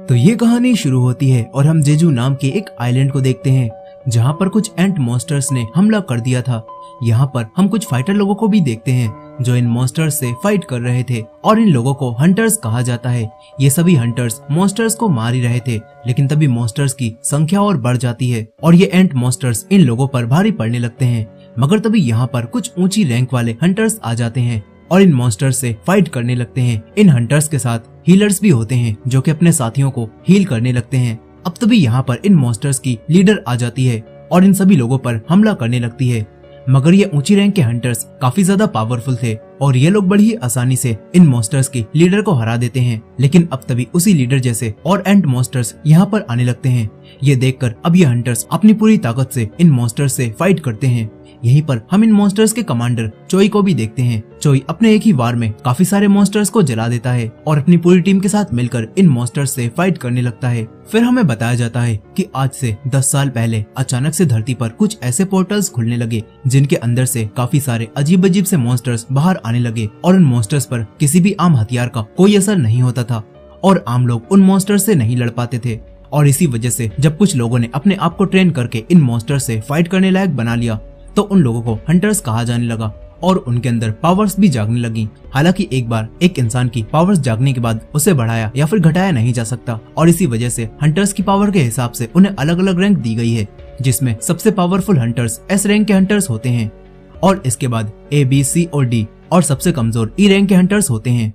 तो ये कहानी शुरू होती है और हम जेजू नाम के एक आइलैंड को देखते हैं जहाँ पर कुछ एंट मॉन्स्टर्स ने हमला कर दिया था। यहाँ पर हम कुछ फाइटर लोगों को भी देखते हैं जो इन मॉन्स्टर्स से फाइट कर रहे थे और इन लोगों को हंटर्स कहा जाता है। ये सभी हंटर्स मॉन्स्टर्स को मार ही रहे थे, लेकिन तभी मॉन्स्टर्स की संख्या और बढ़ जाती है और ये एंट मॉन्स्टर्स इन लोगों पर भारी पड़ने लगते हैं। मगर तभी यहाँ पर कुछ ऊंची रैंक वाले हंटर्स आ जाते हैं और इन मॉन्स्टर्स से फाइट करने लगते हैं। इन हंटर्स के साथ हीलर्स भी होते हैं जो कि अपने साथियों को हील करने लगते हैं। अब तभी यहाँ पर इन मॉन्स्टर्स की लीडर आ जाती है और इन सभी लोगों पर हमला करने लगती है। मगर ये ऊंची रैंक के हंटर्स काफी ज्यादा पावरफुल थे और ये लोग बड़ी ही आसानी से इन मॉन्स्टर्स की लीडर को हरा देते हैं। लेकिन अब तभी उसी लीडर जैसे और एंट मॉन्स्टर्स यहाँ पर आने लगते हैं। ये देखकर अब ये हंटर्स अपनी पूरी ताकत से इन मॉन्स्टर्स से फाइट करते हैं। यहीं पर हम इन मॉन्स्टर्स के कमांडर चोई को भी देखते हैं। चोई अपने एक ही वार में काफी सारे मॉन्स्टर्स को जला देता है और अपनी पूरी टीम के साथ मिलकर इन मॉन्स्टर्स से फाइट करने लगता है। फिर हमें बताया जाता है कि आज से 10 साल पहले अचानक से धरती पर कुछ ऐसे पोर्टल्स खुलने लगे जिनके अंदर से काफी सारे अजीब अजीब से मॉन्स्टर्स बाहर आने लगे और उन मॉन्स्टर्स पर किसी भी आम हथियार का कोई असर नहीं होता था और आम लोग उन मॉन्स्टर्स से नहीं लड़ पाते थे। और इसी वजह से जब कुछ लोगों ने अपने आप को ट्रेन करके इन मॉन्स्टर्स से फाइट करने लायक बना लिया तो उन लोगों को हंटर्स कहा जाने लगा और उनके अंदर पावर्स भी जागने लगी। हालांकि एक बार एक इंसान की पावर्स जागने के बाद उसे बढ़ाया या फिर घटाया नहीं जा सकता और इसी वजह से हंटर्स की पावर के हिसाब से उन्हें अलग अलग रैंक दी गई है, जिसमें सबसे पावरफुल हंटर्स एस रैंक के हंटर्स होते हैं और इसके बाद ए, बी, सी और डी और सबसे कमजोर ई रैंक के हंटर्स होते हैं।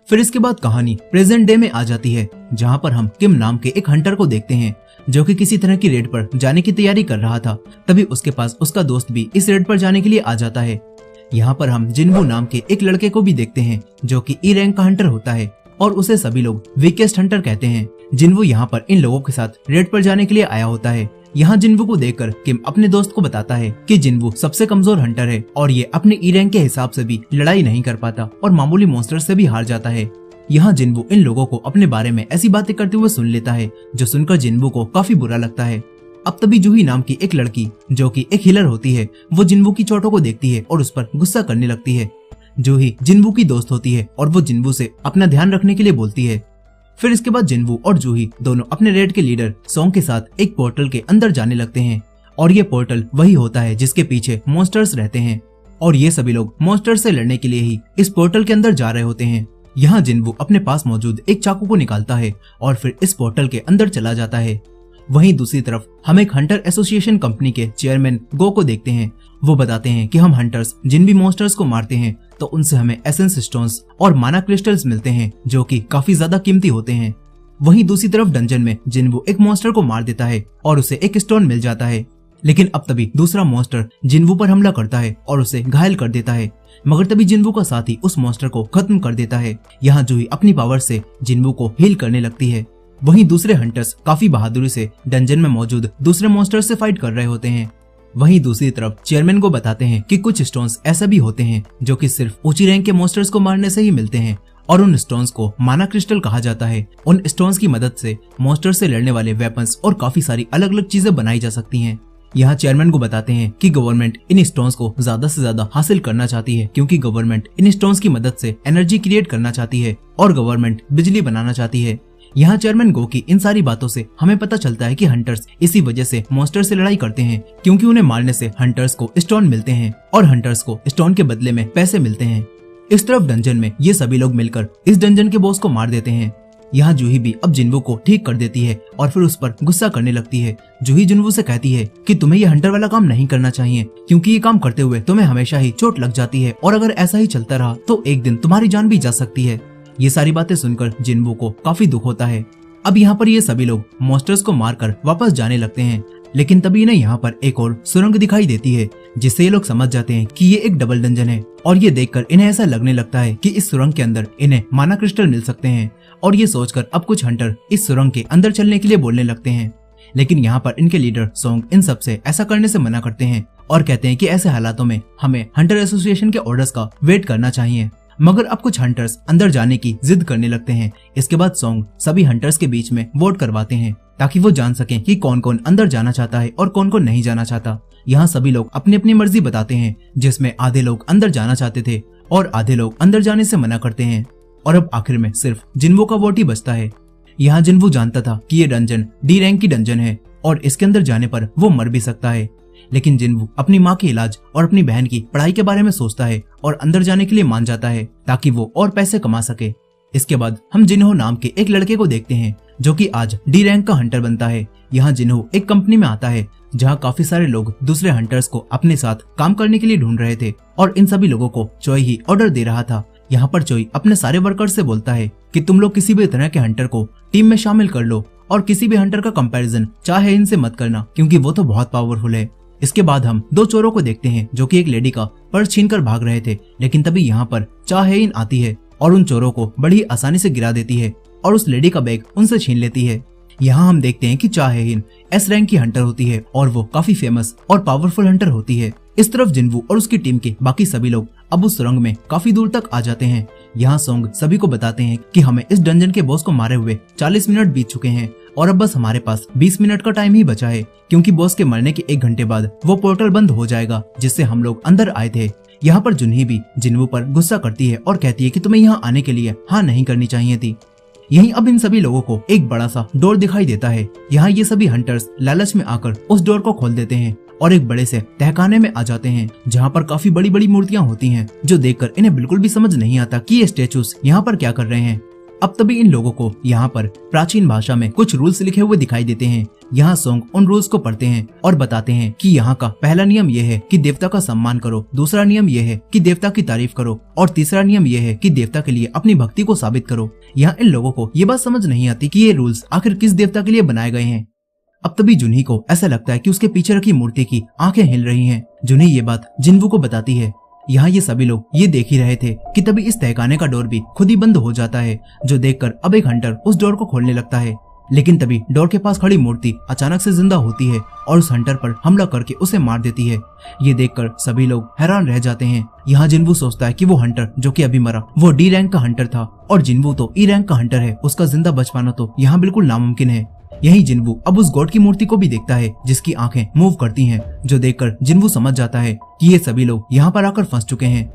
फिर इसके बाद कहानी प्रेजेंट डे में आ जाती है जहाँ पर हम किम नाम के एक हंटर को देखते हैं जो कि किसी तरह की रेड पर जाने की तैयारी कर रहा था। तभी उसके पास उसका दोस्त भी इस रेड पर जाने के लिए आ जाता है। यहाँ पर हम जिनवू नाम के एक लड़के को भी देखते हैं जो कि ई रैंक का हंटर होता है और उसे सभी लोग वीकेस्ट हंटर कहते हैं। जिनवू यहाँ पर इन लोगों के साथ रेड पर जाने के लिए आया होता है। यहाँ जिनवू को देखकर किम अपने दोस्त को बताता है कि जिनवू सबसे कमजोर हंटर है और ये अपने ई रैंक के हिसाब से भी लड़ाई नहीं कर पाता और मामूली मॉन्स्टर से भी हार जाता है। यहाँ जिनवू इन लोगों को अपने बारे में ऐसी बातें करते हुए सुन लेता है जो सुनकर जिनवू को काफी बुरा लगता है। अब तभी जूही नाम की एक लड़की जो कि एक हीलर होती है वो जिनवू की चोटों को देखती है और उस पर गुस्सा करने लगती है। जूही जिनवू की दोस्त होती है और वो जिनवू से अपना ध्यान रखने के लिए बोलती है। फिर इसके बाद जिनवू और जूही दोनों अपने रेड के लीडर सोंग के साथ एक पोर्टल के अंदर जाने लगते हैं और ये पोर्टल वही होता है जिसके पीछे मॉन्स्टर्स रहते हैं और ये सभी लोग मॉन्स्टर्स से लड़ने के लिए ही इस पोर्टल के अंदर जा रहे होते हैं। यहाँ जिनवू अपने पास मौजूद एक चाकू को निकालता है और फिर इस पोर्टल के अंदर चला जाता है। वहीं दूसरी तरफ हम एक हंटर एसोसिएशन कंपनी के चेयरमैन गो को देखते हैं। वो बताते हैं कि हम हंटर्स जिन भी मॉन्स्टर्स को मारते हैं तो उनसे हमें एसेंस स्टोन्स और माना क्रिस्टल्स मिलते हैं जो कि काफी ज्यादा कीमती होते हैं। वहीं दूसरी तरफ डंजन में जिनवू एक मॉन्स्टर को मार देता है और उसे एक स्टोन मिल जाता है। लेकिन अब तभी दूसरा मॉन्स्टर जिनवू पर हमला करता है और उसे घायल कर देता है। मगर तभी जिनवू का साथी उस मॉन्स्टर को खत्म कर देता है। यहाँ जूही अपनी पावर से जिनवू को हील करने लगती है। वहीं दूसरे हंटर्स काफी बहादुरी से डंजन में मौजूद दूसरे मॉन्स्टर से फाइट कर रहे होते हैं। वहीं दूसरी तरफ चेयरमैन को बताते हैं कि कुछ स्टोन्स ऐसा भी होते हैं जो कि सिर्फ ऊंची रैंक के मॉन्स्टर्स को मारने से ही मिलते हैं और उन स्टोन्स को माना क्रिस्टल कहा जाता है। उन स्टोन्स की मदद से मॉन्स्टर से लड़ने वाले वेपन्स और काफी सारी अलग अलग चीजें बनाई जा सकती हैं। यहाँ चेयरमैन को बताते हैं कि गवर्नमेंट इन स्टोन्स को ज्यादा से ज्यादा हासिल करना चाहती है क्योंकि गवर्नमेंट इन स्टोन्स की मदद से एनर्जी क्रिएट करना चाहती है और गवर्नमेंट बिजली बनाना चाहती है। यहाँ चेयरमैन गो की इन सारी बातों से हमें पता चलता है कि हंटर्स इसी वजह से मॉन्स्टर से लड़ाई करते हैं क्योंकि उन्हें मारने से हंटर्स को स्टोन मिलते हैं और हंटर्स को स्टोन के बदले में पैसे मिलते हैं। इस तरफ डंजन में ये सभी लोग मिलकर इस डंजन के बॉस को मार देते हैं। यहाँ जूही भी अब जिनवू को ठीक कर देती है और फिर उस पर गुस्सा करने लगती है। जूही जिनवू से कहती है कि तुम्हें ये हंटर वाला काम नहीं करना चाहिए क्योंकि ये काम करते हुए तुम्हें हमेशा ही चोट लग जाती है और अगर ऐसा ही चलता रहा तो एक दिन तुम्हारी जान भी जा सकती है। ये सारी बातें सुनकर जिनवू को काफी दुख होता है। अब यहाँ पर ये सभी लोग मॉन्स्टर्स को मारकर वापस जाने लगते हैं, लेकिन तभी इन्हें यहाँ पर एक और सुरंग दिखाई देती है जिससे ये लोग समझ जाते हैं कि ये एक डबल डंजन है और ये देखकर इन्हें ऐसा लगने लगता है कि इस सुरंग के अंदर इन्हें माना क्रिस्टल मिल सकते हैं और ये सोचकर अब कुछ हंटर इस सुरंग के अंदर चलने के लिए बोलने लगते हैं। लेकिन यहाँ पर इनके लीडर सोंग इन सब से ऐसा करने से मना करते हैं और कहते हैं कि ऐसे हालातों में हमें हंटर एसोसिएशन के ऑर्डर्स का वेट करना चाहिए। मगर अब कुछ हंटर्स अंदर जाने की जिद करने लगते हैं। इसके बाद सोंग सभी हंटर्स के बीच में वोट करवाते हैं ताकि वो जान सकें कि कौन कौन अंदर जाना चाहता है और कौन कौन नहीं जाना चाहता। यहाँ सभी लोग अपनी अपनी मर्जी बताते हैं जिसमें आधे लोग अंदर जाना चाहते थे और आधे लोग अंदर जाने से मना करते हैं और अब आखिर में सिर्फ जिनवू का वोट ही बचता है। यहाँ जिन्वू जानता था कि ये डंजन डी रैंक की डंजन है और इसके अंदर जाने पर वो मर भी सकता है, लेकिन जिन्वू अपनी माँ के इलाज और अपनी बहन की पढ़ाई के बारे में सोचता है और अंदर जाने के लिए मान जाता है ताकि वो और पैसे कमा सके। इसके बाद हम जिन्हो नाम के एक लड़के को देखते हैं जो कि आज डी रैंक का हंटर बनता है। यहाँ जिन्हो एक कंपनी में आता है जहाँ काफी सारे लोग दूसरे हंटर्स को अपने साथ काम करने के लिए ढूंढ रहे थे और इन सभी लोगों को चोई ही ऑर्डर दे रहा था। यहाँ पर चोई अपने सारे वर्कर्स से बोलता है कि तुम लोग किसी भी तरह के हंटर को टीम में शामिल कर लो और किसी भी हंटर का कंपैरिजन चाहे इनसे मत करना क्योंकि वो तो बहुत पावरफुल है। इसके बाद हम दो चोरों को देखते हैं जो कि एक लेडी का पर्स छीनकर भाग रहे थे, लेकिन तभी यहाँ पर चाहेइन आती है और उन चोरों को बड़ी आसानी से गिरा देती है और उस लेडी का बैग उनसे छीन लेती है। यहाँ हम देखते हैं कि चाहेइन एस रैंक की हंटर होती है और वो काफी फेमस और पावरफुल हंटर होती है। इस तरफ जिन्वू और उसकी टीम के बाकी सभी लोग अब उस सुरंग में काफी दूर तक आ जाते हैं। यहाँ सोंग सभी को बताते हैं कि हमें इस डंजन के बॉस को मारे हुए 40 मिनट बीत चुके हैं और अब बस हमारे पास 20 मिनट का टाइम ही बचा है क्योंकि बॉस के मरने के 1 घंटे बाद वो पोर्टल बंद हो जाएगा जिससे हम लोग अंदर आए थे। यहाँ पर जुनही भी जिन्वू पर गुस्सा करती है और कहती है कि तुम्हें यहाँ आने के लिए हाँ नहीं करनी चाहिए थी। यहीं अब इन सभी लोगों को एक बड़ा सा डोर दिखाई देता है। यहाँ ये सभी हंटर्स लालच में आकर उस डोर को खोल देते हैं और एक बड़े से तहखाने में आ जाते हैं जहाँ पर काफी बड़ी बड़ी मूर्तियाँ होती हैं जो देखकर इन्हें बिल्कुल भी समझ नहीं आता कि ये स्टेचूज यहाँ पर क्या कर रहे हैं। अब तभी इन लोगों को यहाँ पर प्राचीन भाषा में कुछ रूल्स लिखे हुए दिखाई देते हैं। यहाँ सोंग उन रूल्स को पढ़ते हैं और बताते हैं कि यहाँ का पहला नियम यह है कि देवता का सम्मान करो, दूसरा नियम यह है कि देवता की तारीफ करो और तीसरा नियम यह है कि देवता के लिए अपनी भक्ति को साबित करो। यहाँ इन लोगों को ये बात समझ नहीं आती कि ये रूल्स आखिर किस देवता के लिए बनाए गए हैं। अब तभी जुनही को ऐसा लगता है कि उसके पीछे रखी मूर्ति की आंखें हिल रही हैं। जुनही ये बात जिन्वू को बताती है। यहाँ ये सभी लोग ये देख ही रहे थे कि तभी इस तहखाने का डोर भी खुद ही बंद हो जाता है, जो देखकर अब एक हंटर उस डोर को खोलने लगता है। लेकिन तभी डोर के पास खड़ी मूर्ति अचानक से जिंदा होती है और उस हंटर पर हमला करके उसे मार देती है। ये देखकर सभी लोग हैरान रह जाते हैं। यहाँ जिन्वू सोचता है कि वो हंटर जो कि अभी मरा वो डी रैंक का हंटर था और जिन्वू तो ई रैंक का हंटर है, उसका जिंदा बच पाना तो यहाँ बिल्कुल नामुमकिन है। यही जिन्वू अब उस गॉड की मूर्ति को भी देखता है जिसकी आंखें मूव करती हैं, जो देखकर जिन्वू समझ जाता है कि ये सभी लोग यहाँ पर आकर फंस चुके हैं।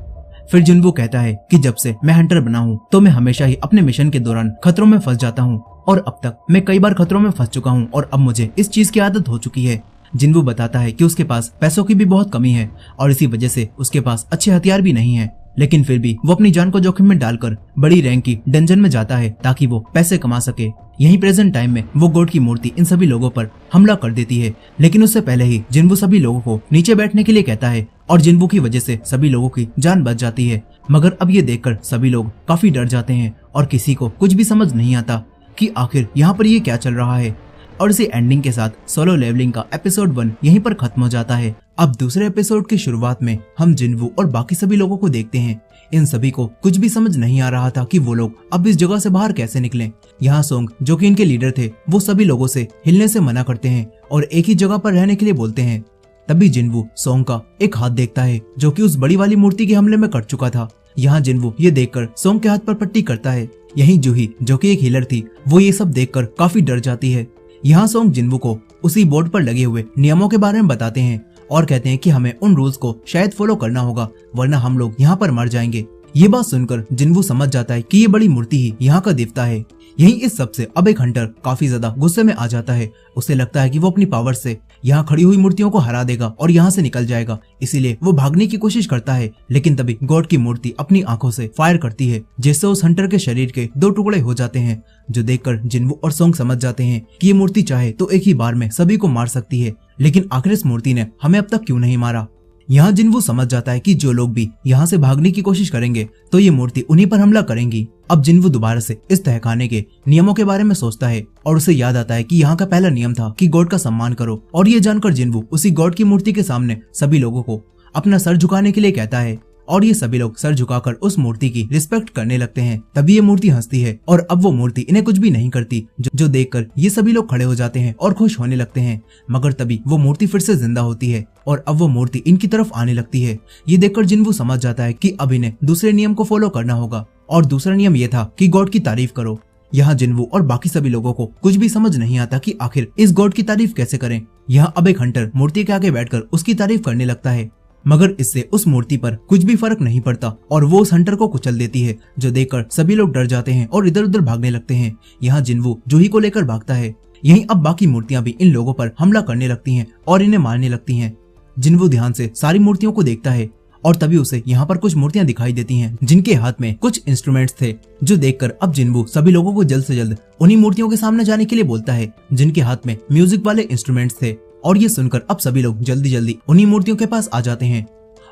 फिर जिन्वू कहता है कि जब से मैं हंटर बना हूँ तो मैं हमेशा ही अपने मिशन के दौरान खतरों में फंस जाता हूँ और अब तक मैं कई बार खतरों में फंस चुका हूँ और अब मुझे इस चीज की आदत हो चुकी है। जिन्वू बताता है कि उसके पास पैसों की भी बहुत कमी है और इसी वजह से उसके पास अच्छे हथियार भी नहीं है, लेकिन फिर भी वो अपनी जान को जोखिम में डालकर बड़ी रैंक की डंजन में जाता है ताकि वो पैसे कमा सके। यही प्रेजेंट टाइम में वो गॉड की मूर्ति इन सभी लोगों पर हमला कर देती है, लेकिन उससे पहले ही जिन्वू सभी लोगों को नीचे बैठने के लिए कहता है और जिन्वू की वजह से सभी लोगों की जान बच जाती है। मगर अब ये देखकर सभी लोग काफी डर जाते हैं और किसी को कुछ भी समझ नहीं आता कि आखिर यहाँ पर ये क्या चल रहा है। और इसी एंडिंग के साथ सोलो लेवलिंग का एपिसोड 1 यहीं पर खत्म हो जाता है। अब दूसरे एपिसोड की शुरुआत में हम जिन्वू और बाकी सभी लोगों को देखते हैं। इन सभी को कुछ भी समझ नहीं आ रहा था कि वो लोग अब इस जगह से बाहर कैसे निकलें। यहाँ सोंग जो कि इनके लीडर थे वो सभी लोगों से हिलने से मना करते हैं और एक ही जगह पर रहने के लिए बोलते हैं। तभी जिन्वू सोंग का एक हाथ देखता है जो कि उस बड़ी वाली मूर्ति के हमले में कट चुका था। यहाँ जिन्वू ये देखकर सोंग के हाथ पर पट्टी करता है। यही जूही जो कि एक हीलर थी वो ये सब देखकर काफी डर जाती है। यहाँ सोंग जिन्वू को उसी बोर्ड पर लगे हुए नियमों के बारे में बताते हैं और कहते हैं कि हमें उन रूल्स को शायद फॉलो करना होगा वरना हम लोग यहाँ पर मर जाएंगे। ये बात सुनकर जिन्वू समझ जाता है कि ये बड़ी मूर्ति ही यहाँ का देवता है। यही इस सब से अब एक हंटर काफी ज्यादा गुस्से में आ जाता है। उसे लगता है कि वो अपनी पावर से यहाँ खड़ी हुई मूर्तियों को हरा देगा और यहाँ से निकल जाएगा, इसीलिए वो भागने की कोशिश करता है। लेकिन तभी गॉड की मूर्ति अपनी आंखों से फायर करती है जिससे उस हंटर के शरीर के 2 टुकड़े हो जाते हैं, जो देखकर जिन्वू और सोंग समझ जाते हैं कि ये मूर्ति चाहे तो एक ही बार में सभी को मार सकती है, लेकिन आखिर इस मूर्ति ने हमें अब तक क्यों नहीं मारा। यहाँ जिन्वू समझ जाता है कि जो लोग भी यहाँ से भागने की कोशिश करेंगे तो ये मूर्ति उन्हीं पर हमला करेंगी। अब जिन्वू दोबारा से इस तहखाने के नियमों के बारे में सोचता है और उसे याद आता है कि यहाँ का पहला नियम था कि गॉड का सम्मान करो, और ये जानकर जिन्वू उसी गॉड की मूर्ति के सामने सभी लोगों को अपना सर झुकाने के लिए कहता है और ये सभी लोग सर झुकाकर उस मूर्ति की रिस्पेक्ट करने लगते हैं। तभी ये मूर्ति हंसती है और अब वो मूर्ति इन्हें कुछ भी नहीं करती, जो देखकर ये सभी लोग खड़े हो जाते हैं और खुश होने लगते हैं। मगर तभी वो मूर्ति फिर से जिंदा होती है और अब वो मूर्ति इनकी तरफ आने लगती है। ये देखकर जिन्वू समझ जाता है कि अब इन्हें दूसरे नियम को फॉलो करना होगा और दूसरा नियम ये था कि गॉड की तारीफ करो। यहाँ जिन्वू और बाकी सभी लोगों को कुछ भी समझ नहीं आता कि आखिर इस गॉड की तारीफ कैसे करें। यहाँ अब एक हंटर मूर्ति के आगे बैठकर उसकी तारीफ करने लगता है। मगर इससे उस मूर्ति पर कुछ भी फर्क नहीं पड़ता और वो उस हंटर को कुचल देती है, जो देखकर सभी लोग डर जाते हैं और इधर उधर भागने लगते हैं। यहाँ जिन्वू जूही को लेकर भागता है। यहीं अब बाकी मूर्तियां भी इन लोगों पर हमला करने लगती हैं और इन्हें मारने लगती हैं। जिन्वू ध्यान से सारी मूर्तियों को देखता है और तभी उसे यहाँ पर कुछ मूर्तियां दिखाई देती हैं जिनके हाथ में कुछ इंस्ट्रूमेंट्स थे, जो देखकर अब जिन्वू सभी लोगों को जल्द से जल्द उन्हीं मूर्तियों के सामने जाने के लिए बोलता है जिनके हाथ में म्यूजिक वाले इंस्ट्रूमेंट्स थे। और ये सुनकर अब सभी लोग जल्दी जल्दी उन्हीं मूर्तियों के पास आ जाते हैं।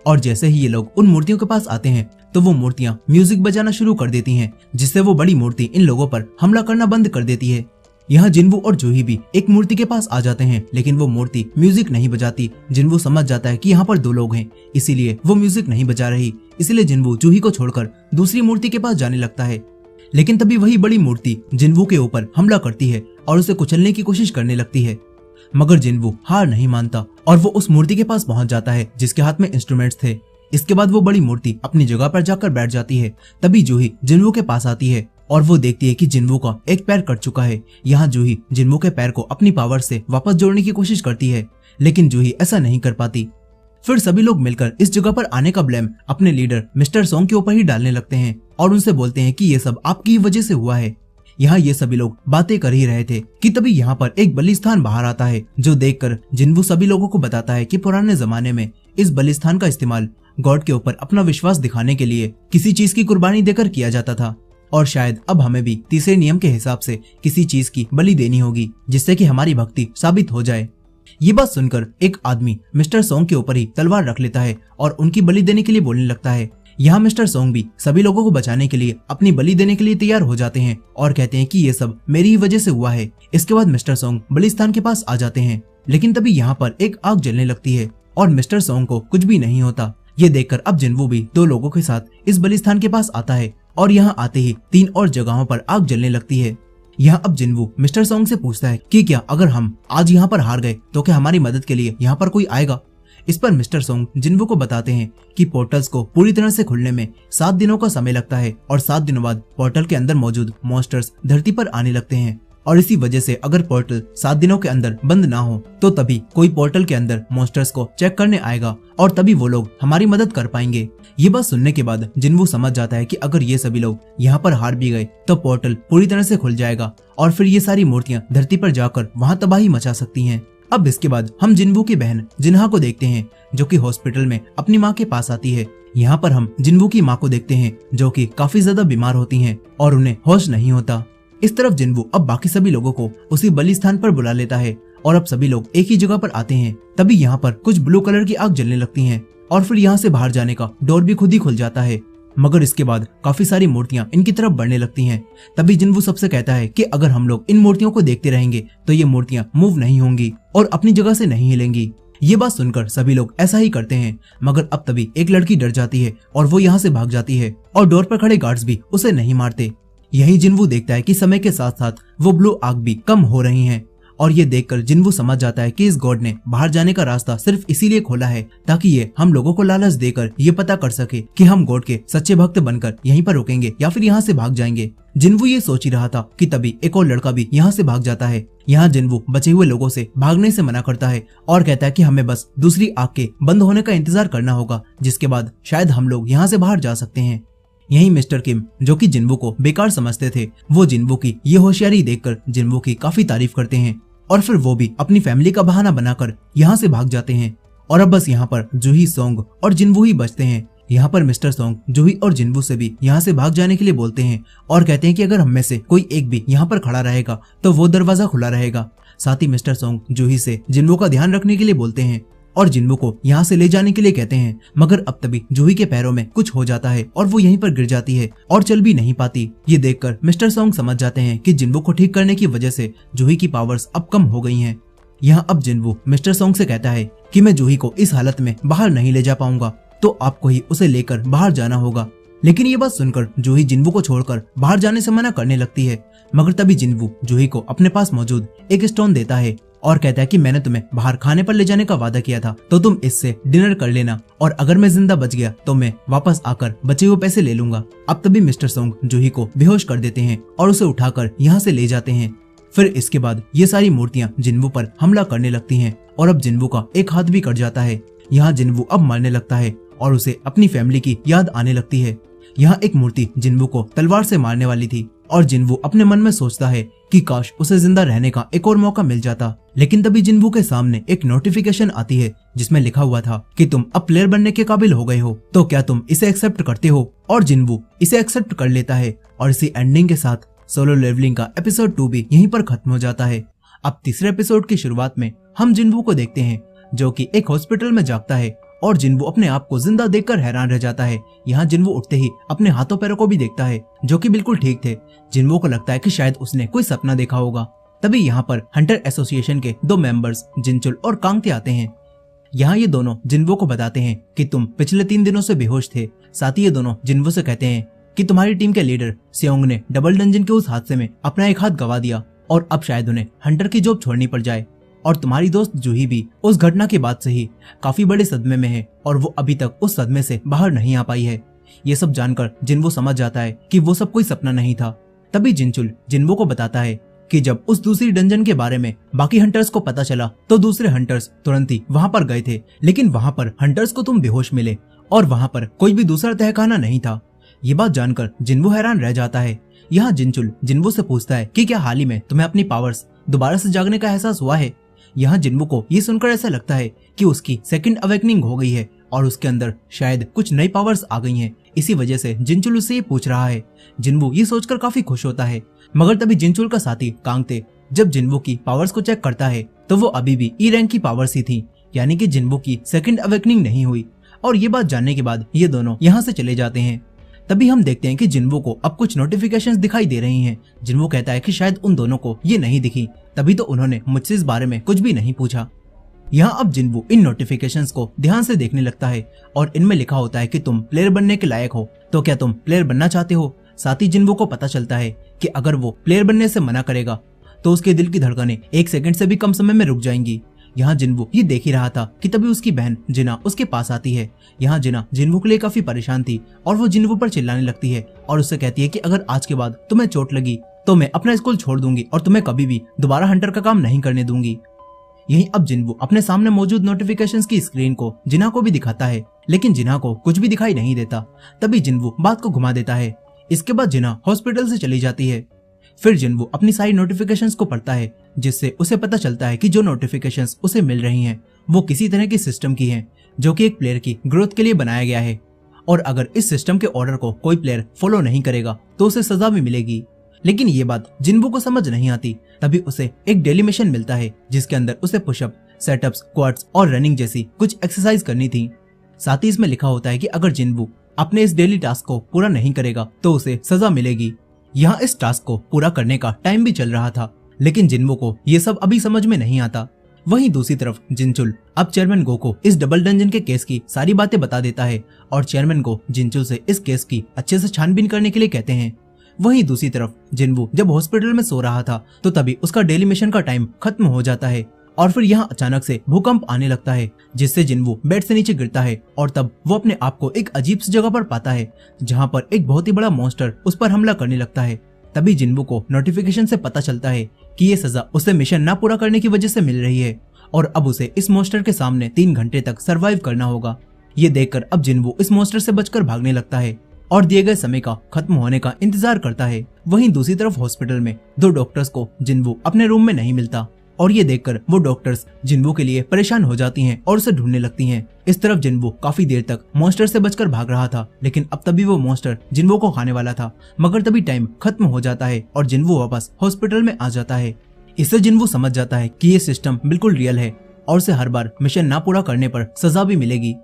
और जैसे ही ये लोग उन मूर्तियों के पास आते हैं तो वो मूर्तियां म्यूजिक बजाना शुरू कर देती हैं, जिससे वो बड़ी मूर्ति इन लोगों पर हमला करना बंद कर देती है। यहाँ जिन्वू और जूही भी एक मूर्ति के पास आ जाते हैं, लेकिन वो मूर्ति म्यूजिक नहीं बजाती। जिन्वू समझ जाता है कि यहाँ पर 2 लोग हैं, इसीलिए वो म्यूजिक नहीं बजा रही। इसलिए जिन्वू जूही को छोड़कर दूसरी मूर्ति के पास जाने लगता है। लेकिन तभी वही बड़ी मूर्ति जिन्वू के ऊपर हमला करती है और उसे कुचलने की कोशिश करने लगती है। मगर जिन्वू हार नहीं मानता और वो उस मूर्ति के पास पहुंच जाता है जिसके हाथ में इंस्ट्रूमेंट्स थे। इसके बाद वो बड़ी मूर्ति अपनी जगह पर जाकर बैठ जाती है। तभी जूही जिन्वू के पास आती है और वो देखती है कि जिन्वू का एक पैर कट चुका है। यहाँ जूही जिन्वू के पैर को अपनी पावर से वापस जोड़ने की कोशिश करती है, लेकिन जूही ऐसा नहीं कर पाती। फिर सभी लोग मिलकर इस जगह पर आने का ब्लेम अपने लीडर मिस्टर सोंग के ऊपर ही डालने लगते हैं और उनसे बोलते हैं कि ये सब आपकी ही वजह से हुआ है। यहाँ ये सभी लोग बातें कर ही रहे थे कि तभी यहाँ पर एक बलिस्तान बाहर आता है, जो देखकर जिन्वू सभी लोगों को बताता है कि पुराने जमाने में इस बलिस्तान का इस्तेमाल गॉड के ऊपर अपना विश्वास दिखाने के लिए किसी चीज की कुर्बानी देकर किया जाता था, और शायद अब हमें भी तीसरे नियम के हिसाब से किसी चीज की बलि देनी होगी जिससे कि हमारी भक्ति साबित हो जाए। ये बात सुनकर एक आदमी मिस्टर सोंग के ऊपर ही तलवार रख लेता है और उनकी बलि देने के लिए बोलने लगता है। यहाँ मिस्टर सोंग भी सभी लोगों को बचाने के लिए अपनी बलि देने के लिए तैयार हो जाते हैं और कहते हैं कि ये सब मेरी ही वजह से हुआ है। इसके बाद मिस्टर सोंग बलिस्तान के पास आ जाते हैं, लेकिन तभी यहाँ पर एक आग जलने लगती है और मिस्टर सोंग को कुछ भी नहीं होता। ये देखकर अब जिन्वू भी 2 लोगों के साथ इस बलिस्तान के पास आता है और यहाँ आते ही 3 और जगहों पर आग जलने लगती है। यहाँ अब जिन्वू मिस्टर सोंग से पूछता है कि क्या अगर हम आज यहाँ पर हार गए तो क्या हमारी मदद के लिए यहाँ पर कोई आएगा। इस पर मिस्टर सोंग जिन्वू को बताते हैं कि पोर्टल्स को पूरी तरह से खुलने में 7 दिनों का समय लगता है और 7 दिनों बाद पोर्टल के अंदर मौजूद मॉन्स्टर्स धरती पर आने लगते हैं। और इसी वजह से अगर पोर्टल 7 दिनों के अंदर बंद ना हो तो तभी कोई पोर्टल के अंदर मॉन्स्टर्स को चेक करने आएगा और तभी वो लोग हमारी मदद कर पाएंगे। ये बात सुनने के बाद जिन्वू समझ जाता है कि अगर ये सभी लोग यहाँ पर हार भी गए तो पोर्टल पूरी तरह से खुल जाएगा और फिर ये सारी मूर्तियां धरती पर जाकर वहाँ तबाही मचा सकती हैं। अब इसके बाद हम जिन्वू की बहन जिन्हा को देखते हैं, जो कि हॉस्पिटल में अपनी माँ के पास आती है। यहाँ पर हम जिन्वू की माँ को देखते हैं, जो कि काफी ज्यादा बीमार होती हैं और उन्हें होश नहीं होता। इस तरफ जिन्वू अब बाकी सभी लोगों को उसी बलिस्तान पर बुला लेता है और अब सभी लोग एक ही जगह पर आते हैं। तभी यहाँ पर कुछ ब्लू कलर की आग जलने लगती हैं और फिर यहाँ से बाहर जाने का डोर भी खुद ही खुल जाता है। मगर इसके बाद काफी सारी मूर्तियां इनकी तरफ बढ़ने लगती हैं। तभी जिन्वू सबसे कहता है कि अगर हम लोग इन मूर्तियों को देखते रहेंगे तो ये मूर्तियां मूव नहीं होंगी और अपनी जगह से नहीं हिलेंगी। ये बात सुनकर सभी लोग ऐसा ही करते हैं, मगर अब तभी एक लड़की डर जाती है और वो यहाँ से भाग जाती है और डोर पर खड़े गार्ड्स भी उसे नहीं मारते। यही जिन्वू देखता है कि समय के साथ साथ वो ब्लू आग भी कम हो रही हैं और ये देखकर जिन्वू समझ जाता है कि इस गॉड ने बाहर जाने का रास्ता सिर्फ इसीलिए खोला है ताकि ये हम लोगों को लालच देकर ये पता कर सके कि हम गॉड के सच्चे भक्त बनकर यहीं पर रुकेंगे या फिर यहाँ से भाग जाएंगे। जिन्वू ये सोच ही रहा था कि तभी एक और लड़का भी यहाँ से भाग जाता है। यहाँ जिन्वू बचे हुए लोगों से भागने से मना करता है और कहता है कि हमें बस दूसरी आग के बंद होने का इंतजार करना होगा, जिसके बाद शायद हम लोग यहाँ से बाहर जा सकते हैं। यही मिस्टर किम, जो कि जिन्वू को बेकार समझते थे, वो जिन्वू की ये होशियारी देखकर जिन्वू की काफी तारीफ करते हैं और फिर वो भी अपनी फैमिली का बहाना बनाकर यहाँ से भाग जाते हैं। और अब बस यहाँ पर जूही, सोंग और जिन्वू ही बचते हैं। यहाँ पर मिस्टर सोंग जूही और जिन्वू से भी यहाँ से भाग जाने के लिए बोलते हैं और कहते हैं कि अगर हम में से कोई एक भी यहाँ पर खड़ा रहेगा तो वो दरवाजा खुला रहेगा। साथ ही मिस्टर सोंग जूही से जिन्वू का ध्यान रखने के लिए बोलते हैं और जिन्वू को यहाँ से ले जाने के लिए कहते हैं। मगर अब तभी जूही के पैरों में कुछ हो जाता है और वो यहीं पर गिर जाती है और चल भी नहीं पाती। ये देखकर मिस्टर सोंग समझ जाते हैं कि जिन्वू को ठीक करने की वजह से जूही की पावर्स अब कम हो गई हैं। यहाँ अब जिन्वू मिस्टर सोंग से कहता है कि मैं जूही को इस हालत में बाहर नहीं ले जा पाऊंगा, तो आपको ही उसे लेकर बाहर जाना होगा। लेकिन ये बात सुनकर जूही जिन्वू को छोड़कर बाहर जाने से मना करने लगती है। मगर तभी जिन्वू जूही को अपने पास मौजूद एक स्टोन देता है और कहता है कि मैंने तुम्हें बाहर खाने पर ले जाने का वादा किया था, तो तुम इससे डिनर कर लेना और अगर मैं जिंदा बच गया तो मैं वापस आकर बचे हुए पैसे ले लूंगा। अब तभी मिस्टर सोंग जूही को बेहोश कर देते हैं और उसे उठाकर यहाँ से ले जाते हैं। फिर इसके बाद ये सारी मूर्तियां जिन्वू पर हमला करने लगती हैं और अब जिन्वू का एक हाथ भी कट जाता है। यहाँ जिन्वू अब मरने लगता है और उसे अपनी फैमिली की याद आने लगती है। यहाँ एक मूर्ति जिन्वू को तलवार से मारने वाली थी और जिन्वू अपने मन में सोचता है कि काश उसे जिंदा रहने का एक और मौका मिल जाता। लेकिन तभी जिन्वू के सामने एक नोटिफिकेशन आती है जिसमें लिखा हुआ था कि तुम अब प्लेयर बनने के काबिल हो गए हो, तो क्या तुम इसे एक्सेप्ट करते हो? और जिन्वू इसे एक्सेप्ट कर लेता है और इसी एंडिंग के साथ सोलो लेवलिंग का एपिसोड 2 भी यहीं पर खत्म हो जाता है। अब तीसरे एपिसोड की शुरुआत में हम जिन्वू को देखते हैं जो कि एक हॉस्पिटल में जागता है और जिन्वू अपने आप को जिंदा देखकर हैरान रह जाता है। यहाँ जिन्वू उठते ही अपने हाथों पैरों को भी देखता है जो कि बिल्कुल ठीक थे। जिन्वू को लगता है कि शायद उसने कोई सपना देखा होगा। तभी यहाँ पर हंटर एसोसिएशन के 2 मेंबर्स जिनचुल और कांगते आते हैं। यहाँ ये दोनों जिन्वू को बताते हैं कि तुम पिछले 3 दिनों से बेहोश थे। साथ ही ये दोनों जिन्वू से कहते हैं कि तुम्हारी टीम के लीडर सेओंग ने डबल डंजन के उस हादसे में अपना एक हाथ गवा दिया और अब शायद उन्हें हंटर की जॉब छोड़नी पड़ जाए। और तुम्हारी दोस्त जूही भी उस घटना के बाद से ही काफी बड़े सदमे में है और वो अभी तक उस सदमे से बाहर नहीं आ पाई है। ये सब जानकर जिन्वू समझ जाता है कि वो सब कोई सपना नहीं था। तभी जिनचुल जिन्वू को बताता है कि जब उस दूसरी डंजन के बारे में बाकी हंटर्स को पता चला तो दूसरे हंटर्स तुरंत ही वहां पर गए थे, लेकिन वहां पर हंटर्स को तुम बेहोश मिले और वहां पर कोई भी दूसरा तहखाना नहीं था। ये बात जानकर जिन्वू हैरान रह जाता है। यहाँ जिनचुल जिन्वू से पूछता है कि क्या हाल ही में तुम्हें अपनी पावर्स दोबारा से जागने का एहसास हुआ है? यहाँ जिन्वू को ये सुनकर ऐसा लगता है कि उसकी सेकंड अवेकनिंग हो गई है और उसके अंदर शायद कुछ नई पावर्स आ गई हैं। इसी वजह से जिनचुल उससे ये पूछ रहा है। जिन्वू ये सोचकर काफी खुश होता है, मगर तभी जिनचुल का साथी कांगते जब जिन्वू की पावर्स को चेक करता है तो वो अभी भी ई रैंक की पावर्स ही थी, यानी कि जिन्वू की सेकंड अवेकनिंग नहीं हुई। और ये बात जानने के बाद ये दोनों यहाँ से चले जाते हैं। तभी हम देखते हैं कि जिन्वू को अब कुछ नोटिफिकेशंस दिखाई दे रही हैं। जिन्वू कहता है कि शायद उन दोनों को ये नहीं दिखी, तभी तो उन्होंने मुझसे इस बारे में कुछ भी नहीं पूछा। यहाँ अब जिन्वू इन नोटिफिकेशंस को ध्यान से देखने लगता है और इनमें लिखा होता है कि तुम प्लेयर बनने के लायक हो, तो क्या तुम प्लेयर बनना चाहते हो? साथ ही जिन्वू को पता चलता है कि अगर वो प्लेयर बनने से मना करेगा तो उसके दिल की धड़कनें 1 सेकंड से भी कम समय में रुक जाएंगी। यहाँ जिन्वू ये देख ही रहा था कि तभी उसकी बहन जिना उसके पास आती है। यहाँ जिना जिन्वू के लिए काफी परेशान थी और वो जिन्वू पर चिल्लाने लगती है और उससे कहती है कि अगर आज के बाद तुम्हें चोट लगी तो मैं अपना स्कूल छोड़ दूंगी और तुम्हें कभी भी दोबारा हंटर का काम नहीं करने दूंगी। यहीं अब जिन्वू अपने सामने मौजूद नोटिफिकेशंस की स्क्रीन को जिना को भी दिखाता है, लेकिन जिना को कुछ भी दिखाई नहीं देता। तभी जिन्वू बात को घुमा देता है। इसके बाद जिना हॉस्पिटल से चली जाती है। फिर जिन्वू अपनी सारी नोटिफिकेशंस को पढ़ता है, जिससे उसे पता चलता है कि जो नोटिफिकेशंस उसे मिल रही हैं वो किसी तरह की सिस्टम की हैं, जो कि एक प्लेयर की ग्रोथ के लिए बनाया गया है और अगर इस सिस्टम के ऑर्डर को कोई प्लेयर फॉलो नहीं करेगा तो उसे सजा भी मिलेगी। लेकिन ये बात जिन्वू को समझ नहीं आती। तभी उसे एक डेली मिशन मिलता है जिसके अंदर उसे पुशअप, सेटअप्स, क्वाड्स और रनिंग जैसी कुछ एक्सरसाइज करनी थी। साथ ही इसमें लिखा होता है कि अगर जिन्वू अपने इस डेली टास्क को पूरा नहीं करेगा तो उसे सजा मिलेगी। यहाँ इस टास्क को पूरा करने का टाइम भी चल रहा था, लेकिन जिन्वू को ये सब अभी समझ में नहीं आता। वहीं दूसरी तरफ जिनचुल अब चेयरमैन गो को इस डबल डंजन के केस की सारी बातें बता देता है और चेयरमैन गो जिनचुल से इस केस की अच्छे से छानबीन करने के लिए कहते हैं। वहीं दूसरी तरफ जिन्वू जब हॉस्पिटल में सो रहा था तो तभी उसका डेली मिशन का टाइम खत्म हो जाता है और फिर यहाँ अचानक से भूकंप आने लगता है, जिससे जिन्वू बेड से नीचे गिरता है और तब वो अपने आप को एक अजीब सी जगह पर पाता है जहाँ पर एक बहुत ही बड़ा मॉन्स्टर उस पर हमला करने लगता है। तभी जिन्वू को नोटिफिकेशन से पता चलता है कि ये सजा उसे मिशन ना पूरा करने की वजह से मिल रही है और अब उसे इस मॉन्स्टर के सामने 3 घंटे तक सरवाइव करना होगा। ये देखकर अब जिन्वू इस मॉन्स्टर से बचकर भागने लगता है और दिए गए समय का खत्म होने का इंतजार करता है। वहीं दूसरी तरफ हॉस्पिटल में 2 डॉक्टर्स को जिन्वू अपने रूम में नहीं मिलता और ये देखकर वो डॉक्टर्स जिन्वू के लिए परेशान हो जाती हैं और उसे ढूंढने लगती हैं। इस तरफ जिन्वू काफी देर तक मॉन्स्टर से बचकर भाग रहा था, लेकिन अब तभी वो मॉन्स्टर जिन्वू को खाने वाला था, मगर तभी टाइम खत्म हो जाता है और जिन्वू वापस हॉस्पिटल में आ जाता है। इससे जिन्वू समझ जाता है कि ये सिस्टम बिल्कुल रियल है और उसे हर बार मिशन ना पूरा करने पर सजा भी मिलेगी।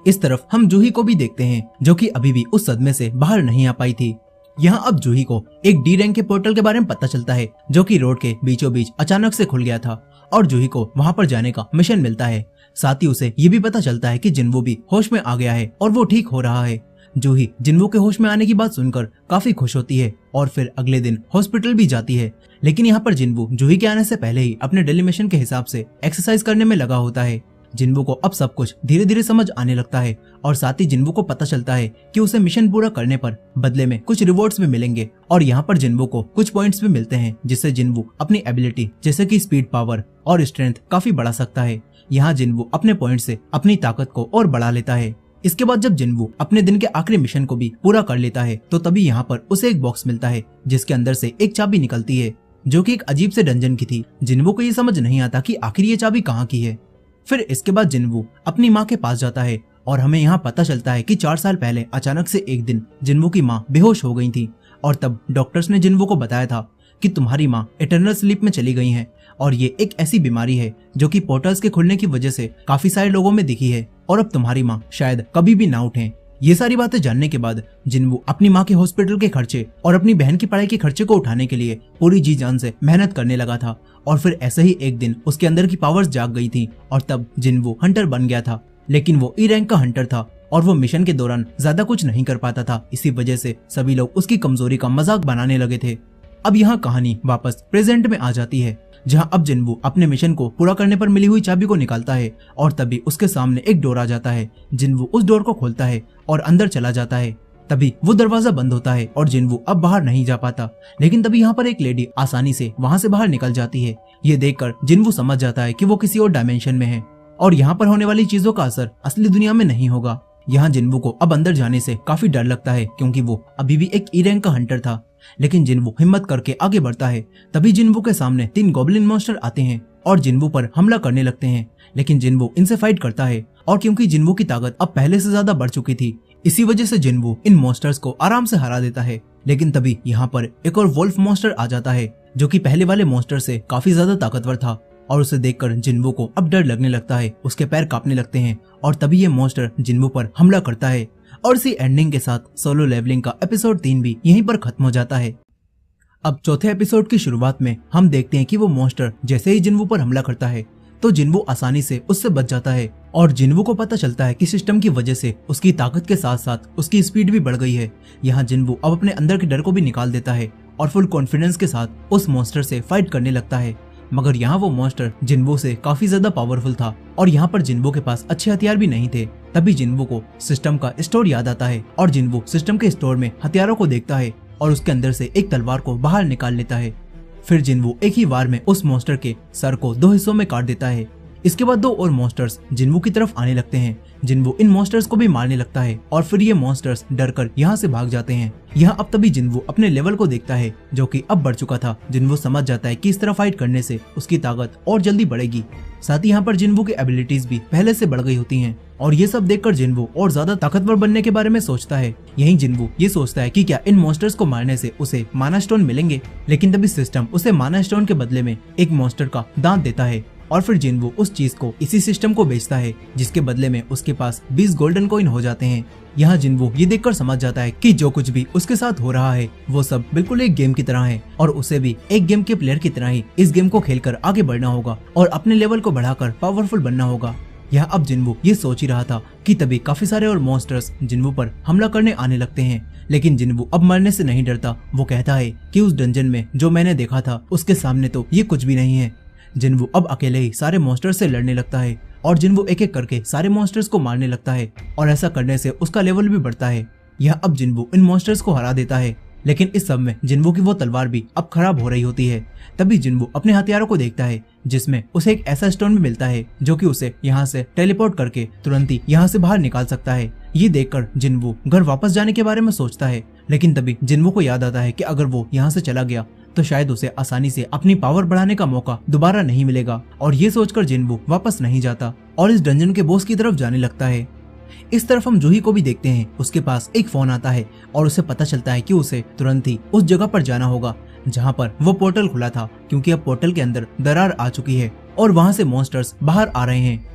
इस तरफ हम जूही को भी देखते हैं जो कि अभी भी उस सदमे से बाहर नहीं आ पाई थी। यहाँ अब जूही को एक डी रैंक के पोर्टल के बारे में पता चलता है जो कि रोड के बीचों बीच अचानक से खुल गया था और जूही को वहां पर जाने का मिशन मिलता है। साथ ही उसे ये भी पता चलता है कि जिन्वू भी होश में आ गया है और वो ठीक हो रहा है। जूही जिन्वू के होश में आने की बात सुनकर काफी खुश होती है और फिर अगले दिन हॉस्पिटल भी जाती है, लेकिन यहाँ पर जिन्वू जूही के आने से पहले ही अपने डेली मिशन के हिसाब से एक्सरसाइज करने में लगा होता है। जिन्वू को अब सब कुछ धीरे धीरे समझ आने लगता है और साथ ही जिन्वू को पता चलता है कि उसे मिशन पूरा करने पर बदले में कुछ रिवॉर्ड्स भी मिलेंगे और यहाँ पर जिन्वू को कुछ पॉइंट्स भी मिलते हैं जिससे जिन्वू अपनी एबिलिटी जैसे कि स्पीड, पावर और स्ट्रेंथ काफी बढ़ा सकता है। यहाँ जिनवू अपने पॉइंट से अपनी ताकत को और बढ़ा लेता है। इसके बाद जब जिनवू अपने दिन के आखिरी मिशन को भी पूरा कर लेता है तो तभी यहाँ पर उसे एक बॉक्स मिलता है जिसके अंदर से एक चाबी निकलती है जो कि एक अजीब से डंजन की थी। जिनवू को ये समझ नहीं आता कि आखिर ये चाबी कहाँ की है। फिर इसके बाद जिनवू अपनी माँ के पास जाता है और हमें यहाँ पता चलता है कि 4 साल पहले अचानक से एक दिन जिनवू की माँ बेहोश हो गई थी और तब डॉक्टर्स ने जिनवू को बताया था कि तुम्हारी माँ इटर्नल स्लीप में चली गई हैं और ये एक ऐसी बीमारी है जो कि पोर्टल्स के खुलने की वजह से काफी सारे लोगों में दिखी है और अब तुम्हारी माँ शायद कभी भी ना उठें। ये सारी बातें जानने के बाद जिनवू अपनी माँ के हॉस्पिटल के खर्चे और अपनी बहन की पढ़ाई के खर्चे को उठाने के लिए पूरी जी जान से मेहनत करने लगा था। और फिर ऐसे ही एक दिन उसके अंदर की पावर्स जाग गई थी और तब जिनवू हंटर बन गया था। लेकिन वो ई रैंक का हंटर था और वो मिशन के दौरान ज्यादा कुछ नहीं कर पाता था। इसी वजह से सभी लोग उसकी कमजोरी का मजाक बनाने लगे थे। अब यहाँ कहानी वापस प्रेजेंट में आ जाती है जहाँ अब जिनवू अपने मिशन को पूरा करने पर मिली हुई चाबी को निकालता है और तभी उसके सामने एक डोर आ जाता है। जिनवू उस डोर को खोलता है और अंदर चला जाता है। तभी वो दरवाजा बंद होता है और जिनवू अब बाहर नहीं जा पाता। लेकिन तभी यहाँ पर एक लेडी आसानी से वहाँ से बाहर निकल जाती है। ये देखकर जिनवू समझ जाता है कि वो किसी और डायमेंशन में है और यहाँ पर होने वाली चीजों का असर असली दुनिया में नहीं होगा। यहाँ जिनवू को अब अंदर जाने से काफी डर लगता है क्योंकि वो अभी भी एक ई रैंक का हंटर था। लेकिन जिनवू हिम्मत करके आगे बढ़ता है। तभी जिनवू के सामने 3 गॉब्लिन मॉन्स्टर आते हैं और जिनवू पर हमला करने लगते हैं। लेकिन जिनवू इनसे फाइट करता है और क्योंकि जिनवू की ताकत अब पहले से ज्यादा बढ़ चुकी थी इसी वजह से जिनवू इन मॉन्स्टर्स को आराम से हरा देता है। लेकिन तभी यहाँ पर एक और वोल्फ मॉन्स्टर आ जाता है जो कि पहले वाले मॉन्स्टर से काफी ज्यादा ताकतवर था और उसे देखकर जिनवू को अब डर लगने लगता है। उसके पैर कांपने लगते हैं और तभी ये मॉन्स्टर जिनवू पर हमला करता है। और इसी एंडिंग के साथ सोलो लेवलिंग का एपिसोड 3 भी यहीं पर खत्म हो जाता है। अब चौथे एपिसोड की शुरुआत में हम देखते हैं कि वो मॉन्स्टर जैसे ही जिनवू पर हमला करता है तो जिनवू आसानी से उससे बच जाता है और जिनवू को पता चलता है कि सिस्टम की वजह से उसकी ताकत के साथ साथ उसकी स्पीड भी बढ़ गई है। यहाँ जिनवू अब अपने अंदर के डर को भी निकाल देता है और फुल कॉन्फिडेंस के साथ उस मॉन्स्टर से फाइट करने लगता है। मगर यहाँ वो मॉन्स्टर जिनवू से काफी ज्यादा पावरफुल था और यहाँ पर जिनवू के पास अच्छे हथियार भी नहीं थे। तभी जिनवू को सिस्टम का स्टोर याद आता है और जिनवू सिस्टम के स्टोर में हथियारों को देखता है और उसके अंदर से एक तलवार को बाहर निकाल लेता है। फिर जिनवू एक ही वार में उस मॉन्स्टर के सर को 2 हिस्सों में काट देता है। इसके बाद 2 और मॉन्स्टर्स जिनवू की तरफ आने लगते हैं। जिनवू इन मॉन्स्टर्स को भी मारने लगता है और फिर ये मॉन्स्टर्स डरकर यहाँ से भाग जाते हैं। यहाँ अब तभी जिनवू अपने लेवल को देखता है जो कि अब बढ़ चुका था। जिनवू समझ जाता है कि इस तरह फाइट करने से उसकी ताकत और जल्दी बढ़ेगी। साथ ही यहाँ पर जिनवू की एबिलिटीज भी पहले से बढ़ गई होती हैं और ये सब देखकर जिनवू और ज्यादा ताकतवर बनने के बारे में सोचता है। यही जिनवू ये सोचता है कि क्या इन मॉन्स्टर्स को मारने से उसे माना स्टोन मिलेंगे। लेकिन तभी सिस्टम उसे माना स्टोन के बदले में एक मॉन्स्टर का दांत देता है और फिर जिनवू उस चीज को इसी सिस्टम को बेचता है जिसके बदले में उसके पास 20 गोल्डन कॉइन हो जाते हैं। यहाँ जिनवू ये देखकर समझ जाता है कि जो कुछ भी उसके साथ हो रहा है वो सब बिल्कुल एक गेम की तरह है और उसे भी एक गेम के प्लेयर की तरह ही इस गेम को खेलकर आगे बढ़ना होगा और अपने लेवल को बढ़ाकर पावरफुल बनना होगा। यहाँ अब जिनवू ये सोच ही रहा था कि तभी काफी सारे और मॉन्स्टर्स जिनवू पर हमला करने आने लगते हैं। लेकिन जिनवू अब मरने से नहीं डरता। वो कहता है कि उस डंजन में जो मैंने देखा था उसके सामने तो ये कुछ भी नहीं है। जिनवू अब अकेले ही सारे मॉन्स्टर्स से लड़ने लगता है और जिनवू एक एक करके सारे मॉन्स्टर्स को मारने लगता है और ऐसा करने से उसका लेवल भी बढ़ता है। यह अब जिनवू इन मॉन्स्टर्स को हरा देता है। लेकिन इस सब में जिनवू की वो तलवार भी अब खराब हो रही होती है। तभी जिनवू अपने हथियारों को देखता है जिसमें उसे एक ऐसा स्टोन भी मिलता है जो कि उसे यहाँ से टेलीपोर्ट करके तुरंत ही यहाँ से बाहर निकाल सकता है। ये देखकर जिनवू घर वापस जाने के बारे में सोचता है। लेकिन तभी जिनवू को याद आता है कि अगर वो यहाँ से चला गया तो शायद उसे आसानी से अपनी पावर बढ़ाने का मौका दोबारा नहीं मिलेगा और ये सोचकर जिनवू वापस नहीं जाता और इस डंजन के बॉस की तरफ जाने लगता है। इस तरफ हम जूही को भी देखते हैं। उसके पास एक फोन आता है और उसे पता चलता है कि उसे तुरंत ही उस जगह पर जाना होगा जहाँ पर वो पोर्टल खुला था क्योंकि अब पोर्टल के अंदर दरार आ चुकी है और वहाँ से मॉन्स्टर्स बाहर आ रहे हैं।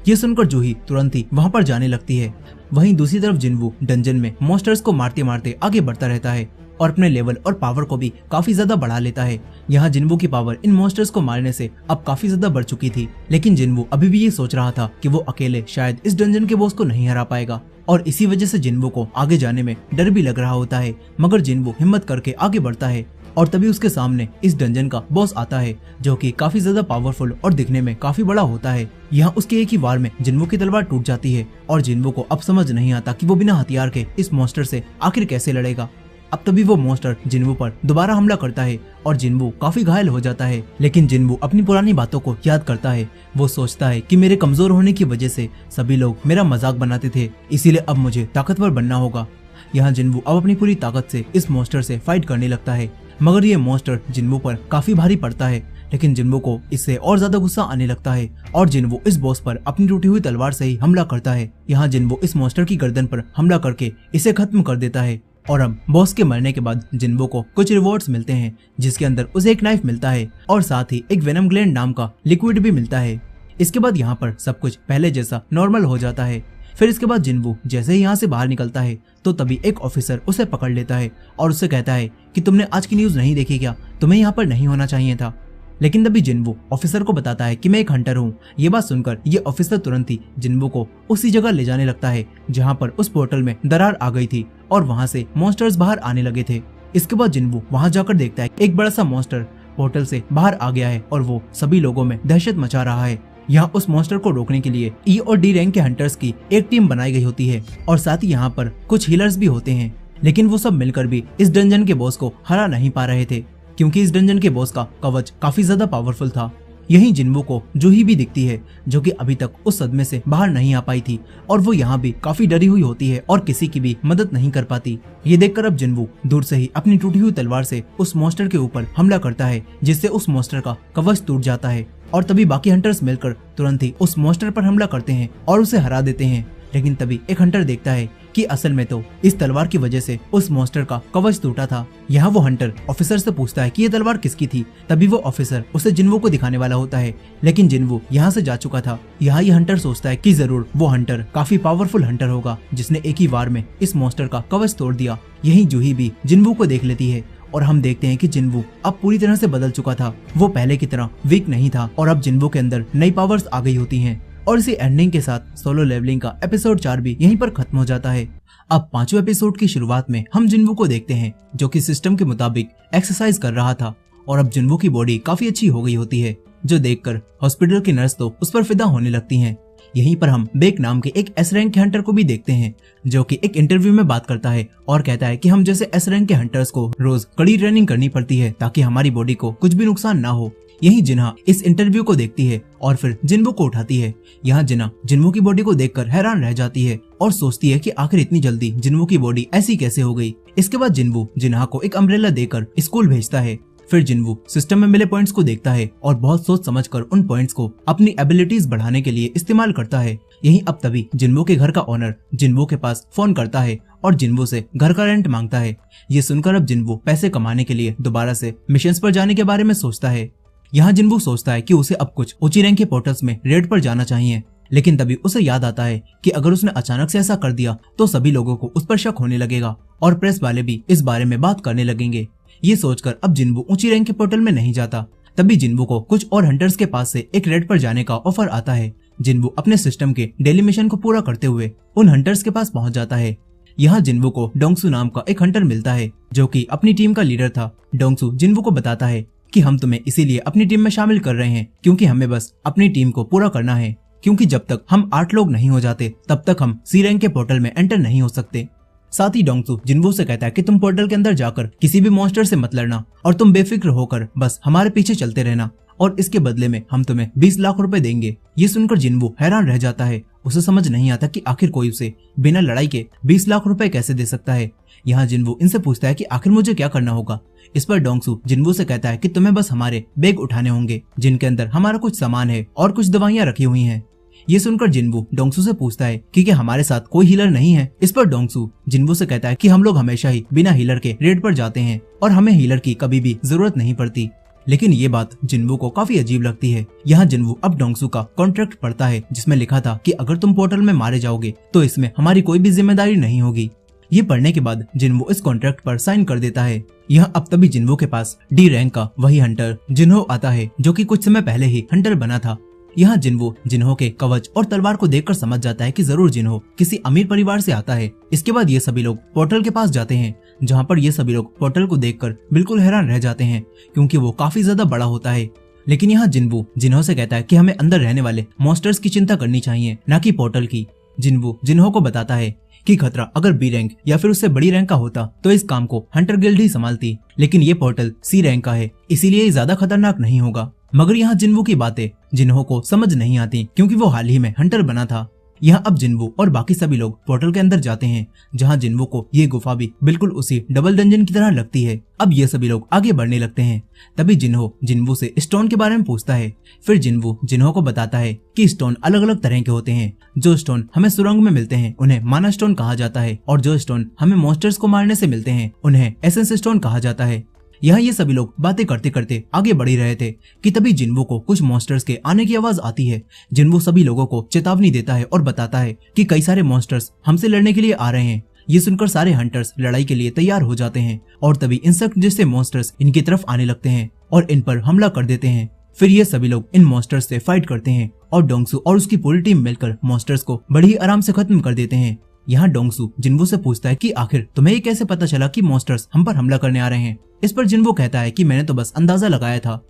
ये सुनकर जूही तुरंत ही वहाँ पर जाने लगती है। वहीं दूसरी तरफ जिनवू डंजन में मॉन्स्टर्स को मारते मारते आगे बढ़ता रहता है और अपने लेवल और पावर को भी काफी ज्यादा बढ़ा लेता है। यहाँ जिनवू की पावर इन मॉन्स्टर्स को मारने से अब काफी ज्यादा बढ़ चुकी थी। लेकिन जिनवू अभी भी ये सोच रहा था कि वो अकेले शायद इस डंजन के बॉस को नहीं हरा पाएगा और इसी वजह से जिनवू को आगे जाने में डर भी लग रहा होता है। मगर जिनवू हिम्मत करके आगे बढ़ता है और तभी उसके सामने इस डंजन का बॉस आता है जो कि काफी ज्यादा पावरफुल और दिखने में काफी बड़ा होता है। यहाँ उसके एक ही वार में जिनवू की तलवार टूट जाती है और जिनवू को अब समझ नहीं आता कि वो बिना हथियार के इस मॉन्स्टर से आखिर कैसे लड़ेगा। अब तभी वो मॉन्स्टर जिन्वू पर दोबारा हमला करता है और जिन्वू काफी घायल हो जाता है। लेकिन जिन्वू अपनी पुरानी बातों को याद करता है। वो सोचता है कि मेरे कमजोर होने की वजह से सभी लोग मेरा मजाक बनाते थे, इसीलिए अब मुझे ताकतवर बनना होगा। यहाँ जिन्वू अब अपनी पूरी ताकत से इस मॉन्स्टर से फाइट करने लगता है, मगर ये मॉन्स्टर जिन्वू पर काफी भारी पड़ता है। लेकिन जिन्वू को इससे और ज्यादा गुस्सा आने लगता है और जिन्वू इस बॉस पर अपनी टूटी हुई तलवार से ही हमला करता है। यहाँ जिन्वू इस मॉन्स्टर की गर्दन पर हमला करके इसे खत्म कर देता है। और अब बॉस के मरने के बाद जिन्वू को कुछ रिवॉर्ड्स मिलते हैं, जिसके अंदर उसे एक नाइफ मिलता है और साथ ही एक वेनम ग्लैंड नाम का लिक्विड भी मिलता है। इसके बाद यहाँ पर सब कुछ पहले जैसा नॉर्मल हो जाता है। फिर इसके बाद जिन्वू जैसे ही यहाँ से बाहर निकलता है तो तभी एक ऑफिसर उसे पकड़ लेता है और उससे कहता है कि तुमने आज की न्यूज नहीं देखी क्या, तुम्हें यहाँ पर नहीं होना चाहिए था। लेकिन तभी जिन्वू ऑफिसर को बताता है कि मैं एक हंटर हूँ। ये बात सुनकर ये ऑफिसर तुरंत ही जिन्वू को उसी जगह ले जाने लगता है जहाँ पर उस पोर्टल में दरार आ गई थी और वहाँ से मॉन्स्टर्स बाहर आने लगे थे। इसके बाद जिन्वू वहाँ जाकर देखता है एक बड़ा सा मॉन्स्टर पोर्टल से बाहर आ गया है और वो सभी लोगों में दहशत मचा रहा है। यहाँ उस मॉन्स्टर को रोकने के लिए ई और डी रैंक के हंटर्स की एक टीम बनाई गई होती है और साथ ही यहाँ पर कुछ हीलर्स भी होते हैं। लेकिन वो सब मिलकर भी इस डंजन के बॉस को हरा नहीं पा रहे थे, क्योंकि इस डंजन के बॉस का कवच काफी ज्यादा पावरफुल था। यही जिन्वू को जूही भी दिखती है, जो कि अभी तक उस सदमे से बाहर नहीं आ पाई थी और वो यहाँ भी काफी डरी हुई होती है और किसी की भी मदद नहीं कर पाती। ये देखकर अब जिन्वू दूर से ही अपनी टूटी हुई तलवार से उस मॉन्स्टर के ऊपर हमला करता है, जिससे उस मॉन्स्टर का कवच टूट जाता है और तभी बाकी हंटर्स मिलकर तुरंत ही उस मॉन्स्टर पर हमला करते हैं और उसे हरा देते हैं। लेकिन तभी एक हंटर देखता है कि असल में तो इस तलवार की वजह से उस मॉन्स्टर का कवच टूटा था। यहाँ वो हंटर ऑफिसर से पूछता है कि ये तलवार किसकी थी। तभी वो ऑफिसर उसे जिन्वू को दिखाने वाला होता है, लेकिन जिन्वू यहाँ से जा चुका था। यहाँ ये हंटर सोचता है कि जरूर वो हंटर काफी पावरफुल हंटर होगा जिसने एक ही वार में इस मॉन्स्टर का कवच तोड़ दिया। यही जूही भी जिन्वू को देख लेती है और हम देखते हैं कि जिन्वू अब पूरी तरह से बदल चुका था। वो पहले की तरह वीक नहीं था और अब जिन्वू के अंदर नई पावर्स आ गई होती हैं। और इसी एंडिंग के साथ सोलो लेवलिंग का एपिसोड 4 भी यहीं पर खत्म हो जाता है। अब 5वें एपिसोड की शुरुआत में हम जिन्वू को देखते हैं, जो कि सिस्टम के मुताबिक एक्सरसाइज कर रहा था और अब जिन्वू की बॉडी काफी अच्छी हो गई होती है, जो देखकर हॉस्पिटल की नर्स तो उस पर फिदा होने लगती हैं। यहीं पर हम बेक नाम के एक एस रैंक के हंटर को भी देखते हैं, जो कि एक इंटरव्यू में बात करता है और कहता है कि हम जैसे एस रैंक के हंटर्स को रोज कड़ी ट्रेनिंग करनी पड़ती है ताकि हमारी बॉडी को कुछ भी नुकसान ना हो। यही जिन्हा इस इंटरव्यू को देखती है और फिर जिन्वू को उठाती है। यहाँ जिन्हा जिन्वू की बॉडी को देखकर हैरान रह जाती है और सोचती है कि आखिर इतनी जल्दी जिन्वू की बॉडी ऐसी कैसे हो गई। इसके बाद जिन्वू जिन्हा को एक अम्ब्रेला देकर स्कूल भेजता है। फिर जिन्वू सिस्टम में मिले पॉइंट्स को देखता है और बहुत सोच समझकर उन पॉइंट्स को अपनी एबिलिटीज बढ़ाने के लिए इस्तेमाल करता है। यही अब तभी जिन्वू के घर का ओनर जिन्वू के पास फोन करता है और जिन्वू से घर का रेंट मांगता है। ये सुनकर अब जिन्वू पैसे कमाने के लिए दोबारा से मिशंस पर जाने के बारे में सोचता है। यहाँ जिन्वू सोचता है कि उसे अब कुछ ऊंची रैंक के पोर्टल्स में रेड पर जाना चाहिए, लेकिन तभी उसे याद आता है कि अगर उसने अचानक से ऐसा कर दिया तो सभी लोगों को उस पर शक होने लगेगा और प्रेस वाले भी इस बारे में बात करने लगेंगे। ये सोचकर अब जिन्वू ऊंची रैंक के पोर्टल में नहीं जाता। तभी जिन्वू को कुछ और हंटर्स के पास से एक रेड पर जाने का ऑफर आता है। जिन्वू अपने सिस्टम के डेली मिशन को पूरा करते हुए उन हंटर्स के पास पहुंच जाता है। यहाँ जिन्वू को डोंगसू नाम का एक हंटर मिलता है, जो कि अपनी टीम का लीडर था। डोंगसू जिन्वू को बताता है कि हम तुम्हें इसीलिए अपनी टीम में शामिल कर रहे हैं क्योंकि हमें बस अपनी टीम को पूरा करना है, क्योंकि जब तक हम 8 लोग नहीं हो जाते तब तक हम सी रैंक के पोर्टल में एंटर नहीं हो सकते। साथ ही डोंगसू जिन्वू से कहता है कि तुम पोर्टल के अंदर जाकर किसी भी मॉन्स्टर से मत लड़ना और तुम बेफिक्र होकर बस हमारे पीछे चलते रहना और इसके बदले में हम तुम्हें 20 लाख रुपए देंगे। ये सुनकर जिन्वू हैरान रह जाता है। उसे समझ नहीं आता कि आखिर कोई उसे बिना लड़ाई के 20 लाख रुपए कैसे दे सकता है। यहाँ जिन्वू इनसे पूछता है कि आखिर मुझे क्या करना होगा। इस पर डोंगसू जिन्वू से कहता है कि तुम्हें बस हमारे बैग उठाने होंगे, जिनके अंदर हमारा कुछ सामान है और कुछ दवाइयाँ रखी हुई हैं। ये सुनकर जिन्वू डोंगसू से पूछता है कि क्या हमारे साथ कोई हीलर नहीं है। इस पर डोंगसू जिन्वू से कहता है कि हम लोग हमेशा ही बिना हीलर के रेड पर जाते हैं और हमें हीलर की कभी भी जरूरत नहीं पड़ती। लेकिन ये बात जिन्वू को काफी अजीब लगती है। यहाँ जिन्वू अब डोंगसू का कॉन्ट्रैक्ट पढ़ता है, जिसमें लिखा था कि अगर तुम पोर्टल में मारे जाओगे तो इसमें हमारी कोई भी जिम्मेदारी नहीं होगी। ये पढ़ने के बाद जिन्वू इस कॉन्ट्रैक्ट पर साइन कर देता है। यहाँ अब तभी जिन्वू के पास डी रैंक का वही हंटर जिन्हो आता है, जो कि कुछ समय पहले ही हंटर बना था। यहाँ जिन्वू जिन्हो के कवच और तलवार को देखकर समझ जाता है कि जरूर जिन्हो किसी अमीर परिवार से आता है। इसके बाद ये सभी लोग पोर्टल के पास जाते हैं, जहाँ पर ये सभी लोग पोर्टल को देखकर बिल्कुल हैरान रह जाते हैं, क्योंकि वो काफी ज्यादा बड़ा होता है। लेकिन यहाँ जिन्वू जिन्हो से कहता है कि हमें अंदर रहने वाले मॉन्स्टर्स की चिंता करनी चाहिए, न कि पोर्टल की। जिन्वू जिन्हो को बताता है कि खतरा अगर बी रैंक या फिर उससे बड़ी रैंक का होता तो इस काम को हंटर गिल्ड ही संभालती, लेकिन ये पोर्टल सी रैंक का है, इसीलिए ये ज्यादा खतरनाक नहीं होगा। मगर यहाँ जिन्वू की बातें जिन्हो को समझ नहीं आती, क्योंकि वो हाल ही में हंटर बना था। यहाँ अब जिन्वू और बाकी सभी लोग पोर्टल के अंदर जाते हैं, जहाँ जिन्वू को ये गुफा भी बिल्कुल उसी डबल डंजन की तरह लगती है। अब ये सभी लोग आगे बढ़ने लगते हैं। तभी जिन्हो जिन्वू से स्टोन के बारे में पूछता है। फिर जिन्वू जिन्हो को बताता है कि स्टोन अलग अलग तरह के होते हैं। जो स्टोन हमें सुरंग में मिलते हैं उन्हें माना स्टोन कहा जाता है, और जो स्टोन हमें मॉन्स्टर्स को मारने से मिलते हैं उन्हें एसेंस स्टोन कहा जाता है। यहाँ ये सभी लोग बातें करते करते आगे बढ़ ही रहे थे कि तभी जिन्वू को कुछ मॉन्स्टर्स के आने की आवाज आती है। जिन्वू सभी लोगों को चेतावनी देता है और बताता है कि कई सारे मॉन्स्टर्स हमसे लड़ने के लिए आ रहे हैं। ये सुनकर सारे हंटर्स लड़ाई के लिए तैयार हो जाते हैं और तभी इंसेक्ट जैसे मॉन्स्टर्स इनकी तरफ आने लगते हैं और इन पर हमला कर देते हैं। फिर ये सभी लोग इन मॉन्स्टर्स से फाइट करते हैं और डोंगसू और उसकी पूरी टीम मिलकर मॉन्स्टर्स को बड़ी ही आराम से खत्म कर देते हैं। यहाँ डोंगसू जिन्वू से पूछता है कि आखिर तुम्हें ये कैसे पता चला कि मॉन्स्टर्स हम पर हमला करने आ रहे हैं। इस पर जिन्वू कहता है कि मैंने तो बस अंदाजा लगाया था।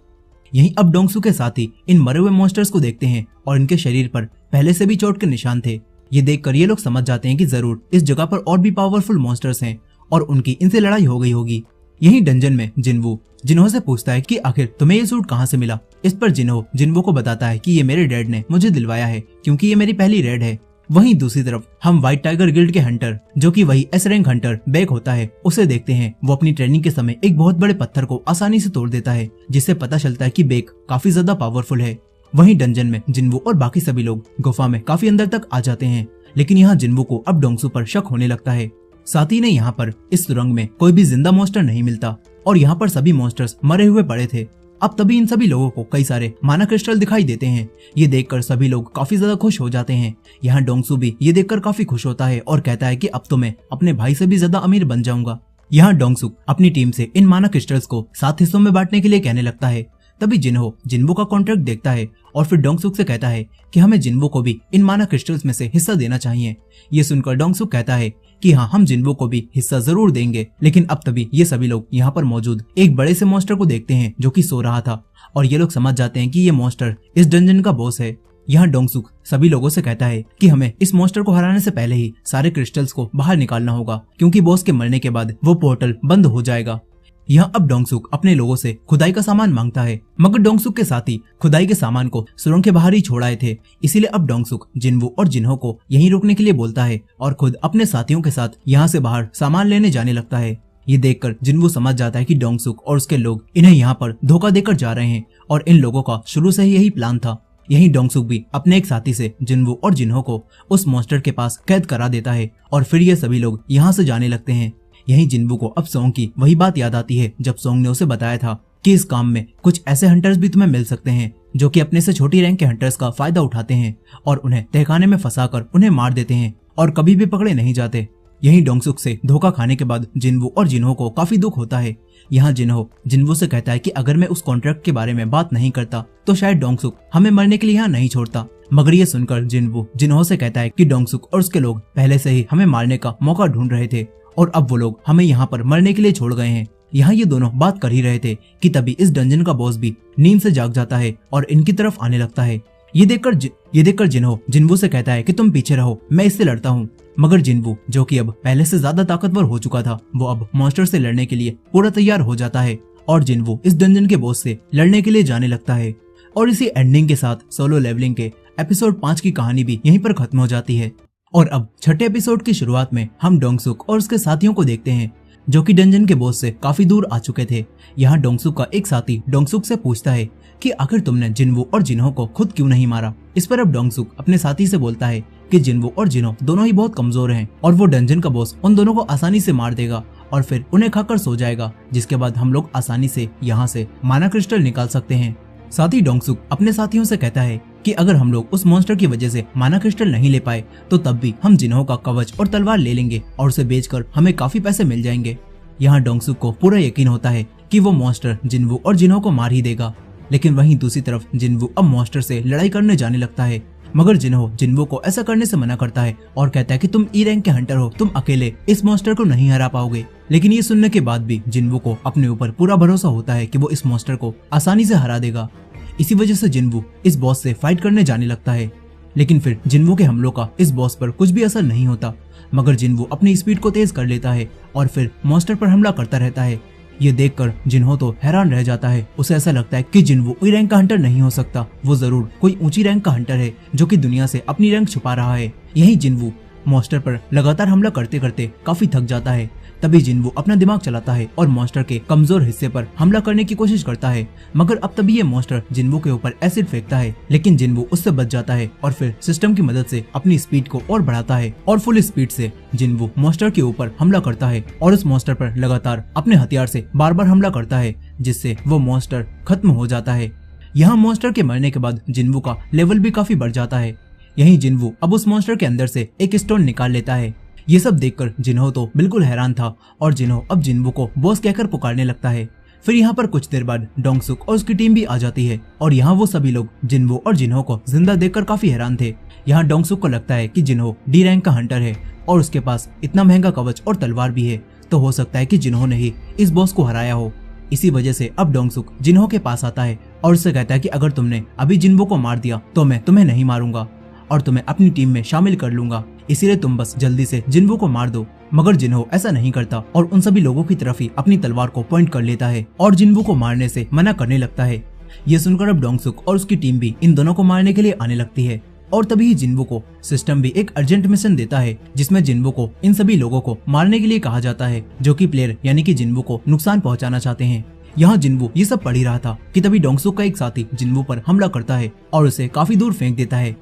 यहीं अब डोंगसू के साथ ही इन मरे हुए मॉन्स्टर्स को देखते हैं और इनके शरीर पर पहले से भी चोट के निशान थे। ये देखकर ये लोग समझ जाते हैं कि जरूर इस जगह पर और भी पावरफुल मॉन्स्टर्स हैं और उनकी इनसे लड़ाई हो गई होगी। यहीं डंजन में जिन्वू जिन्हो से पूछता है कि आखिर तुम्हें ये सूट कहाँ से मिला। इस पर जिन्वू को बताता है कि ये मेरे डैड ने मुझे दिलवाया है, क्योंकि ये मेरी पहली रेड है। वहीं दूसरी तरफ हम व्हाइट टाइगर गिल्ड के हंटर, जो कि वही एस रैंक हंटर बैक होता है, उसे देखते हैं। वो अपनी ट्रेनिंग के समय एक बहुत बड़े पत्थर को आसानी से तोड़ देता है, जिससे पता चलता है कि बेक काफी ज्यादा पावरफुल है। वहीं डंजन में जिन्वू और बाकी सभी लोग गुफा में काफी अंदर तक आ जाते हैं, लेकिन यहाँ जिन्वू को अब डोंगसू पर शक होने लगता है। साथ ही ने यहाँ पर इस सुरंग में कोई भी जिंदा मॉन्स्टर नहीं मिलता और यहाँ पर सभी मॉन्स्टर्स मरे हुए पड़े थे। अब तभी इन सभी लोगों को कई सारे माना क्रिस्टल दिखाई देते हैं। ये देखकर सभी लोग काफी ज्यादा खुश हो जाते हैं। यहाँ डोंगसू भी ये देखकर काफी खुश होता है और कहता है कि अब तो मैं अपने भाई से भी ज्यादा अमीर बन जाऊंगा। यहाँ डोंगसू अपनी टीम से इन माना क्रिस्टल्स को 7 हिस्सों में बांटने के लिए कहने लगता है। तभी जिन्हो जिन्वू का कॉन्ट्रैक्ट देखता है और फिर डोंगसू से कहता है कि हमें जिन्वू को भी इन माना क्रिस्टल्स में से हिस्सा देना चाहिए। ये सुनकर डोंगसू कहता है कि हाँ, हम जिन्वू को भी हिस्सा जरूर देंगे। लेकिन अब तभी ये सभी लोग यहाँ पर मौजूद एक बड़े से मॉन्स्टर को देखते हैं जो कि सो रहा था और ये लोग समझ जाते हैं कि ये मॉन्स्टर इस डंजन का बॉस है। यहाँ डोंगसू सभी लोगों से कहता है कि हमें इस मॉन्स्टर को हराने से पहले ही सारे क्रिस्टल्स को बाहर निकालना होगा, क्योंकि बॉस के मरने के बाद वो पोर्टल बंद हो जाएगा। यहाँ अब डोंगसुक अपने लोगों से खुदाई का सामान मांगता है, मगर डोंगसुक के साथी खुदाई के सामान को सुरंग के बाहर ही छोड़ाए थे। इसीलिए अब डोंगसुक जिन्वू और जिन्हो को यहीं रुकने के लिए बोलता है और खुद अपने साथियों के साथ यहाँ से बाहर सामान लेने जाने लगता है। ये देखकर जिन्वू समझ जाता है कि डोंगसुक और उसके लोग इन्हें यहाँ पर धोखा देकर जा रहे हैं और इन लोगों का शुरू से ही यही प्लान था। यही डोंगसुक भी अपने एक साथी से जिन्वू और जिन्हो को उस मॉन्स्टर के पास कैद करा देता है और फिर ये सभी लोग यहाँ से जाने लगते हैं। यहीं जिन्वू को अब सोंग की वही बात याद आती है जब सोंग ने उसे बताया था कि इस काम में कुछ ऐसे हंटर्स भी तुम्हें मिल सकते हैं जो कि अपने से छोटी रैंक के हंटर्स का फायदा उठाते हैं और उन्हें तहखाने में फंसाकर उन्हें मार देते हैं और कभी भी पकड़े नहीं जाते। यहीं डोंगसुक से धोखा खाने के बाद जिन्वू और जिन्हो को काफी दुख होता है। यहाँ जिन्हो जिन्वू से कहता है कि अगर मैं उस कॉन्ट्रैक्ट के बारे में बात नहीं करता तो शायद डोंगसुक हमें मरने के लिए यहाँ नहीं छोड़ता। मगर ये सुनकर जिन्वू जिन्हो से कहता है कि डोंगसुक और उसके लोग पहले से ही हमें मारने का मौका ढूंढ रहे थे और अब वो लोग हमें यहाँ पर मरने के लिए छोड़ गए हैं। यहाँ ये दोनों बात कर ही रहे थे कि तभी इस डंजन का बॉस भी नींद से जाग जाता है और इनकी तरफ आने लगता है। ये देखकर जिन्हो जिन्वू से कहता है कि तुम पीछे रहो, मैं इससे लड़ता हूँ। मगर जिन्वू जो कि अब पहले से ज्यादा ताकतवर हो चुका था, वो अब मॉन्स्टर से लड़ने के लिए पूरा तैयार हो जाता है और जिन्वू इस डंजन के बॉस से लड़ने के लिए जाने लगता है। और इसी एंडिंग के साथ सोलो लेवलिंग के एपिसोड 5 की कहानी भी यहीं पर खत्म हो जाती है। और अब छठे एपिसोड की शुरुआत में हम डोंगसुक और उसके साथियों को देखते हैं जो कि डंजन के बॉस से काफी दूर आ चुके थे। यहाँ डोंगसुक का एक साथी डोंगसुक से पूछता है कि आखिर तुमने जिन्वू और जिन्हो को खुद क्यों नहीं मारा। इस पर अब डोंगसुक अपने साथी से बोलता है कि जिन्वू और जिन्हो दोनों ही बहुत कमजोर हैं और वो डंजन का बॉस उन दोनों को आसानी से मार देगा और फिर उन्हें खाकर सो जाएगा, जिसके बाद हम लोग आसानी से यहाँ से माना क्रिस्टल निकाल सकते हैं। साथ ही डोंगसुक अपने साथियों से कहता है कि अगर हम लोग उस मॉन्स्टर की वजह से माना क्रिस्टल नहीं ले पाए तो तब भी हम जिन्हो का कवच और तलवार ले लेंगे और उसे बेचकर हमें काफी पैसे मिल जाएंगे। यहाँ डोंगसुक को पूरा यकीन होता है कि वो मॉन्स्टर जिन्वू और जिन्हो को मार ही देगा। लेकिन वहीं दूसरी तरफ जिन्वू अब मॉन्स्टर से लड़ाई करने जाने लगता है, मगर जिन्हो जिन्वू को ऐसा करने से मना करता है और कहता है कि तुम ई रैंक के हंटर हो, तुम अकेले इस मॉन्स्टर को नहीं हरा पाओगे। लेकिन ये सुनने के बाद भी जिन्वू को अपने ऊपर पूरा भरोसा होता है कि वो इस मॉन्स्टर को आसानी से हरा देगा। इसी वजह से जिन्वू इस बॉस से फाइट करने जाने लगता है। लेकिन फिर जिन्वो के हमलों का इस बॉस पर कुछ भी असर नहीं होता, मगर जिन्वो अपनी स्पीड को तेज कर लेता है और फिर मॉन्स्टर पर हमला करता रहता है। ये देखकर जिन्हो तो हैरान रह जाता है। उसे ऐसा लगता है कि जिन्वो कोई रैंक का हंटर नहीं हो सकता, वो जरूर कोई ऊंची रैंक का हंटर है जो कि दुनिया से अपनी रैंक छुपा रहा है। यही जिन्वो मॉन्स्टर पर लगातार हमला करते करते काफी थक जाता है। तभी जिन्वो अपना दिमाग चलाता है और मॉन्स्टर के कमजोर हिस्से पर हमला करने की कोशिश करता है, मगर अब तभी ये मॉन्स्टर जिन्वो के ऊपर एसिड फेंकता है, लेकिन जिन्वो उससे बच जाता है और फिर सिस्टम की मदद से अपनी स्पीड को और बढ़ाता है और फुल स्पीड से जिन्वो मॉन्स्टर के ऊपर हमला करता है और उस मॉन्स्टर पर लगातार अपने हथियार से बार बार हमला करता है, जिससे वो मॉन्स्टर खत्म हो जाता है। यहाँ मॉन्स्टर के मरने के बाद जिन्वो का लेवल भी काफी बढ़ जाता है। यही जिन्वो अब उस मॉन्स्टर के अंदर से एक स्टोन निकाल लेता है। ये सब देखकर जिन्हो तो बिल्कुल हैरान था और जिन्हो अब जिन्वो को बॉस कहकर पुकारने लगता है। फिर यहाँ पर कुछ देर बाद डोंगसुक और उसकी टीम भी आ जाती है और यहाँ वो सभी लोग जिन्वो और जिन्हो को जिंदा देखकर काफी हैरान थे। यहाँ डोंगसुक को लगता है कि जिन्हो डी रैंक का हंटर है और उसके पास इतना महंगा कवच और तलवार भी है, तो हो सकता है कि जिन्हो ने ही इस बॉस को हराया हो। इसी वजह से अब डोंगसुक जिन्हो के पास आता है और उससे कहता है कि अगर तुमने अभी जिन्वो को मार दिया तो मैं तुम्हें नहीं मारूंगा और तुम्हें अपनी टीम में शामिल कर लूंगा, इसीलिए तुम बस जल्दी से जिन्वो को मार दो। मगर जिन्हो ऐसा नहीं करता और उन सभी लोगों की तरफ ही अपनी तलवार को पॉइंट कर लेता है और जिन्वो को मारने से मना करने लगता है। ये सुनकर अब डोंगसुक और उसकी टीम भी इन दोनों को मारने के लिए आने लगती है और तभी जिन्वो को सिस्टम भी एक अर्जेंट मिशन देता है, जिसमें जिन्वो को इन सभी लोगों को मारने के लिए कहा जाता है जो कि प्लेयर यानी कि जिन्वो को नुकसान पहुंचाना चाहते हैं। यहाँ जिन्वो ये सब पढ़ ही रहा था कि तभी डोंगसुक का एक साथी जिन्वो पर हमला करता है और उसे काफी दूर फेंक देता है।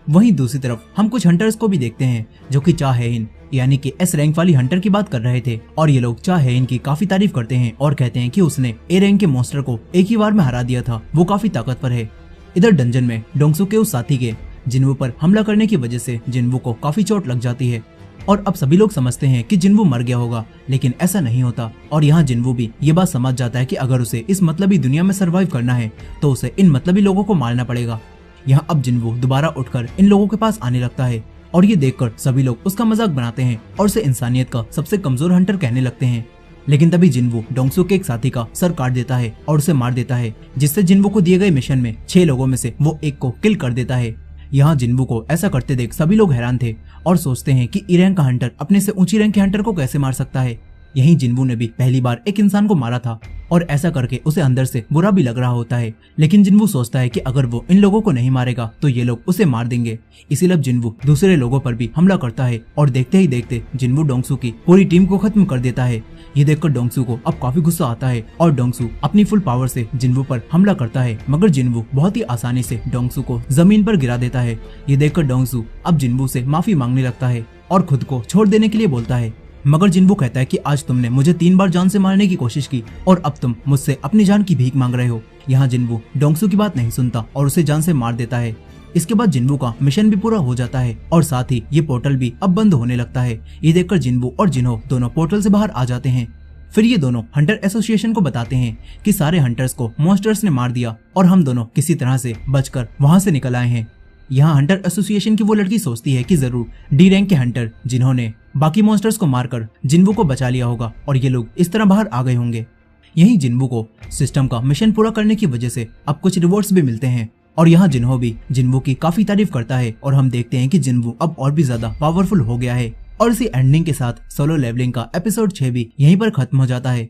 वहीं दूसरी तरफ हम कुछ हंटर्स को भी देखते हैं जो कि चा हेइन यानी कि एस रैंक वाली हंटर की बात कर रहे थे और ये लोग चा हेइन की काफी तारीफ करते हैं और कहते हैं कि उसने ए रैंक के मॉन्स्टर को एक ही बार में हरा दिया था, वो काफी ताकतवर है। इधर डंजन में डोंगसुक के उस साथी के जिन्वो पर हमला करने की वजह से जिन्वो को काफी चोट लग जाती है और अब सभी लोग समझते हैं कि जिन्वो मर गया होगा, लेकिन ऐसा नहीं होता। और यहाँ जिन्वो भी ये बात समझ जाता है कि अगर उसे इस मतलबी दुनिया में सर्वाइव करना है तो उसे इन मतलबी लोगों को मारना पड़ेगा। यहाँ अब जिन्वो दोबारा उठकर इन लोगों के पास आने लगता है और ये देखकर सभी लोग उसका मजाक बनाते हैं और उसे इंसानियत का सबसे कमजोर हंटर कहने लगते हैं। लेकिन तभी जिन्वो डोंगसुक के एक साथी का सर काट देता है और उसे मार देता है, जिससे जिन्वो को दिए गए मिशन में 6 लोगों में से वो एक को किल कर देता है। यहाँ जिन्वो को ऐसा करते देख सभी लोग हैरान थे और सोचते हैं कि ई रैंक का हंटर अपने से ऊंची रैंक के हंटर को कैसे मार सकता है। यहीं जिन्वो ने भी पहली बार एक इंसान को मारा था और ऐसा करके उसे अंदर से बुरा भी लग रहा होता है, लेकिन जिन्वो सोचता है कि अगर वो इन लोगों को नहीं मारेगा तो ये लोग उसे मार देंगे। इसीलिए अब जिन्वो दूसरे लोगों पर भी हमला करता है और देखते ही देखते जिन्वो डोंगसू की पूरी टीम को खत्म कर देता है। ये देखकर डोंगसू को अब काफी गुस्सा आता है और डोंगसू अपनी फुल पावर से जिन्वो पर हमला करता है, मगर जिन्वो बहुत ही आसानी से डोंगसू को जमीन पर गिरा देता है। ये देखकर डोंगसू अब जिन्वो से माफी मांगने लगता है और खुद को छोड़ देने के लिए बोलता है, मगर जिन्वो कहता है कि आज तुमने मुझे 3 बार जान से मारने की कोशिश की और अब तुम मुझसे अपनी जान की भीख मांग रहे हो। यहाँ जिन्वो डोंगसू की बात नहीं सुनता और उसे जान से मार देता है। इसके बाद जिन्वो का मिशन भी पूरा हो जाता है और साथ ही ये पोर्टल भी अब बंद होने लगता है। ये देखकर जिन्वो और जिन्हो दोनों पोर्टल से बाहर आ जाते हैं। फिर ये दोनों हंटर एसोसिएशन को बताते हैं कि सारे हंटर्स को मॉन्स्टर्स ने मार दिया और हम दोनों किसी तरह से बचकर वहां से निकल आए हैं। यहाँ हंटर एसोसिएशन की वो लड़की सोचती है कि जरूर डी रैंक के हंटर जिन्होंने बाकी मॉन्स्टर्स को मारकर जिन्वो को बचा लिया होगा और ये लोग इस तरह बाहर आ गए होंगे। यही जिन्वो को सिस्टम का मिशन पूरा करने की वजह से अब कुछ रिवॉर्ड्स भी मिलते हैं और यहाँ जिन्हो भी जिन्वो की काफी तारीफ करता है और हम देखते हैं कि जिन्वो अब और भी ज्यादा पावरफुल हो गया है। और इसी एंडिंग के साथ सोलो लेवलिंग का एपिसोड 6 भी यहीं पर खत्म हो जाता है।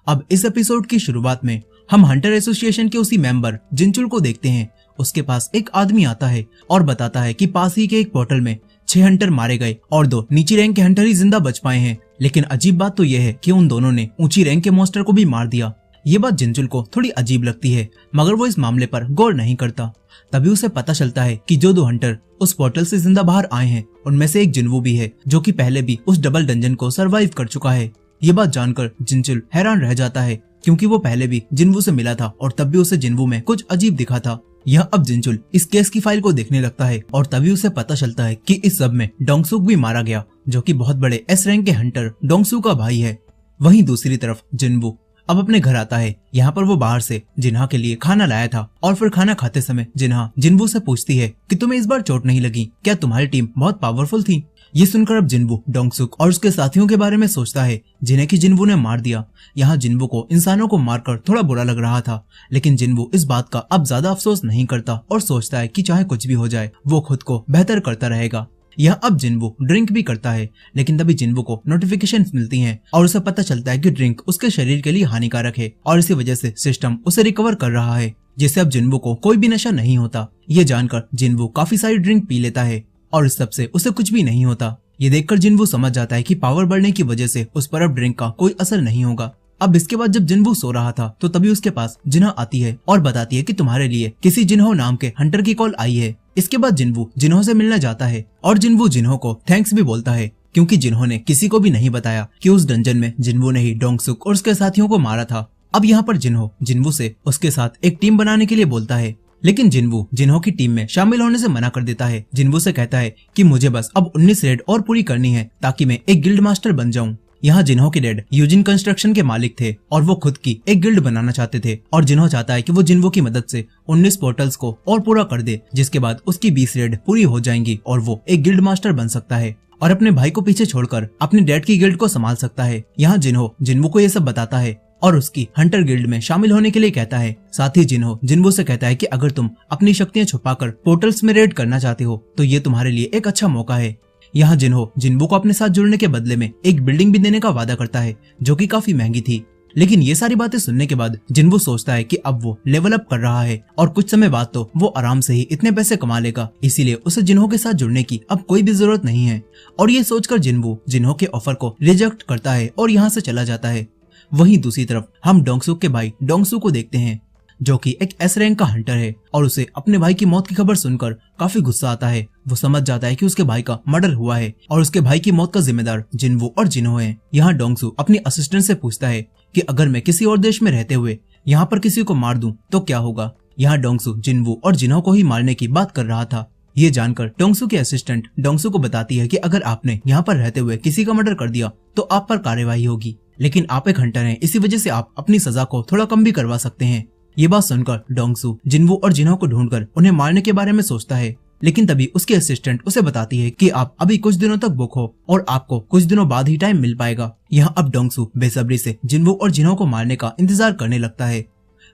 अब इस एपिसोड की शुरुआत में हम हंटर एसोसिएशन के उसी मेंबर जिनचुल को देखते हैं। उसके पास एक आदमी आता है और बताता है कि पास ही के एक पोर्टल में 6 हंटर मारे गए और 2 नीची रैंक के हंटर ही जिंदा बच पाए हैं। लेकिन अजीब बात तो यह है कि उन दोनों ने ऊंची रैंक के मॉन्स्टर को भी मार दिया। ये बात जिनचुल को थोड़ी अजीब लगती है, मगर वो इस मामले पर गौर नहीं करता। तभी उसे पता चलता है कि जो 2 हंटर उस पोर्टल से जिंदा बाहर आए हैं उनमें से एक जिन्वो भी है, जो कि पहले भी उस डबल डंजन को सरवाइव कर चुका है। ये बात जानकर जिनचुल हैरान रह जाता है, क्योंकि वो पहले भी जिन्वो से मिला था और तब भी उसे जिन्वो में कुछ अजीब दिखा था। यह अब जिनचुल इस केस की फाइल को देखने लगता है और तभी उसे पता चलता है कि इस सब में डोंगसुक भी मारा गया, जो कि बहुत बड़े एस रैंक के हंटर डोंगसू का भाई है। वहीं दूसरी तरफ जिन्वो अब अपने घर आता है। यहाँ पर वो बाहर से जिन्हा के लिए खाना लाया था और फिर खाना खाते समय जिन्हा जिन्वो से पूछती है कि तुम्हें इस बार चोट नहीं लगी, क्या तुम्हारी टीम बहुत पावरफुल थी? ये सुनकर अब जिन्वू डोंगसुक और उसके साथियों के बारे में सोचता है जिन्हें कि जिन्वू ने मार दिया। यहाँ जिन्वू को इंसानों को मारकर थोड़ा बुरा लग रहा था, लेकिन जिन्वू इस बात का अब ज्यादा अफसोस नहीं करता और सोचता है कि चाहे कुछ भी हो जाए वो खुद को बेहतर करता रहेगा। यह अब जिन्वू ड्रिंक भी करता है, लेकिन तभी जिन्वू को नोटिफिकेशन मिलती हैं और उसे पता चलता है कि ड्रिंक उसके शरीर के लिए हानिकारक है और इसी वजह से सिस्टम उसे रिकवर कर रहा है, जिससे अब जिन्वू को कोई भी नशा नहीं होता। ये जानकर जिन्वू काफी सारी ड्रिंक पी लेता है और इस सब से उसे कुछ भी नहीं होता। ये देखकर जिन्वू समझ जाता है कि पावर बढ़ने की वजह से उस पर अब ड्रिंक का कोई असर नहीं होगा। अब इसके बाद जब जिन्वू सो रहा था तो तभी उसके पास जिन्हो आती है और बताती है कि तुम्हारे लिए किसी जिन्हो नाम के हंटर की कॉल आई है। इसके बाद जिन्वू जिन्हो से मिलने जाता है और जिन्वू जिन्हो को थैंक्स भी बोलता है, क्योंकि जिन्हो ने किसी को भी नहीं बताया कि उस डंजन में जिन्वू ने ही डोंगसुक और उसके साथियों को मारा था। अब यहाँ पर जिन्हो जिन्वू से उसके साथ एक टीम बनाने के लिए बोलता है, लेकिन जिन्वू जिन्हो की टीम में शामिल होने से मना कर देता है। जिन्वू से कहता है कि मुझे बस अब 19 रेड और पूरी करनी है ताकि मैं एक गिल्ड मास्टर बन जाऊं। यहाँ जिन्हो के डैड यूजिन कंस्ट्रक्शन के मालिक थे और वो खुद की एक गिल्ड बनाना चाहते थे और जिन्हो चाहता है कि वो जिन्वू की मदद से 19 पोर्टल्स को और पूरा कर दे, जिसके बाद उसकी 20 रेड पूरी हो जाएंगी और वो एक गिल्ड मास्टर बन सकता है और अपने भाई को पीछे छोड़कर अपने डैड की गिल्ड को संभाल सकता है। यहाँ जिन्हो जिन्वू को ये सब बताता है और उसकी हंटर गिल्ड में शामिल होने के लिए कहता है। साथ ही जिन्हो जिन्वू से कहता है कि अगर तुम अपनी शक्तियां छुपाकर पोर्टल्स में रेड करना चाहते हो तो ये तुम्हारे लिए एक अच्छा मौका है। यहाँ जिन्हो जिन्वू को अपने साथ जुड़ने के बदले में एक बिल्डिंग भी देने का वादा करता है जो कि काफी महंगी थी। लेकिन ये सारी बातें सुनने के बाद जिन्वू सोचता है कि अब वो लेवल अप कर रहा है और कुछ समय बाद तो वो आराम से ही इतने पैसे कमा लेगा, इसीलिए उसे जिन्हो के साथ जुड़ने की अब कोई भी जरूरत नहीं है। और ये सोचकर जिन्वू जिन्हो के ऑफर को रिजेक्ट करता है और यहाँ से चला जाता है। वहीं दूसरी तरफ हम डोंगसुक के भाई डोंगसू को देखते हैं, जो कि एक एस रैंक का हंटर है और उसे अपने भाई की मौत की खबर सुनकर काफी गुस्सा आता है। वो समझ जाता है कि उसके भाई का मर्डर हुआ है और उसके भाई की मौत का जिम्मेदार जिन्वू और जिन्हो है। यहाँ डोंगसू अपनी असिस्टेंट से पूछता है कि अगर मैं किसी और देश में रहते हुए यहाँ पर किसी को मार दूं तो क्या होगा। यहाँ डोंगसू जिन्वू और जिन्हो को ही मारने की बात कर रहा था। ये जानकर डोंगसू की असिस्टेंट डोंगसू को बताती है कि अगर आपने यहाँ पर रहते हुए किसी का मर्डर कर दिया तो आप पर कार्यवाही होगी, लेकिन आप एक हंटर हैं, इसी वजह से आप अपनी सजा को थोड़ा कम भी करवा सकते हैं। ये बात सुनकर डोंगसू जिन्वू और जिन्हो को ढूंढकर उन्हें मारने के बारे में सोचता है, लेकिन तभी उसकी असिस्टेंट उसे बताती है कि आप अभी कुछ दिनों तक बुक हो और आपको कुछ दिनों बाद ही टाइम मिल पाएगा। यहाँ अब डोंगसू बेसब्री से जिन्वू और जिन्हो को मारने का इंतजार करने लगता है।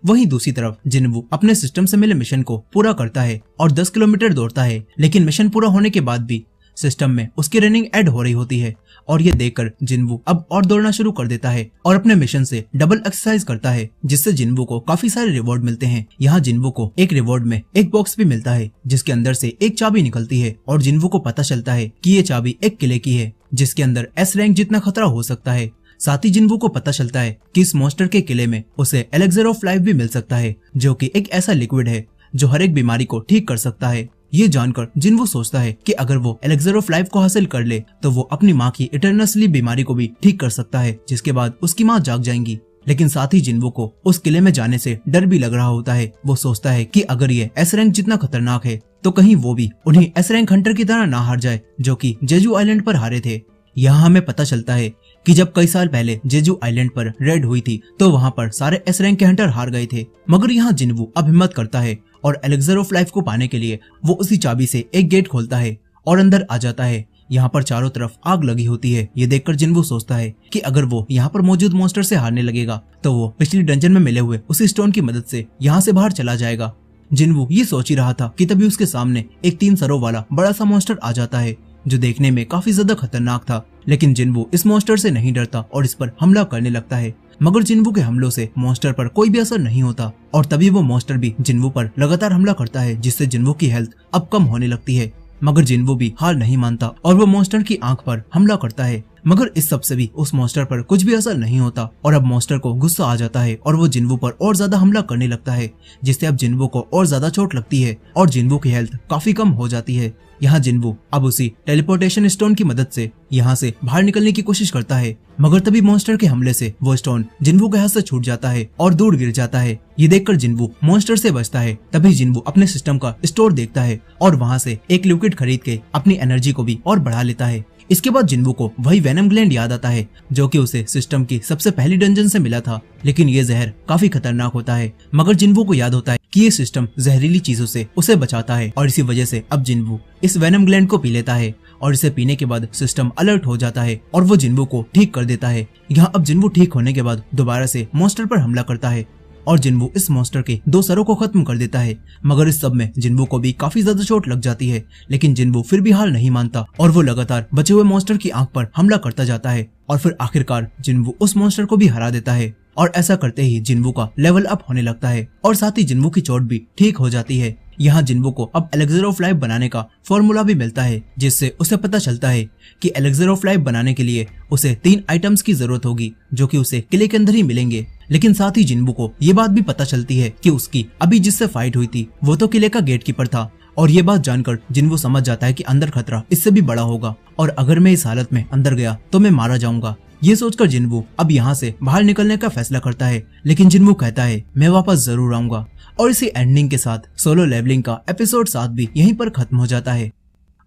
वहीं दूसरी तरफ जिन्वू अपने सिस्टम से मिले मिशन को पूरा करता है और 10 किलोमीटर दौड़ता है, लेकिन मिशन पूरा होने के बाद भी सिस्टम में उसकी रनिंग ऐड हो रही होती है और ये देखकर जिन्वू अब और दौड़ना शुरू कर देता है और अपने मिशन से डबल एक्सरसाइज करता है, जिससे जिन्वू को काफी सारे रिवॉर्ड मिलते हैं। यहाँ जिन्वू को एक रिवॉर्ड में एक बॉक्स भी मिलता है जिसके अंदर से एक चाबी निकलती है और जिन्वू को पता चलता है कि ये चाबी एक किले की है जिसके अंदर एस रैंक जितना खतरा हो सकता है। साथ ही जिन्वू को पता चलता है कि इस मॉन्स्टर के किले में उसे एलेक्सर ऑफ लाइफ भी मिल सकता है, जो कि एक ऐसा लिक्विड है जो हर एक बीमारी को ठीक कर सकता है। ये जानकर जिन्वू सोचता है कि अगर वो एलेक्सर ऑफ लाइफ को हासिल कर ले तो वो अपनी माँ की इटर्नल स्लीप बीमारी को भी ठीक कर सकता है, जिसके बाद उसकी माँ जाग जाएंगी। लेकिन साथ ही जिन्वू को उस किले में जाने से डर भी लग रहा होता है। वो सोचता है कि अगर ये एस रैंक जितना खतरनाक है तो कहीं वो भी उन्हें एस रैंक हंटर की तरह ना हार जाए जो कि जेजू आइलैंड पर हारे थे। यहाँ हमें पता चलता है कि जब कई साल पहले जेजू आइलैंड पर रेड हुई थी तो वहाँ पर सारे एस रैंक के हंटर हार गए थे, मगर यहाँ जिन्वू अब हिम्मत करता है और एलेक्सर ऑफ लाइफ को पाने के लिए वो उसी चाबी से एक गेट खोलता है और अंदर आ जाता है। यहाँ पर चारों तरफ आग लगी होती है। ये देखकर जिन्वू सोचता है कि अगर वो यहाँ पर मौजूद मॉन्स्टर से हारने लगेगा तो वो पिछली डंजन में मिले हुए उसी स्टोन की मदद से यहाँ से बाहर चला जाएगा। जिन्वू ये सोच ही रहा था कि तभी उसके सामने एक 3 सरों वाला बड़ा सा मॉन्स्टर आ जाता है जो देखने में काफी ज्यादा खतरनाक था, लेकिन जिन्वू इस मॉन्स्टर से नहीं डरता और इस पर हमला करने लगता है। मगर जिन्वू के हमलों से मॉन्स्टर पर कोई भी असर नहीं होता और तभी वो मॉन्स्टर भी जिन्वू पर लगातार हमला करता है, जिससे जिन्वू की हेल्थ अब कम होने लगती है। मगर जिन्वू भी हार नहीं मानता और वो मॉन्स्टर की आंख पर हमला करता है, मगर इस सब से भी उस मॉन्स्टर पर कुछ भी असर नहीं होता और अब मॉन्स्टर को गुस्सा आ जाता है और वो जिन्वू पर और ज्यादा हमला करने लगता है, जिससे अब जिन्वू को और ज्यादा चोट लगती है और जिन्वू की हेल्थ काफी कम हो जाती है। यहाँ जिन्वू अब उसी टेलीपोर्टेशन स्टोन की मदद से यहाँ से बाहर निकलने की कोशिश करता है, मगर तभी मॉन्स्टर के हमले से वो स्टोन जिन्वू के हाथ से छूट जाता है और दूर गिर जाता है। ये देखकर जिन्वू मॉन्स्टर से बचता है। तभी जिन्वू अपने सिस्टम का स्टोर देखता है और वहाँ से एक लिक्विड खरीद के अपनी एनर्जी को भी और बढ़ा लेता है। इसके बाद जिन्वू को वही वेनम ग्लैंड याद आता है जो कि उसे सिस्टम की सबसे पहली डंजन से मिला था, लेकिन ये जहर काफी खतरनाक होता है। मगर जिन्वू को याद होता है कि ये सिस्टम जहरीली चीजों से उसे बचाता है और इसी वजह से अब जिन्वू इस वेनम ग्लैंड को पी लेता है और इसे पीने के बाद सिस्टम अलर्ट हो जाता है और वो जिन्वू को ठीक कर देता है। यहाँ अब जिन्वू ठीक होने के बाद दोबारा से मॉन्स्टर पर हमला करता है और जिन्वू इस मॉन्स्टर के 2 सरों को खत्म कर देता है। मगर इस सब में जिन्वू को भी काफी ज्यादा चोट लग जाती है, लेकिन जिन्वू फिर भी हार नहीं मानता और वो लगातार बचे हुए मॉन्स्टर की आंख पर हमला करता जाता है और फिर आखिरकार जिन्वू उस मॉन्स्टर को भी हरा देता है। और ऐसा करते ही जिन्वू का लेवल अप होने लगता है और साथ ही जिन्वू की चोट भी ठीक हो जाती है। यहाँ जिन्वू को अब एलेक्सर ऑफ लाइफ बनाने का फॉर्मूला भी मिलता है, जिससे उसे पता चलता है कि एलेक्सर ऑफ लाइफ बनाने के लिए उसे 3 आइटम्स की जरूरत होगी जो कि उसे किले के अंदर ही मिलेंगे। लेकिन साथ ही जिन्वू को ये बात भी पता चलती है कि उसकी अभी जिससे फाइट हुई थी वो तो किले का गेटकीपर था और ये बात जानकर जिन्वू समझ जाता है कि अंदर खतरा इससे भी बड़ा होगा और अगर मैं इस हालत में अंदर गया तो मैं मारा जाऊंगा। ये सोचकर जिन्वू अब यहाँ से बाहर निकलने का फैसला करता है, लेकिन जिन्वू कहता है मैं वापस जरूर आऊंगा। और इसी एंडिंग के साथ सोलो लेवलिंग का एपिसोड 7 भी यहीं पर खत्म हो जाता है।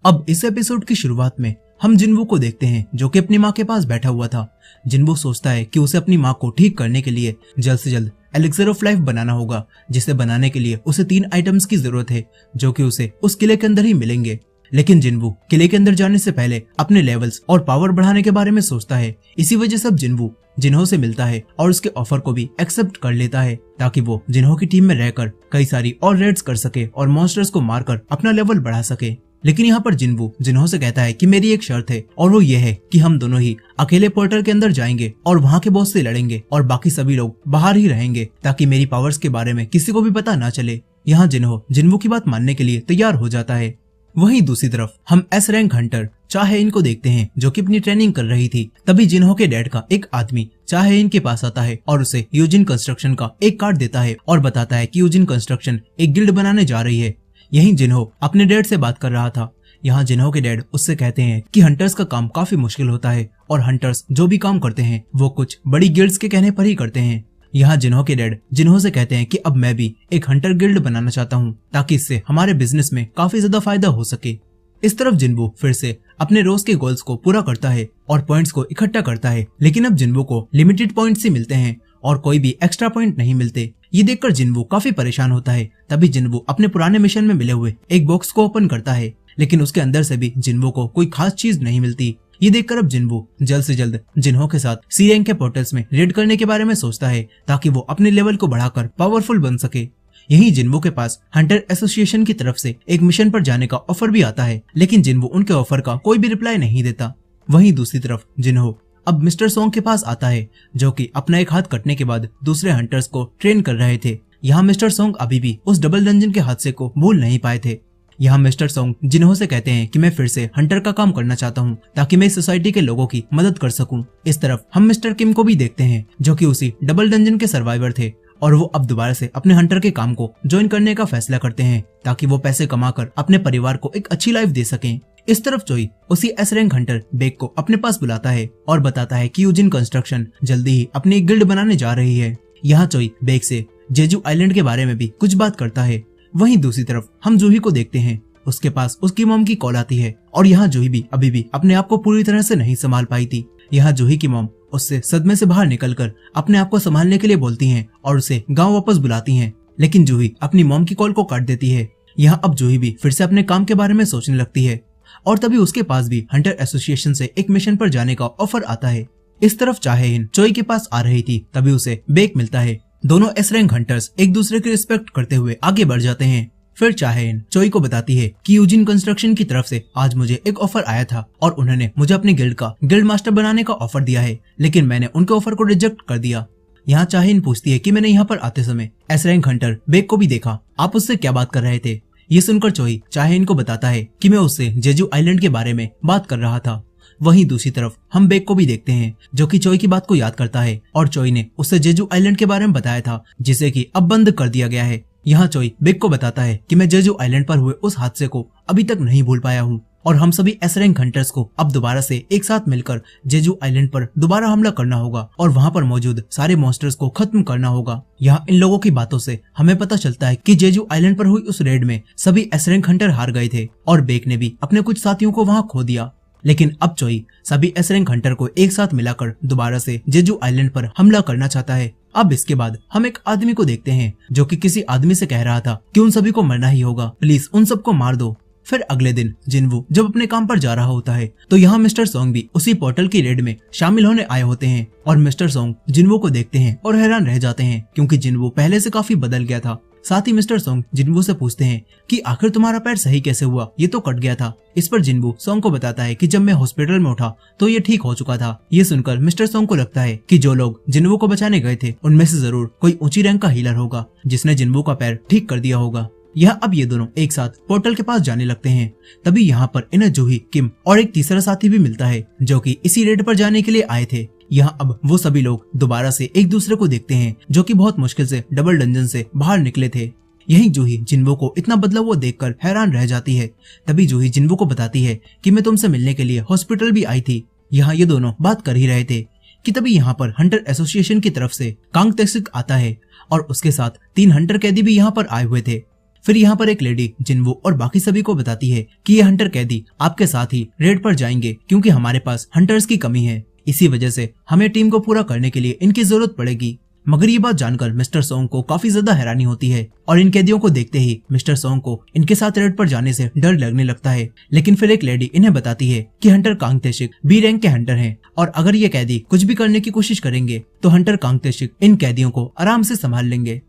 अब इस एपिसोड की शुरुआत में हम जिन्वू को देखते हैं जो कि अपनी माँ के पास बैठा हुआ था। जिन्वू सोचता है कि उसे अपनी माँ को ठीक करने के लिए जल्द से जल्द एलेक्सर ऑफ लाइफ बनाना होगा, जिसे बनाने के लिए उसे 3 आइटम्स की जरूरत है जो कि उसे उस किले के अंदर ही मिलेंगे। लेकिन जिन्वू किले के अंदर जाने से पहले अपने लेवल्स और पावर बढ़ाने के बारे में सोचता है। इसी वजह से अब जिन्वू जिन्हो से मिलता है और उसके ऑफर को भी एक्सेप्ट कर लेता है ताकि वो जिन्हो की टीम में रहकर कई सारी और रेड्स कर सके और मॉन्स्टर्स को मारकर अपना लेवल बढ़ा सके। लेकिन यहाँ पर जिन्वू जिन्हो से कहता है कि मेरी एक शर्त है और वो ये है कि हम दोनों ही अकेले पोर्टल के अंदर जाएंगे और वहाँ के बॉस से लड़ेंगे और बाकी सभी लोग बाहर ही रहेंगे ताकि मेरी पावर्स के बारे में किसी को भी पता ना चले। यहाँ जिन्हो जिन्वू की बात मानने के लिए तैयार हो जाता है। वहीं दूसरी तरफ हम एस रैंक हंटर चाहे-इन को देखते हैं जो कि अपनी ट्रेनिंग कर रही थी। तभी जिन्हो के डैड का एक आदमी चाहे-इन के पास आता है और उसे यूजिन कंस्ट्रक्शन का एक कार्ड देता है और बताता है कि यूजिन कंस्ट्रक्शन एक गिल्ड बनाने जा रही है। यहीं जिन्हो अपने डैड से बात कर रहा था। यहाँ जिन्हो के डैड उससे कहते हैं कि हंटर्स का काम काफी मुश्किल होता है और हंटर्स जो भी काम करते हैं वो कुछ बड़ी गिल्ड्स के कहने पर ही करते हैं। यहाँ जिन्हो के डैड जिन्हो से कहते हैं कि अब मैं भी एक हंटर गिल्ड बनाना चाहता हूँ ताकि इससे हमारे बिजनेस में काफी ज्यादा फायदा हो सके। इस तरफ जिन्वू फिर से अपने रोज के गोल्स को पूरा करता है और पॉइंट्स को इकट्ठा करता है, लेकिन अब जिन्वू को लिमिटेड पॉइंट्स ही मिलते हैं और कोई भी एक्स्ट्रा पॉइंट नहीं मिलते। ये देखकर जिन्वू काफी परेशान होता है। तभी जिन्वू अपने पुराने मिशन में मिले हुए एक बॉक्स को ओपन करता है, लेकिन उसके अंदर से भी जिन्वू को कोई खास चीज नहीं मिलती। ये देखकर अब जिन्वू जल्द से जल्द जिन्हो के साथ सी रैंक के पोर्टल्स में रेड करने के बारे में सोचता है ताकि वो अपने लेवल को बढ़ाकर पावरफुल बन सके। यहीं जिन्वू के पास हंटर एसोसिएशन की तरफ से एक मिशन पर जाने का ऑफर भी आता है, लेकिन जिन्वू उनके ऑफर का कोई भी रिप्लाई नहीं देता। वहीं दूसरी तरफ जिन्हो अब मिस्टर सोंग के पास आता है जो कि अपना एक हाथ कटने के बाद दूसरे हंटर्स को ट्रेन कर रहे थे। यहाँ मिस्टर सोंग अभी भी उस डबल डंजन के हादसे को भूल नहीं पाए थे। यहाँ मिस्टर सोंग जिन्हो से कहते हैं कि मैं फिर से हंटर का काम करना चाहता हूँ ताकि मैं इस सोसाइटी के लोगों की मदद कर सकूं। इस तरफ हम मिस्टर किम को भी देखते हैं जो कि उसी डबल डंजन के सर्वाइवर थे और वो अब दोबारा से अपने हंटर के काम को ज्वाइन करने का फैसला करते हैं ताकि वो पैसे कमाकर अपने परिवार को एक अच्छी लाइफ दे सकें। इस तरफ जोई उसी एस रैंक हंटर बेक को अपने पास बुलाता है और बताता है कि यूजिन कंस्ट्रक्शन जल्दी ही अपनी एक गिल्ड बनाने जा रही है। यहाँ जोई बेक से जेजू आइलैंड के बारे में भी कुछ बात करता है। वहीं दूसरी तरफ हम जूही को देखते हैं। उसके पास उसकी मॉम की कॉल आती है और यहाँ जूही भी अभी भी अपने आप को पूरी तरह से नहीं संभाल पाई थी। यहाँ जूही की मॉम उससे सदमे से बाहर निकलकर अपने आप को संभालने के लिए बोलती हैं और उसे गांव वापस बुलाती हैं, लेकिन जूही अपनी मॉम की कॉल को काट देती है। यहाँ अब जूही भी फिर से अपने काम के बारे में सोचने लगती है और तभी उसके पास भी हंटर एसोसिएशन से एक मिशन पर जाने का ऑफर आता है। इस तरफ चाहे-इन चोई के पास आ रही थी, तभी उसे बेक मिलता है। दोनों एस रैंक हंटर्स एक दूसरे की रिस्पेक्ट करते हुए आगे बढ़ जाते हैं। फिर चाहे-इन चोई को बताती है कि यूजिन कंस्ट्रक्शन की तरफ से आज मुझे एक ऑफर आया था और उन्होंने मुझे अपने गिल्ड का गिल्ड मास्टर बनाने का ऑफर दिया है, लेकिन मैंने उनके ऑफर को रिजेक्ट कर दिया। यहाँ चाहे-इन पूछती है कि मैंने यहाँ पर आते समय एस रैंक हंटर बेक को भी देखा, आप उससे क्या बात कर रहे थे? ये सुनकर चोई चाहे-इन को बताता है कि मैं उससे जेजू आइलैंड के बारे में बात कर रहा था। वहीं दूसरी तरफ हम बेक को भी देखते हैं जो कि चोई की बात को याद करता है और चोई ने उससे जेजू आइलैंड के बारे में बताया था जिसे कि अब बंद कर दिया गया है। यहाँ चोई बेक को बताता है कि मैं जेजू आइलैंड पर हुए उस हादसे को अभी तक नहीं भूल पाया हूँ और हम सभी एस रैंक हंटर्स को अब दोबारा से एक साथ मिलकर जेजू आइलैंड पर दोबारा हमला करना होगा और वहाँ पर मौजूद सारे मॉन्स्टर्स को खत्म करना होगा। यहाँ इन लोगों की बातों से हमें पता चलता है कि जेजू आइलैंड पर हुई उस रेड में सभी एस रैंक हंटर हार गए थे और बेक ने भी अपने कुछ साथियों को वहाँ खो दिया। लेकिन अब चोई सभी एस रैंक हंटर को एक साथ मिलाकर दोबारा से जेजू आइलैंड पर हमला करना चाहता है। अब इसके बाद हम एक आदमी को देखते हैं जो कि किसी आदमी से कह रहा था कि उन सभी को मरना ही होगा, प्लीज उन सबको मार दो। फिर अगले दिन जिनवू जब अपने काम पर जा रहा होता है तो यहाँ मिस्टर सोंग भी उसी पोर्टल की रेड में शामिल होने आए होते हैं और मिस्टर सोंग जिनवू को देखते हैं और हैरान रह जाते हैं क्योंकि जिनवू पहले से काफी बदल गया था। साथ ही मिस्टर सोंग जिनवू से पूछते हैं कि आखिर तुम्हारा पैर सही कैसे हुआ, ये तो कट गया था। इस पर जिनवू सोंग को बताता है कि जब मैं हॉस्पिटल में उठा तो ये ठीक हो चुका था। ये सुनकर मिस्टर सोंग को लगता है कि जो लोग जिनवू को बचाने गए थे उनमें से जरूर कोई ऊंची रैंक का हीलर होगा जिसने जिनवू का पैर ठीक कर दिया होगा। यह अब ये दोनों एक साथ पोर्टल के पास जाने लगते हैं। तभी यहाँ पर इन्हें जूही, किम और एक तीसरा साथी भी मिलता है जो कि इसी रेड पर जाने के लिए आए थे। यहाँ अब वो सभी लोग दोबारा से एक दूसरे को देखते हैं जो कि बहुत मुश्किल से डबल डंजन से बाहर निकले थे। यही जूही जिनवू को इतना बदला हुआ देखकर हैरान रह जाती है। तभी जूही जिनवू को बताती है कि मैं तुमसे मिलने के लिए हॉस्पिटल भी आई थी। यहाँ ये दोनों बात कर ही रहे थे कि तभी यहाँ पर हंटर एसोसिएशन की तरफ से कांग तेसिक आता है और उसके साथ 3 हंटर कैदी भी यहाँ पर आए हुए थे। फिर यहाँ पर एक लेडी जिनवू और बाकी सभी को बताती है कि ये हंटर कैदी आपके साथ ही रेड पर जाएंगे क्योंकि हमारे पास हंटर्स की कमी है, इसी वजह से हमें टीम को पूरा करने के लिए इनकी जरूरत पड़ेगी। मगर ये बात जानकर मिस्टर सोंग को काफी ज्यादा हैरानी होती है और इन कैदियों को देखते ही मिस्टर सोंग को इनके साथ रेड पर जाने से डर लगने लगता है। लेकिन फिर एक लेडी इन्हें बताती है कि हंटर कांग तेशिक बी रैंक के हंटर हैं और अगर ये कैदी कुछ भी करने की कोशिश करेंगे तो हंटर कांग तेशिक इन कैदियों को आराम से संभाल लेंगे।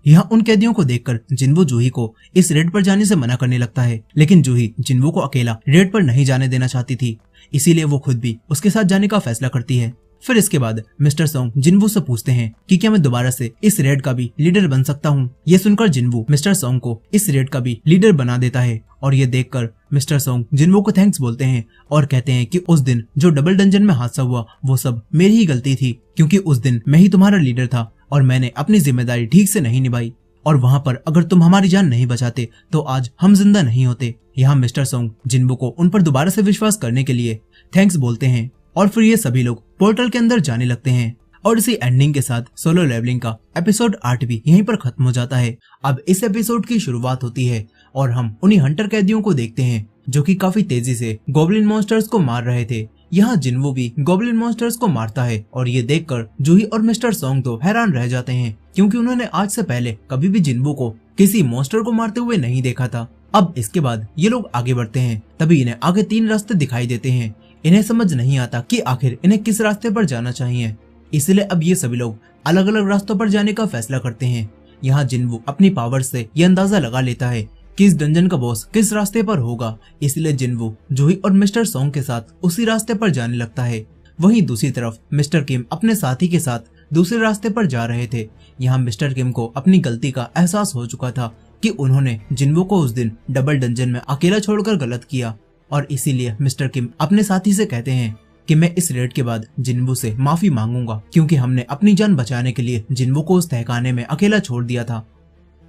यहाँ उन कैदियों को देखकर जिनवू जूही को इस रेड पर जाने से मना करने लगता है, लेकिन जूही जिनवू को अकेला रेड पर नहीं जाने देना चाहती थी, इसीलिए वो खुद भी उसके साथ जाने का फैसला करती है। फिर इसके बाद मिस्टर सोंग जिनवू से पूछते हैं कि क्या मैं दोबारा से इस रेड का भी लीडर बन सकता हूँ। ये सुनकर जिनवू मिस्टर सोंग को इस रेड का भी लीडर बना देता है और ये देखकर मिस्टर सोंग जिनवू को थैंक्स बोलते हैं और कहते हैं कि उस दिन जो डबल डंजन में हादसा हुआ वो सब मेरी ही गलती थी क्योंकि उस दिन मैं ही तुम्हारा लीडर था और मैंने अपनी जिम्मेदारी ठीक से नहीं निभाई और वहाँ पर अगर तुम हमारी जान नहीं बचाते तो आज हम जिंदा नहीं होते। यहाँ मिस्टर सोंग जिनवू को उन पर दोबारा से विश्वास करने के लिए थैंक्स बोलते हैं और फिर ये सभी लोग पोर्टल के अंदर जाने लगते हैं और इसी एंडिंग के साथ सोलो लेवलिंग का एपिसोड 8 भी यहीं पर खत्म हो जाता है। अब इस एपिसोड की शुरुआत होती है और हम उन्हीं हंटर कैदियों को देखते हैं जो कि काफी तेजी से गॉब्लिन मॉन्स्टर्स को मार रहे थे। यहाँ जिनवू भी गॉब्लिन मॉन्स्टर्स को मारता है और ये देखकर जूही और मिस्टर सोंग तो हैरान रह जाते हैं क्योंकि उन्होंने आज से पहले कभी भी जिनवू को किसी मॉन्स्टर को मारते हुए नहीं देखा था। अब इसके बाद ये लोग आगे बढ़ते हैं, तभी इन्हें आगे 3 रास्ते दिखाई देते हैं। इन्हें समझ नहीं आता कि आखिर इन्हें किस रास्ते पर जाना चाहिए, इसलिए अब ये सभी लोग अलग अलग रास्तों पर जाने का फैसला करते हैं। यहाँ जिनवू अपनी पावर से ये अंदाजा लगा लेता है कि इस डंजन का बॉस किस रास्ते पर होगा, इसलिए जिनवू जूही और मिस्टर सोंग के साथ उसी रास्ते पर जाने लगता है। वहीं दूसरी तरफ मिस्टर किम अपने साथी के साथ दूसरे रास्ते पर जा रहे थे। यहाँ मिस्टर किम को अपनी गलती का एहसास हो चुका था कि उन्होंने जिनवू को उस दिन डबल डंजन में अकेला छोड़कर गलत किया और इसीलिए मिस्टर किम अपने साथी से कहते हैं कि मैं इस रेड के बाद जिनवू से माफी मांगूंगा क्योंकि हमने अपनी जान बचाने के लिए जिनवू को उस तहखाने में अकेला छोड़ दिया था।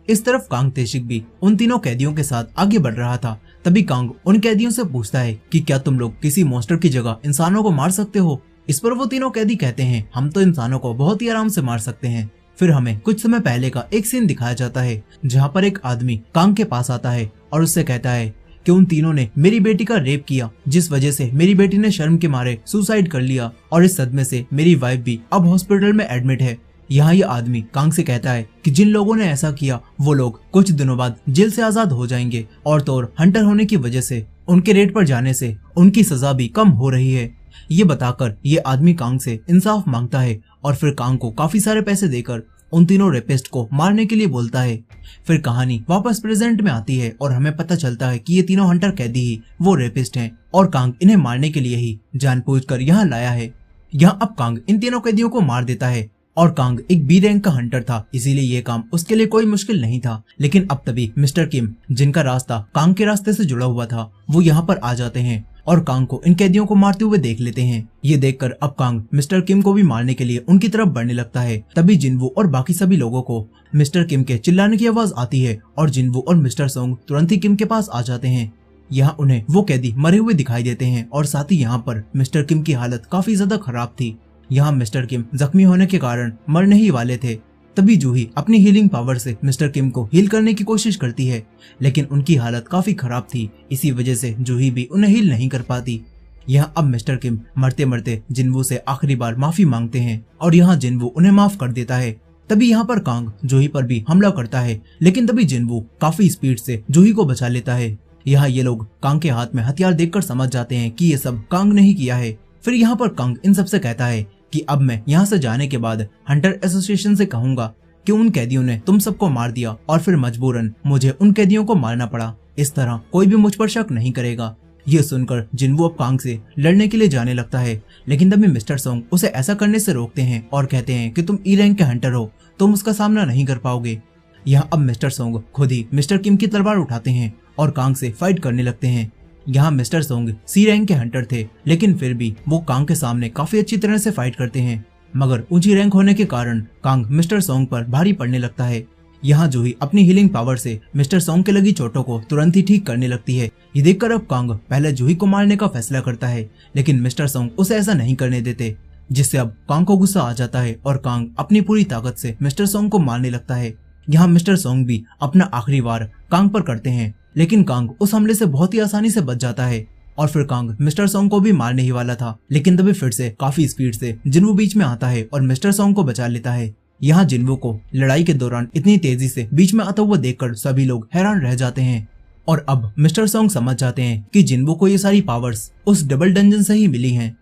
इस तरफ कांग तेशिक भी उन तीनों कैदियों के साथ आगे बढ़ रहा था। तभी कांग उन कैदियों से पूछता है कि क्या तुम लोग किसी मॉन्स्टर की जगह इंसानों को मार सकते हो। इस पर वो तीनों कैदी कहते हैं हम तो इंसानों को बहुत ही आराम से मार सकते हैं। फिर हमें कुछ समय पहले का एक सीन दिखाया जाता है जहाँ पर एक आदमी कांग के पास आता है और उससे कहता है कि उन तीनों ने मेरी बेटी का रेप किया जिस वजह से मेरी बेटी ने शर्म के मारे सुसाइड कर लिया और इस सदमे से मेरी वाइफ भी अब हॉस्पिटल में एडमिट है। यहाँ ये आदमी कांग से कहता है कि जिन लोगों ने ऐसा किया वो लोग कुछ दिनों बाद जेल से आजाद हो जाएंगे और तो और हंटर होने की वजह से उनके रेड पर जाने से उनकी सजा भी कम हो रही है। ये बताकर ये आदमी कांग से इंसाफ मांगता है और फिर कांग को काफी सारे पैसे देकर उन तीनों रेपिस्ट को मारने के लिए बोलता है। फिर कहानी वापस प्रेजेंट में आती है और हमें पता चलता है कि ये तीनों हंटर कैदी ही वो रेपिस्ट हैं और कांग इन्हें मारने के लिए ही जानबूझकर यहाँ लाया है। यहाँ अब कांग इन तीनों कैदियों को मार देता है और कांग एक बी रैंक का हंटर था इसीलिए ये काम उसके लिए कोई मुश्किल नहीं था। लेकिन अब तभी मिस्टर किम जिनका रास्ता कांग के रास्ते से जुड़ा हुआ था वो यहाँ पर आ जाते हैं और कांग को इन कैदियों को मारते हुए देख लेते हैं। ये देखकर अब कांग मिस्टर किम को भी मारने के लिए उनकी तरफ बढ़ने लगता है। तभी जिनवू और बाकी सभी लोगों को मिस्टर किम के चिल्लाने की आवाज आती है और जिनवू और मिस्टर सोंग तुरंत ही किम के पास आ जाते हैं। यहाँ उन्हें वो कैदी मरे हुए दिखाई देते हैं और साथ ही यहाँ पर मिस्टर किम की हालत काफी ज्यादा खराब थी। यहाँ मिस्टर किम जख्मी होने के कारण मरने ही वाले थे। तभी जूही अपनी हीलिंग पावर से मिस्टर किम को हील करने की कोशिश करती है लेकिन उनकी हालत काफी खराब थी, इसी वजह से जूही भी उन्हें हील नहीं कर पाती। यहाँ अब मिस्टर किम मरते मरते जिनवू से आखिरी बार माफी मांगते हैं और यहाँ जिनवू उन्हें माफ कर देता है। तभी यहाँ पर कांग जूही पर भी हमला करता है, लेकिन तभी जिनवू काफी स्पीड से जूही को बचा लेता है। यहाँ ये लोग कांग के हाथ में हथियार देखकर समझ जाते हैं कि ये सब कांग ने ही किया है। फिर यहाँ पर कांग इन सबसे कहता है कि अब मैं यहाँ से जाने के बाद हंटर एसोसिएशन से कहूंगा कि उन कैदियों ने तुम सबको मार दिया और फिर मजबूरन मुझे उन कैदियों को मारना पड़ा। इस तरह कोई भी मुझ पर शक नहीं करेगा। ये सुनकर जिनवू अब कांग से लड़ने के लिए जाने लगता है, लेकिन तभी मिस्टर सोंग उसे ऐसा करने से रोकते हैं और कहते हैं कि तुम ई रैंक के हंटर हो, तुम उसका सामना नहीं कर पाओगे। यहाँ अब मिस्टर सोंग खुद ही मिस्टर किम की तलवार उठाते हैं और कांग से फाइट करने लगते हैं। यहाँ मिस्टर सोंग सी रैंक के हंटर थे, लेकिन फिर भी वो कांग के सामने काफी अच्छी तरह से फाइट करते हैं, मगर ऊंची रैंक होने के कारण कांग मिस्टर सोंग पर भारी पड़ने लगता है। यहाँ जूही अपनी हीलिंग पावर से मिस्टर सोंग के लगी चोटों को तुरंत ही ठीक करने लगती है। ये देखकर अब कांग पहले जूही को मारने का फैसला करता है, लेकिन मिस्टर सोंग उसे ऐसा नहीं करने देते, जिससे अब कांग को गुस्सा आ जाता है और कांग अपनी पूरी ताकत से मिस्टर सोंग को मारने लगता है। यहाँ मिस्टर सोंग भी अपना आखिरी वार कांग पर करते हैं, लेकिन कांग उस हमले से बहुत ही आसानी से बच जाता है और फिर कांग मिस्टर सोंग को भी मारने ही वाला था, लेकिन तभी फिर से काफी स्पीड से जिनवू बीच में आता है और मिस्टर सोंग को बचा लेता है। यहाँ जिनवू को लड़ाई के दौरान इतनी तेजी से बीच में आता हुआ देखकर सभी लोग हैरान रह जाते हैं और अब मिस्टर सोंग समझ जाते हैं कि जिनवू को ये सारी पावर्स उस डबल डंजन से ही मिली हैं।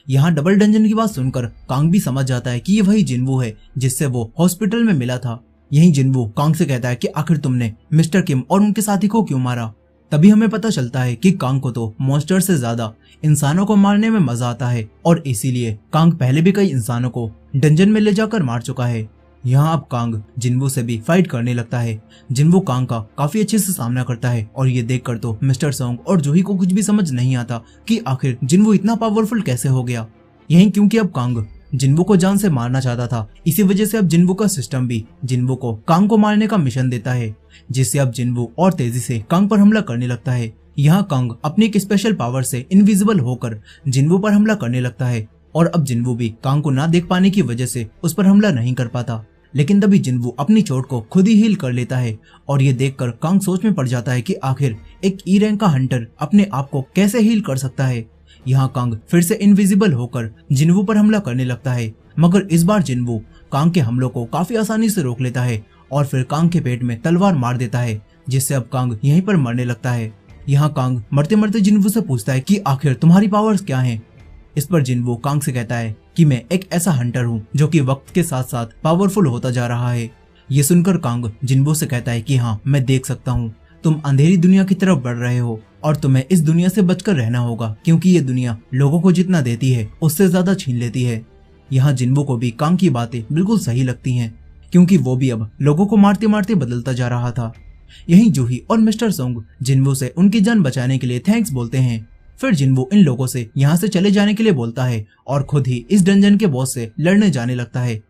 यहाँ डबल डंजन की बात सुनकर कांग भी समझ जाता है कि ये वही जिनवू है जिससे वो हॉस्पिटल में मिला था। यही जिनवू कांग से कहता है कि आखिर तुमने मिस्टर किम और उनके साथी को क्यों मारा। तभी हमें पता चलता है कि कांग को तो मॉन्स्टर से ज्यादा इंसानों को मारने में मजा आता है और इसीलिए कांग पहले भी कई इंसानों को डंजन में ले जाकर मार चुका है। यहाँ अब कांग जिनवू से भी फाइट करने लगता है। जिनवू कांग का काफी अच्छे से सामना करता है और ये देखकर तो मिस्टर सोंग और जूही को कुछ भी समझ नहीं आता कि आखिर जिनवू इतना पावरफुल कैसे हो गया। यही क्योंकि अब कांग जिनवू को जान से मारना चाहता था, इसी वजह से अब जिनवू का सिस्टम भी जिनवू को कांग को मारने का मिशन देता है, जिससे अब जिनवू और तेजी से कांग पर हमला करने लगता है। यहाँ कांग अपनी एक स्पेशल पावर से इनविजिबल होकर जिनवू पर हमला करने लगता है और अब जिनवू भी कांग को ना देख पाने की वजह से उस पर हमला नहीं कर पाता, लेकिन तभी जिनवू अपनी चोट को खुद ही हील कर लेता है और ये देखकर कांग सोच में पड़ जाता है कि आखिर एक ई रैंक का हंटर अपने आप को कैसे हील कर सकता है। यहाँ कांग फिर से इनविजिबल होकर जिनवू पर हमला करने लगता है, मगर इस बार जिनवू कांग के हमलों को काफी आसानी से रोक लेता है और फिर कांग के पेट में तलवार मार देता है, जिससे अब कांग यहीं पर मरने लगता है। यहाँ कांग मरते मरते जिनवू से पूछता है कि आखिर तुम्हारी पावर्स क्या हैं। इस पर जिनवू कांग से कहता है कि मैं एक ऐसा हंटर हूँ जो कि वक्त के साथ साथ पावरफुल होता जा रहा है। ये सुनकर कांग जिनवू से कहता है कि हाँ, मैं देख सकता हूँ तुम अंधेरी दुनिया की तरफ बढ़ रहे हो और तुम्हें इस दुनिया से बचकर रहना होगा, क्योंकि ये दुनिया लोगों को जितना देती है उससे ज्यादा छीन लेती है। यहाँ जिनवू को भी कांग की बातें बिल्कुल सही लगती हैं, क्योंकि वो भी अब लोगों को मारते मारते बदलता जा रहा था। यही जूही और मिस्टर सोंग जिनवू से उनकी जान बचाने के लिए थैंक्स बोलते हैं। फिर जिनवू इन लोगों से यहाँ से चले जाने के लिए बोलता है और खुद ही इस डंजन के बॉस से लड़ने जाने लगता है।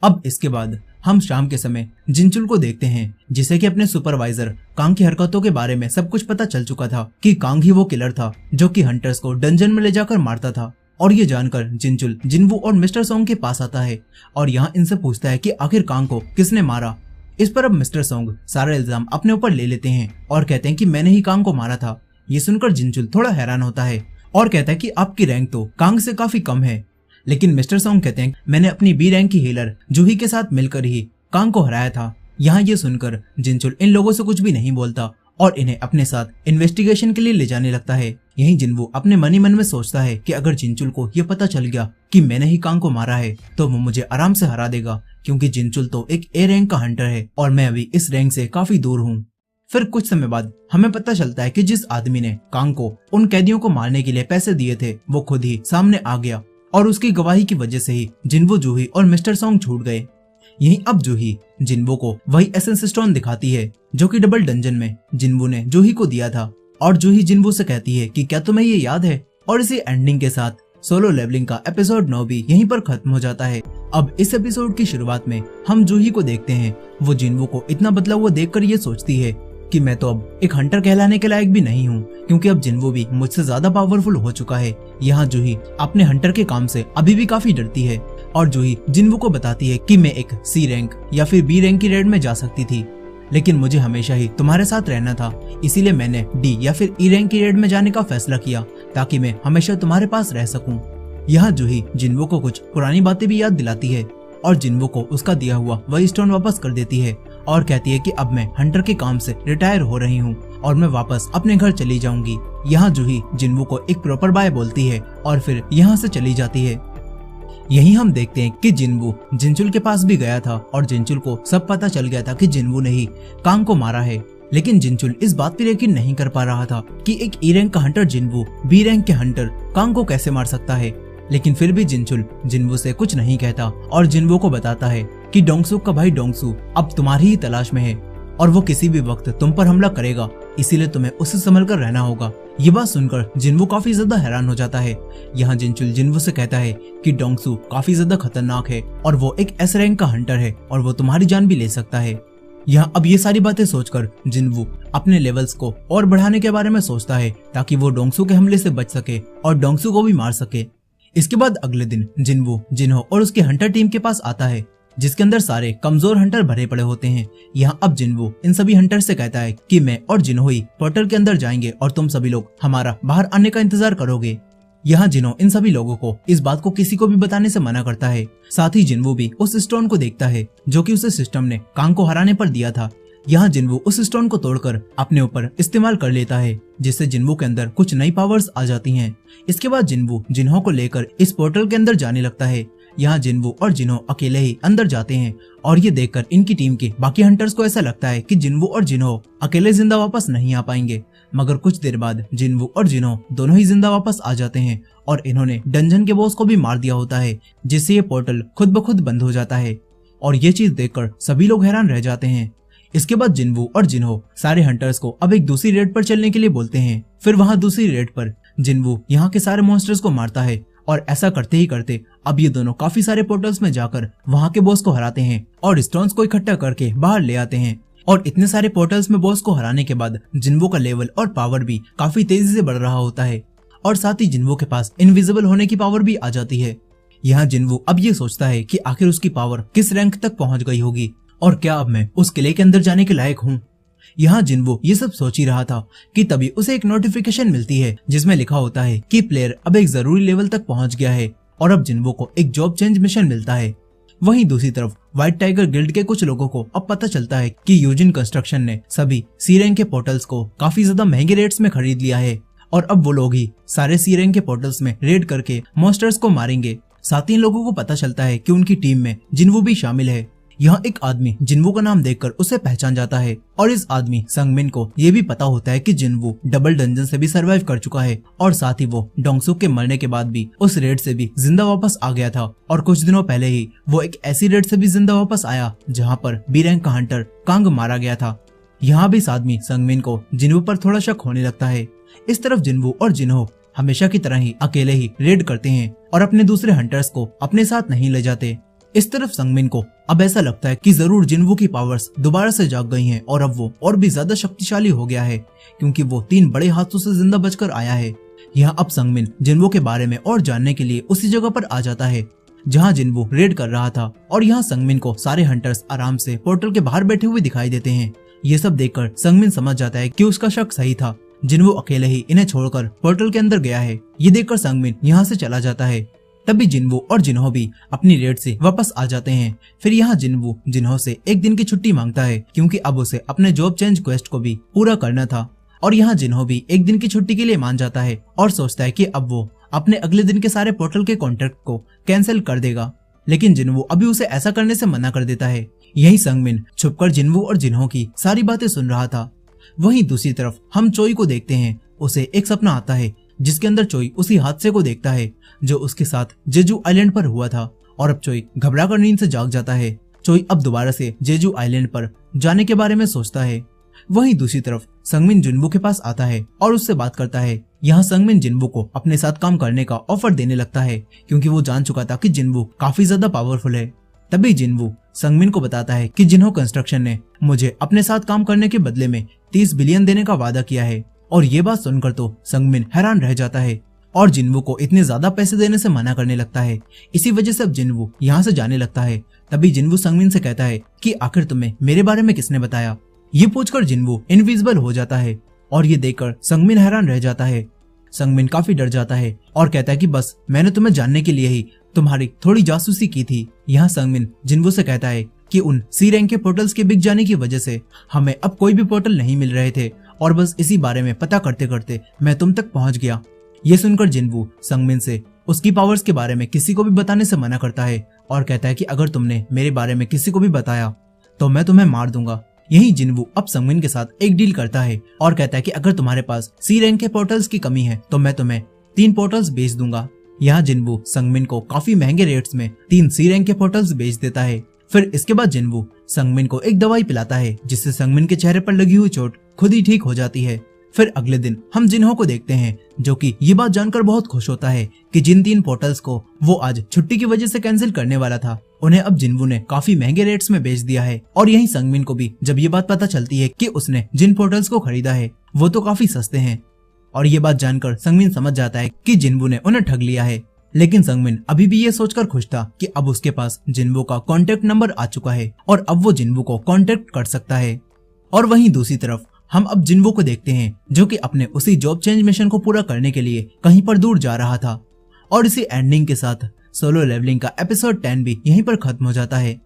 अब इसके बाद हम शाम के समय जिनचुल को देखते हैं, जिसे कि अपने सुपरवाइजर कांग की हरकतों के बारे में सब कुछ पता चल चुका था कि कांग ही वो किलर था जो कि हंटर्स को डंजन में ले जाकर मारता था। और ये जानकर जिनचुल जिनवू और मिस्टर सोंग के पास आता है और यहाँ इनसे पूछता है कि आखिर कांग को किसने मारा। इस पर अब मिस्टर सोंग सारा इल्जाम अपने ऊपर ले लेते हैं और कहते हैं कि मैंने ही कांग को मारा था। ये सुनकर जिनचुल थोड़ा हैरान होता है और कहता है कि आपकी रैंक तो कांग से काफी कम है, लेकिन मिस्टर सोंग कहते हैं मैंने अपनी बी रैंक की हीलर जूही के साथ मिलकर ही कांग को हराया था। यहाँ ये सुनकर जिनचुल इन लोगों से कुछ भी नहीं बोलता और इन्हें अपने साथ इन्वेस्टिगेशन के लिए ले जाने लगता है। यहीं जिनवू अपने मन ही मन में सोचता है कि अगर जिनचुल को ये पता चल गया कि मैंने ही कांग को मारा है तो वो मुझे आराम से हरा देगा, क्योंकि जिनचुल तो एक ए रैंक का हंटर है और मैं अभी इस रैंक से काफी दूर हूँ। फिर कुछ समय बाद हमें पता चलता है कि जिस आदमी ने कांग को उन कैदियों को मारने के लिए पैसे दिए थे वो खुद ही सामने आ गया और उसकी गवाही की वजह से ही जिनवू, जूही और मिस्टर सोंग छूट गए। यहीं अब जूही जिनवू को वही एसेंस स्टोन दिखाती है जो कि डबल डंजन में जिनवू ने जूही को दिया था और जूही जिनवू से कहती है कि क्या तुम्हें ये याद है। और इसी एंडिंग के साथ सोलो लेवलिंग का एपिसोड 9 भी यहीं पर खत्म हो जाता है। अब इस एपिसोड की शुरुआत में हम जूही को देखते हैं। वो जिनवू को इतना बदला हुआ देखकर ये सोचती है कि मैं तो अब एक हंटर कहलाने के लायक भी नहीं हूँ, क्योंकि अब जिनवू भी मुझसे ज्यादा पावरफुल हो चुका है। यहाँ जूही अपने हंटर के काम से अभी भी काफी डरती है और जूही जिनवू को बताती है कि मैं एक सी रैंक या फिर बी रैंक की रेड में जा सकती थी, लेकिन मुझे हमेशा ही तुम्हारे साथ रहना था, इसीलिए मैंने डी या फिर ई रैंक की रेड में जाने का फैसला किया ताकि मैं हमेशा तुम्हारे पास रह सकूं। यहाँ जूही जिन्वो को कुछ पुरानी बातें भी याद दिलाती है और जिन्वो को उसका दिया हुआ वही स्टोन वापस कर देती है और कहती है कि अब मैं हंटर के काम से रिटायर हो रही हूँ और मैं वापस अपने घर चली जाऊंगी। यहाँ जूही जिन्वो को एक प्रॉपर बाय बोलती है और फिर यहाँ से चली जाती है। यही हम देखते हैं कि जिन्वो जिनचुल के पास भी गया था और जिनचुल को सब पता चल गया था कि जिन्वो ने ही कांग को मारा है, लेकिन जिनचुल इस बात पर यकीन नहीं कर पा रहा था कि एक ई रैंक का हंटर जिन्वो बी रैंक के हंटर कांग को कैसे मार सकता है। लेकिन फिर भी जिनचुल जिन्वो से कुछ नहीं कहता और जिन्वो को बताता है कि डोंगसू का भाई डोंगसू अब तुम्हारी ही तलाश में है और वो किसी भी वक्त तुम पर हमला करेगा, इसीलिए तुम्हें उससे संभल कर रहना होगा। ये बात सुनकर जिन्वो काफी ज्यादा हैरान हो जाता है। यहाँ जिनचुल जिन्वो से कहता है कि डोंगसू काफी ज्यादा खतरनाक है और वो एक एस रैंक का हंटर है और वो तुम्हारी जान भी ले सकता है। यहाँ अब ये सारी बातें सोचकर जिन्वो अपने लेवल्स को और बढ़ाने के बारे में सोचता है ताकि वो डोंगसू के हमले से बच सके और डोंगसू को भी मार सके। इसके बाद अगले दिन जिन्वो जिन्हो और उसकी हंटर टीम के पास आता है जिसके अंदर सारे कमजोर हंटर भरे पड़े होते हैं। यहाँ अब जिन्वो इन सभी हंटर से कहता है कि मैं और जिन्हो ही पोर्टल के अंदर जाएंगे और तुम सभी लोग हमारा बाहर आने का इंतजार करोगे। यहाँ जिन्हो इन सभी लोगों को इस बात को किसी को भी बताने से मना करता है। साथ ही जिन्वो भी उस स्टोन को देखता है जो कि उसे सिस्टम ने कांग को हराने पर दिया था। यहाँ जिन्वो उस स्टोन को तोड़कर अपने ऊपर इस्तेमाल कर लेता है जिससे जिन्वो के अंदर कुछ नई पावर्स आ जाती हैं। इसके बाद जिन्वो जिन्हो को लेकर इस पोर्टल के अंदर जाने लगता है। यहाँ जिन्वो और जिन्हो अकेले ही अंदर जाते हैं और ये देखकर इनकी टीम के बाकी हंटर्स को ऐसा लगता है कि जिन्वो और जिन्हो अकेले जिंदा वापस नहीं आ पाएंगे, मगर कुछ देर बाद जिन्वो और जिन्हो दोनों ही जिंदा वापस आ जाते हैं और इन्होंने डंजन के बॉस को भी मार दिया होता है जिससे ये पोर्टल खुद ब खुद बंद हो जाता है और ये चीज देखकर सभी लोग हैरान रह जाते हैं। इसके बाद जिन्वो और जिन्हो सारे हंटर्स को अब एक दूसरी रेड पर चलने के लिए बोलते हैं। फिर वहाँ दूसरी रेड पर जिन्वो यहाँ के सारे मॉन्स्टर्स को मारता है और ऐसा करते ही करते अब ये दोनों काफी सारे पोर्टल्स में जाकर वहाँ के बॉस को हराते हैं और स्टोन्स को इकट्ठा करके बाहर ले आते हैं। और इतने सारे पोर्टल्स में बॉस को हराने के बाद जिन्वो का लेवल और पावर भी काफी तेजी से बढ़ रहा होता है और साथ ही जिन्वो के पास इनविजिबल होने की पावर भी आ जाती है। यहाँ जिन्वो अब ये सोचता है कि आखिर उसकी पावर किस रैंक तक पहुंच गई होगी और क्या अब मैं उस किले के अंदर जाने के लायक हूँ। यहाँ जिन्वो ये सब सोच ही रहा था कि तभी उसे एक नोटिफिकेशन मिलती है जिसमें लिखा होता है कि प्लेयर अब एक जरूरी लेवल तक पहुंच गया है और अब जिन्वो को एक जॉब चेंज मिशन मिलता है। वहीं दूसरी तरफ व्हाइट टाइगर गिल्ड के कुछ लोगों को अब पता चलता है कि यूजिन कंस्ट्रक्शन ने सभी सी रैंक के पोर्टल्स को काफी ज्यादा महंगे रेट्स में खरीद लिया है और अब वो लोग ही सारे सी रैंक के पोर्टल्स में रेड करके मॉन्स्टर्स को मारेंगे। साथ ही इन लोगों को पता चलता है कि उनकी टीम में जिन्वो भी शामिल है। यहाँ एक आदमी जिन्वो का नाम देखकर उसे पहचान जाता है और इस आदमी संगमिन को ये भी पता होता है कि जिन्वो डबल डंजन से भी सरवाइव कर चुका है और साथ ही वो डोंगसू के मरने के बाद भी उस रेड से भी जिंदा वापस आ गया था और कुछ दिनों पहले ही वो एक ऐसी रेड से भी जिंदा वापस आया जहाँ पर बी रैंक का हंटर कांग मारा गया था। यहाँ भी इस आदमी संगमिन को जिन्वो पर थोड़ा शक होने लगता है। इस तरफ जिन्वो और जिन्हो हमेशा की तरह ही अकेले ही रेड करते हैं और अपने दूसरे हंटर्स को अपने साथ नहीं ले जाते। इस तरफ संगमिन को अब ऐसा लगता है कि जरूर जिन्वो की पावर्स दोबारा से जाग गई हैं और अब वो और भी ज्यादा शक्तिशाली हो गया है क्योंकि वो 3 बड़े हाथों से जिंदा बचकर आया है। यहाँ अब संगमिन जिन्वो के बारे में और जानने के लिए उसी जगह पर आ जाता है जहाँ जिन्वो रेड कर रहा था और यहाँ संगमिन को सारे हंटर्स आराम से पोर्टल के बाहर बैठे हुए दिखाई देते हैं। ये सब देखकर संगमिन समझ जाता है कि उसका शक सही था, जिन्वो अकेले ही इन्हें छोड़कर पोर्टल के अंदर गया है। ये देखकर संगमिन यहाँ से चला जाता है। तभी जिन्वो और जिन्हो भी अपनी रेड से वापस आ जाते हैं। फिर यहाँ जिन्वो जिन्हो से एक दिन की छुट्टी मांगता है क्योंकि अब उसे अपने जॉब चेंज क्वेस्ट को भी पूरा करना था और यहाँ जिन्हो भी एक दिन की छुट्टी के लिए मान जाता है और सोचता है कि अब वो अपने अगले दिन के सारे पोर्टल के कॉन्ट्रैक्ट को कैंसिल कर देगा, लेकिन जिन्वो अभी उसे ऐसा करने से मना कर देता है। यही संगमिन छुपकर जिन्वो और जिन्हो की सारी बातें सुन रहा था। वहीं दूसरी तरफ हम चोई को देखते हैं। उसे एक सपना आता है जिसके अंदर चोई उसी हादसे को देखता है जो उसके साथ जेजू आइलैंड पर हुआ था और अब चोई घबराकर नींद से जाग जाता है। चोई अब दोबारा से जेजू आइलैंड पर जाने के बारे में सोचता है। वहीं दूसरी तरफ संगमिन जिन्वो के पास आता है और उससे बात करता है। यहाँ संगमिन जिन्वो को अपने साथ काम करने का ऑफर देने लगता है क्योंकि वो जान चुका था कि जिन्वो काफी ज्यादा पावरफुल है। तभी जिन्वो संगमिन को बताता है कि जिन्हो कंस्ट्रक्शन ने मुझे अपने साथ काम करने के बदले में 30 बिलियन देने का वादा किया है और ये बात सुनकर तो संगमिन हैरान रह जाता है और जिन्वो को इतने ज्यादा पैसे देने से मना करने लगता है। इसी वजह से अब जिन्वो यहाँ से जाने लगता है। तभी जिन्वो संगमिन से कहता है कि आखिर तुम्हें मेरे बारे में किसने बताया। ये पूछकर जिनवू इनविजिबल हो जाता है और ये देखकर संगमिन हैरान रह जाता है। संगमिन काफी डर जाता है और कहता है कि बस मैंने तुम्हें जानने के लिए ही तुम्हारी थोड़ी जासूसी की थी। यहाँ संगमिन जिनवू से कहता है कि उन सी रैंक के पोर्टल्स के बिक जाने की वजह से हमें अब कोई भी पोर्टल नहीं मिल रहे थे और बस इसी बारे में पता करते करते मैं तुम तक पहुंच गया। ये सुनकर जिनवू संगमिन से उसकी पावर्स के बारे में किसी को भी बताने से मना करता है और कहता है कि अगर तुमने मेरे बारे में किसी को भी बताया तो मैं तुम्हें मार दूंगा। यही जिनवू अब संगमिन के साथ एक डील करता है और कहता है कि अगर तुम्हारे पास सी रैंक के पोर्टल्स की कमी है तो मैं तुम्हें 3 पोर्टल्स बेच दूंगा। यहाँ जिनवू संगमिन को काफी महंगे रेट्स में 3 सी रैंक के पोर्टल्स बेच देता है। फिर इसके बाद जिनवू संगमिन को एक दवाई पिलाता है जिससे संगमिन के चेहरे पर लगी हुई चोट खुद ही ठीक हो जाती है। फिर अगले दिन हम जिन्हो को देखते हैं जो कि ये बात जानकर बहुत खुश होता है कि जिन 3 पोर्टल्स को वो आज छुट्टी की वजह से कैंसिल करने वाला था उन्हें अब जिनवू ने काफी महंगे रेट्स में बेच दिया है। और यही संगमिन को भी जब ये बात पता चलती है कि उसने जिन पोर्टल्स को खरीदा है वो तो काफी सस्ते हैं और ये बात जानकर संगमिन समझ जाता है कि जिनवू ने उन्हें ठग लिया है। लेकिन संगमिन अभी भी ये सोचकर खुश था कि अब उसके पास जिनवू का कॉन्टेक्ट नंबर आ चुका है और अब वो जिनवू को कॉन्टेक्ट कर सकता है। और वहीं दूसरी तरफ हम अब जिनवू को देखते हैं जो कि अपने उसी जॉब चेंज मिशन को पूरा करने के लिए कहीं पर दूर जा रहा था। और इसी एंडिंग के साथ सोलो लेवलिंग का एपिसोड 10 भी यहीं पर खत्म हो जाता है।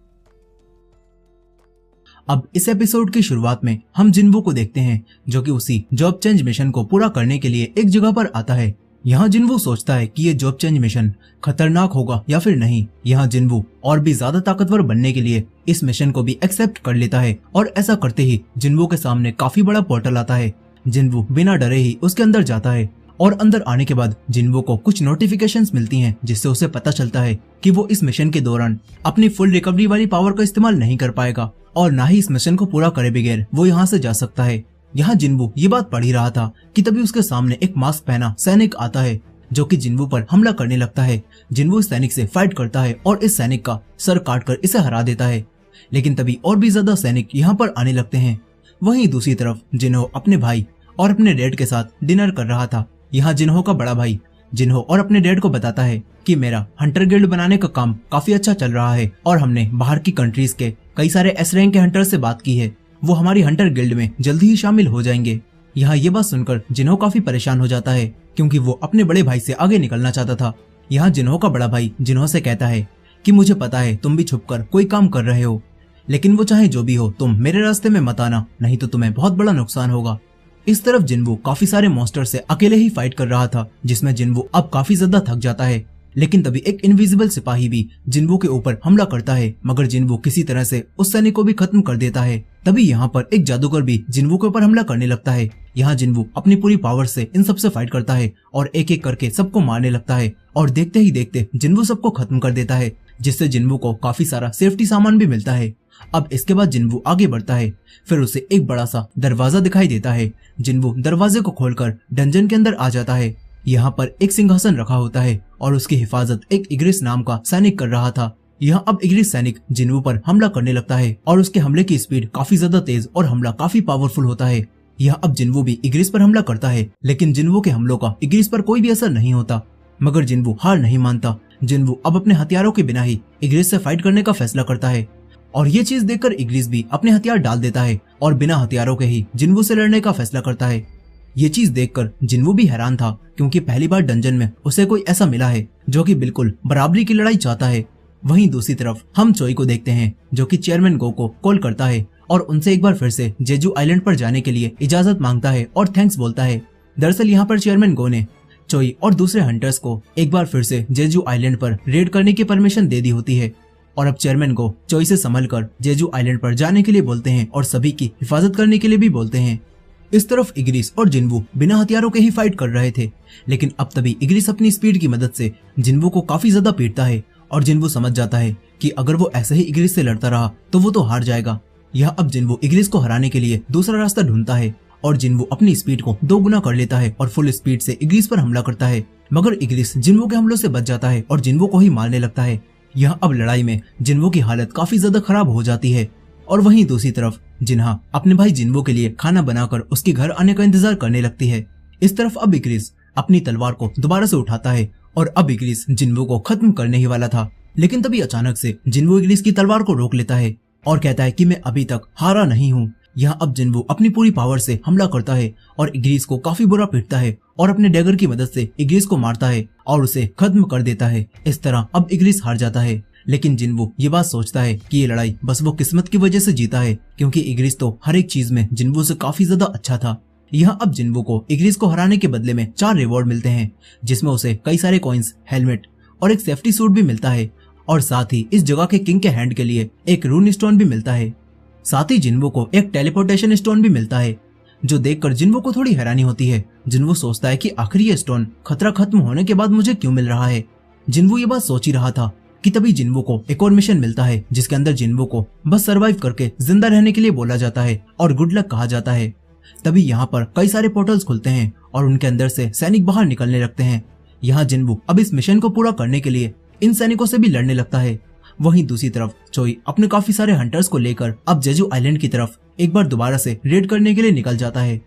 अब इस एपिसोड की शुरुआत में हम जिनवू को देखते हैं जो कि उसी जॉब चेंज मिशन को पूरा करने के लिए एक जगह पर आता है। यहाँ जिनवू सोचता है कि ये जॉब चेंज मिशन खतरनाक होगा या फिर नहीं। यहाँ जिनवू और भी ज्यादा ताकतवर बनने के लिए इस मिशन को भी एक्सेप्ट कर लेता है और ऐसा करते ही जिनवू के सामने काफी बड़ा पोर्टल आता है। जिनवू बिना डरे ही उसके अंदर जाता है और अंदर आने के बाद जिनवू को कुछ नोटिफिकेशंस मिलती हैं जिससे उसे पता चलता है कि वो इस मिशन के दौरान अपनी फुल रिकवरी वाली पावर का इस्तेमाल नहीं कर पाएगा और ना ही इस मिशन को पूरा करे बगैर वो यहाँ से जा सकता है। यहाँ जिनवू ये बात पढ़ ही रहा था कि तभी उसके सामने एक मास्क पहना सैनिक आता है जो कि जिनवू पर हमला करने लगता है। जिनवू इस सैनिक से फाइट करता है और इस सैनिक का सर काटकर इसे हरा देता है। लेकिन तभी और भी ज्यादा सैनिक यहाँ पर आने लगते हैं। वहीं दूसरी तरफ जिन्हो अपने भाई और अपने डैड के साथ डिनर कर रहा था। यहाँ जिन्हो का बड़ा भाई जिन्हो और अपने डैड को बताता है कि मेरा हंटर गिल्ड बनाने का काम काफी अच्छा चल रहा है और हमने बाहर की कंट्रीज के कई सारे एस रैंक के हंटर से बात की है, वो हमारी हंटर गिल्ड में जल्दी ही शामिल हो जाएंगे। यहाँ ये बात सुनकर जिन्हो काफी परेशान हो जाता है क्योंकि वो अपने बड़े भाई से आगे निकलना चाहता था। यहाँ जिन्हो का बड़ा भाई जिन्हो से कहता है कि मुझे पता है तुम भी छुपकर कोई काम कर रहे हो, लेकिन वो चाहे जो भी हो तुम मेरे रास्ते में मत आना, नहीं तो तुम्हें बहुत बड़ा नुकसान होगा। इस तरफ जिनवू काफी सारे मॉन्स्टर से अकेले ही फाइट कर रहा था जिसमें जिनवू अब काफी ज्यादा थक जाता है। लेकिन तभी एक इनविजिबल सिपाही भी जिनवू के ऊपर हमला करता है मगर जिनवू किसी तरह से उस सैनिक को भी खत्म कर देता है। तभी यहाँ पर एक जादूगर भी जिनवू के ऊपर हमला करने लगता है। यहाँ जिनवू अपनी पूरी पावर से इन सबसे फाइट करता है और एक एक करके सबको मारने लगता है और देखते ही देखते जिनवू सबको खत्म कर देता है जिससे जिनवू को काफी सारा सेफ्टी सामान भी मिलता है। अब इसके बाद जिनवू आगे बढ़ता है। फिर उसे एक बड़ा सा दरवाजा दिखाई देता है। जिनवू दरवाजे को खोलकर डंजन के अंदर आ जाता है। यहाँ पर एक सिंहासन रखा होता है और उसकी हिफाजत एक इग्रिस नाम का सैनिक कर रहा था। यहाँ अब इग्रिस सैनिक जिनवू पर हमला करने लगता है और उसके हमले की स्पीड काफी ज्यादा तेज और हमला काफी पावरफुल होता है। यहाँ अब जिनवू भी इग्रिस पर हमला करता है लेकिन जिनवू के हमलों का इग्रिस पर कोई भी असर नहीं होता। मगर जिनवू हार नहीं मानता। जिनवू अब अपने हथियारों के बिना ही इग्रिस से फाइट करने का फैसला करता है और ये चीज देखकर इग्रिस भी अपने हथियार डाल देता है और बिना हथियारों के ही जिनवू से लड़ने का फैसला करता है। ये चीज देखकर जिनवू भी हैरान था क्योंकि पहली बार डंजन में उसे कोई ऐसा मिला है जो कि बिल्कुल बराबरी की लड़ाई चाहता है। वहीं दूसरी तरफ हम चोई को देखते हैं जो कि चेयरमैन गो को कॉल करता है और उनसे एक बार फिर से जेजू आइलैंड पर जाने के लिए इजाजत मांगता है और थैंक्स बोलता है। दरअसल यहाँ पर चेयरमैन गो ने चोई और दूसरे हंटर्स को एक बार फिर से जेजू आइलैंड पर रेड करने की परमिशन दे दी होती है और अब चेयरमैन को चोई से संभलकर जेजू आइलैंड पर जाने के लिए बोलते हैं और सभी की हिफाजत करने के लिए भी बोलते हैं। इस तरफ इग्रिस और जिनवू बिना हथियारों के ही फाइट कर रहे थे लेकिन अब तभी इग्रिस अपनी स्पीड की मदद से जिनवू को काफी ज्यादा पीटता है और जिनवू समझ जाता है कि अगर वो ऐसे ही इग्रिस से लड़ता रहा तो वो तो हार जाएगा। यह अब जिनवू इग्रिस को हराने के लिए दूसरा रास्ता ढूंढता है और जिनवू अपनी स्पीड को 2 गुना कर लेता है और फुल स्पीड से इग्रिस पर हमला करता है मगर इग्रिस जिनवू के हमलों से बच जाता है और जिनवू को ही मारने लगता है। यह अब लड़ाई में जिनवू की हालत काफी ज्यादा खराब हो जाती है और वहीं दूसरी तरफ जिन्हा अपने भाई जिनवू के लिए खाना बनाकर उसके घर आने का इंतजार करने लगती है। इस तरफ अब इग्रिस अपनी तलवार को दोबारा से उठाता है और अब इग्रिस जिनवू को खत्म करने ही वाला था लेकिन तभी अचानक से जिनवू इग्रिस की तलवार को रोक लेता है और कहता है कि मैं अभी तक हारा नहीं हूँ, यहाँ अब जिन्वो अपनी पूरी पावर से हमला करता है और इग्रिस को काफी बुरा पीटता है और अपने डैगर की मदद से इग्रिस को मारता है और उसे खत्म कर देता है। इस तरह अब इग्रिस हार जाता है, लेकिन जिन्वो ये बात सोचता है कि ये लड़ाई बस वो किस्मत की वजह से जीता है, क्योंकि इग्रिस तो हर एक चीज में जिन्वो से काफी ज्यादा अच्छा था। यहाँ अब जिन्वो को इग्रिस को हराने के बदले में 4 रिवॉर्ड मिलते हैं, जिसमें उसे कई सारे कॉइन्स, हेलमेट और एक सेफ्टी सूट भी मिलता है और साथ ही इस जगह के किंग के हैंड के लिए एक रून स्टोन भी मिलता है। साथ ही जिन्वो को एक टेलीपोर्टेशन स्टोन भी मिलता है, जो देखकर जिन्वो को थोड़ी हैरानी होती है। जिन्वो सोचता है कि आखिर ये स्टोन खतरा खत्म होने के बाद मुझे क्यों मिल रहा है। जिन्वो ये बात सोच ही रहा था कि तभी जिन्वो को एक और मिशन मिलता है, जिसके अंदर जिन्वो को बस सरवाइव करके जिंदा रहने के लिए बोला जाता है और गुड लक कहा जाता है। तभी यहाँ पर कई सारे पोर्टल्स खुलते हैं और उनके अंदर से सैनिक बाहर निकलने लगते हैं। यहाँ जिन्वो अब इस मिशन को पूरा करने के लिए इन सैनिकों से भी लड़ने लगता है। वहीं दूसरी तरफ चोई अपने काफी सारे हंटर्स को लेकर अब जेजू आइलैंड की तरफ एक बार दोबारा से रेड करने के लिए निकल जाता है।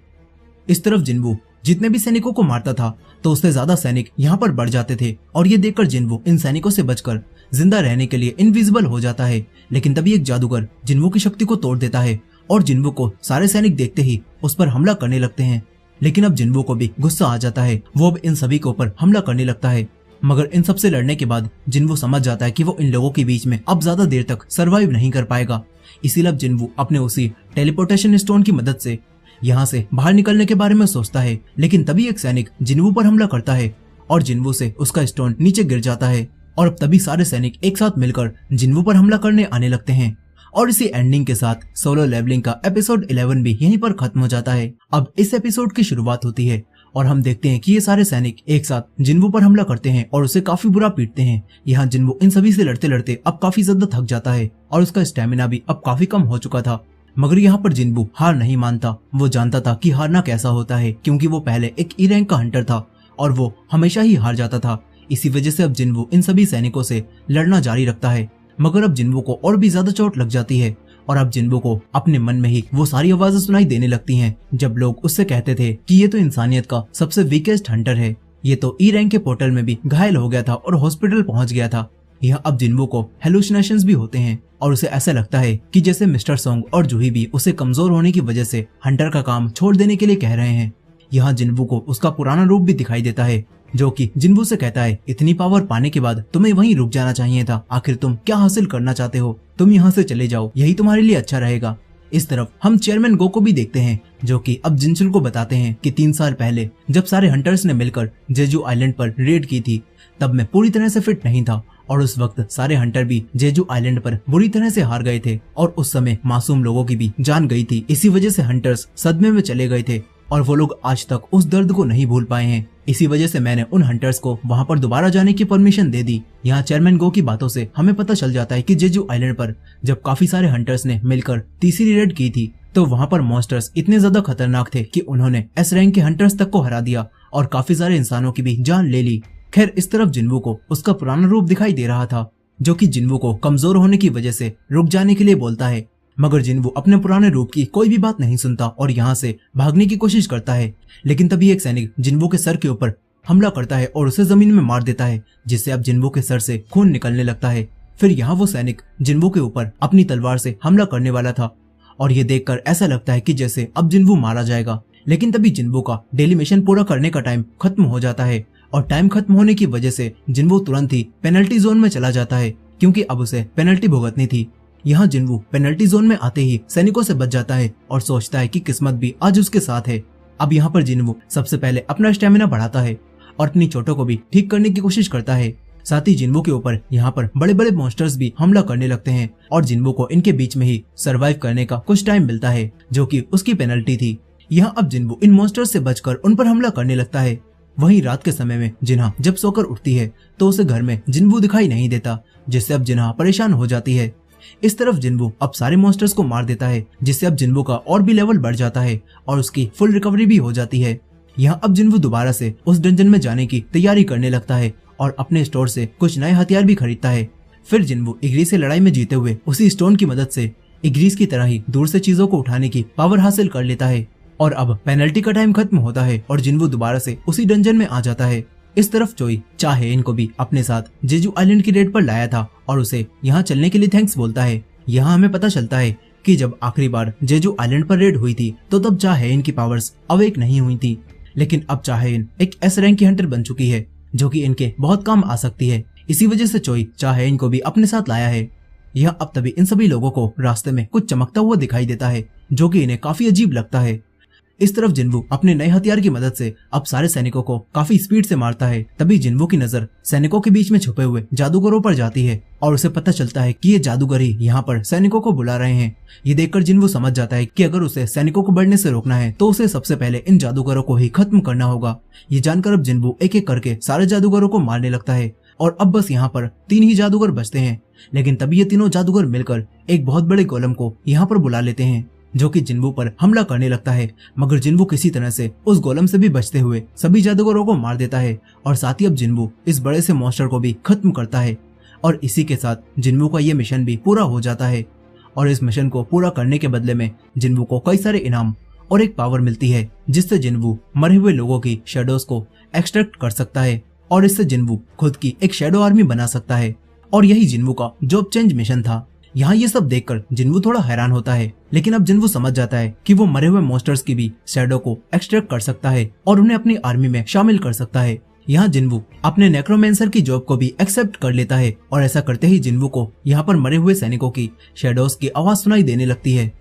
इस तरफ जिन्वो जितने भी सैनिकों को मारता था तो उससे ज्यादा सैनिक यहाँ पर बढ़ जाते थे और ये देखकर जिन्वो इन सैनिकों से बचकर जिंदा रहने के लिए इनविजिबल हो जाता है। लेकिन तभी एक जादूगर जिन्वो की शक्ति को तोड़ देता है और जिन्वो को सारे सैनिक देखते ही उस पर हमला करने लगते हैं। लेकिन अब जिन्वो को भी गुस्सा आ जाता है, वो अब इन सभी के ऊपर हमला करने लगता है। मगर इन सबसे लड़ने के बाद जिन्वो समझ जाता है कि वो इन लोगों के बीच में अब ज्यादा देर तक सरवाइव नहीं कर पाएगा। इसीलिए अब जिन्वो अपने उसी टेलीपोर्टेशन स्टोन की मदद से यहाँ से बाहर निकलने के बारे में सोचता है। लेकिन तभी एक सैनिक जिन्वो पर हमला करता है और जिन्वो से उसका स्टोन नीचे गिर जाता है और अब तभी सारे सैनिक एक साथ मिलकर जिन्वो पर हमला करने आने लगते हैं। और इसी एंडिंग के साथ सोलो लेवलिंग का एपिसोड 11 भी यहीं पर खत्म हो जाता है। अब इस एपिसोड की शुरुआत होती है और हम देखते हैं कि ये सारे सैनिक एक साथ जिन्वो पर हमला करते हैं और उसे काफी बुरा पीटते हैं। यहाँ जिन्वो इन सभी से लड़ते लड़ते अब काफी ज्यादा थक जाता है और उसका स्टेमिना भी अब काफी कम हो चुका था। मगर यहाँ पर जिन्वो हार नहीं मानता। वो जानता था कि हारना कैसा होता है, क्योंकि वो पहले एक ई रैंक का हंटर था और वो हमेशा ही हार जाता था। इसी वजह से अब जिन्वो इन सभी सैनिकों से लड़ना जारी रखता है। मगर अब जिन्वो को और भी ज्यादा चोट लग जाती है और अब जिन्वो को अपने मन में ही वो सारी आवाजें सुनाई देने लगती हैं जब लोग उससे कहते थे कि ये तो इंसानियत का सबसे वीकेस्ट हंटर है, ये तो ई रैंक के पोर्टल में भी घायल हो गया था और हॉस्पिटल पहुंच गया था। यह अब जिन्वो को हेलुसिनेशंस भी होते हैं और उसे ऐसा लगता है कि जैसे मिस्टर सॉन्ग और जूही भी उसे कमजोर होने की वजह से हंटर का काम छोड़ देने के लिए कह रहे हैं। यहाँ जिन्वो को उसका पुराना रूप भी दिखाई देता है, जो कि जिन्वो से कहता है इतनी पावर पाने के बाद तुम्हें वहीं रुक जाना चाहिए था। आखिर तुम क्या हासिल करना चाहते हो? तुम यहाँ से चले जाओ, यही तुम्हारे लिए अच्छा रहेगा। इस तरफ हम चेयरमैन गो को भी देखते हैं, जो कि अब जिनचुल को बताते हैं कि 3 साल पहले जब सारे हंटर्स ने मिलकर जेजू आइलैंड पर रेड की थी, तब मैं पूरी तरह से फिट नहीं था और उस वक्त सारे हंटर भी जेजू आइलैंड पर बुरी तरह से हार गए थे और उस समय मासूम लोगों की भी जान गई थी। इसी वजह से हंटर्स सदमे में चले गए थे और वो लोग आज तक उस दर्द को नहीं भूल पाए हैं। इसी वजह से मैंने उन हंटर्स को वहां पर दोबारा जाने की परमिशन दे दी। यहाँ चेयरमैन गो की बातों से हमें पता चल जाता है कि जेजू आइलैंड पर जब काफी सारे हंटर्स ने मिलकर तीसरी रेड की थी, तो वहां पर मॉन्स्टर्स इतने ज्यादा खतरनाक थे कि उन्होंने एस रैंक के हंटर्स तक को हरा दिया और काफी सारे इंसानों की भी जान ले ली। खैर, इस तरफ जिन्वो को उसका पुराना रूप दिखाई दे रहा था, जो कि जिन्वो को कमजोर होने की वजह से रुक जाने के लिए बोलता है। मगर जिन्वो अपने पुराने रूप की कोई भी बात नहीं सुनता और यहाँ से भागने की कोशिश करता है। लेकिन तभी एक सैनिक जिन्वो के सर के ऊपर हमला करता है और उसे जमीन में मार देता है, जिससे अब जिन्वो के सर से खून निकलने लगता है। फिर यहाँ वो सैनिक जिन्वो के ऊपर अपनी तलवार से हमला करने वाला था और ये देखकर ऐसा लगता है कि जैसे अब जिन्वो मारा जाएगा। लेकिन तभी जिन्वो का डेली मिशन पूरा करने का टाइम खत्म हो जाता है और टाइम खत्म होने की वजह से जिन्वो तुरंत ही पेनल्टी जोन में चला जाता है, क्योंकि अब उसे पेनल्टी भुगतनी थी। यहाँ जिन्वो पेनल्टी जोन में आते ही सैनिकों से बच जाता है और सोचता है कि किस्मत भी आज उसके साथ है। अब यहाँ पर जिन्वो सबसे पहले अपना स्टेमिना बढ़ाता है और अपनी चोटों को भी ठीक करने की कोशिश करता है। साथ ही जिन्वो के ऊपर यहाँ पर बड़े बड़े मॉन्स्टर्स भी हमला करने लगते हैं और जिन्वो को इनके बीच में ही सरवाइव करने का कुछ टाइम मिलता है, जो कि उसकी पेनल्टी थी। यहाँ अब जिन्वो इन मॉन्स्टर्स से बचकर उन पर हमला करने लगता है। वहीं रात के समय में जिन्हा जब सोकर उठती है तो उसे घर में जिन्वो दिखाई नहीं देता, जिससे अब जिन्हा परेशान हो जाती है। इस तरफ जिन्वो अब सारे मॉन्स्टर्स को मार देता है, जिससे अब जिन्वो का और भी लेवल बढ़ जाता है और उसकी फुल रिकवरी भी हो जाती है। यहाँ अब जिन्वो दोबारा से उस डंजन में जाने की तैयारी करने लगता है और अपने स्टोर से कुछ नए हथियार भी खरीदता है। फिर जिन्वो इग्रिस से लड़ाई में जीते हुए उसी स्टोन की मदद से इग्रिस की तरह ही दूर से चीजों को उठाने की पावर हासिल कर लेता है। और अब पेनल्टी का टाइम खत्म होता है और जिन्वो दोबारा से उसी डंजन में आ जाता है। इस तरफ चोई चाहे इनको भी अपने साथ जेजू आइलैंड की रेड पर लाया था और उसे यहाँ चलने के लिए थैंक्स बोलता है। यहाँ हमें पता चलता है कि जब आखिरी बार जेजू आइलैंड पर रेड हुई थी तो तब चाहेन की पावर्स अवेक नहीं हुई थी, लेकिन अब चाहेन एक एस रैंक की हंटर बन चुकी है जो कि इनके बहुत काम आ सकती है। इसी वजह से चोई चाहेन को भी अपने साथ लाया है। यह अब तभी इन सभी लोगों को रास्ते में कुछ चमकता हुआ दिखाई देता है जो कि इन्हें काफी अजीब लगता है। इस तरफ जिन्वू अपने नए हथियार की मदद से अब सारे सैनिकों को काफी स्पीड से मारता है। तभी जिन्वू की नजर सैनिकों के बीच में छुपे हुए जादूगरों पर जाती है और उसे पता चलता है कि ये जादूगर ही यहाँ पर सैनिकों को बुला रहे हैं। ये देखकर जिन्वू समझ जाता है कि अगर उसे सैनिकों को बढ़ने से रोकना है तो उसे सबसे पहले इन जादूगरों को ही खत्म करना होगा। ये जानकर अब जिन्वू एक एक करके सारे जादूगरों को मारने लगता है और अब बस यहाँ पर 3 ही जादूगर बचते हैं। लेकिन तभी ये तीनों जादूगर मिलकर एक बहुत बड़े गोलम को यहाँ पर बुला लेते हैं जो कि जिन्वू पर हमला करने लगता है, मगर जिन्वू किसी तरह से उस गोलम से भी बचते हुए सभी जादूगरों को मार देता है और साथ ही अब जिन्वू इस बड़े से मॉन्स्टर को भी खत्म करता है। और इसी के साथ जिन्वू का ये मिशन भी पूरा हो जाता है और इस मिशन को पूरा करने के बदले में जिन्वू को कई सारे इनाम और एक पावर मिलती है जिससे जिन्वू मरे हुए लोगों की शेडोज को एक्सट्रैक्ट कर सकता है और इससे जिन्वू खुद की एक शेडो आर्मी बना सकता है। और यही जिन्वू का जॉब चेंज मिशन था। यहाँ ये सब देखकर जिन्वू थोड़ा हैरान होता है, लेकिन अब जिन्वू समझ जाता है कि वो मरे हुए मॉन्स्टर्स की भी शैडो को एक्सट्रैक्ट कर सकता है और उन्हें अपनी आर्मी में शामिल कर सकता है। यहाँ जिन्वू अपने नेक्रोमेंसर की जॉब को भी एक्सेप्ट कर लेता है और ऐसा करते ही जिन्वू को यहाँ पर मरे हुए सैनिकों की शैडोज की आवाज सुनाई देने लगती है।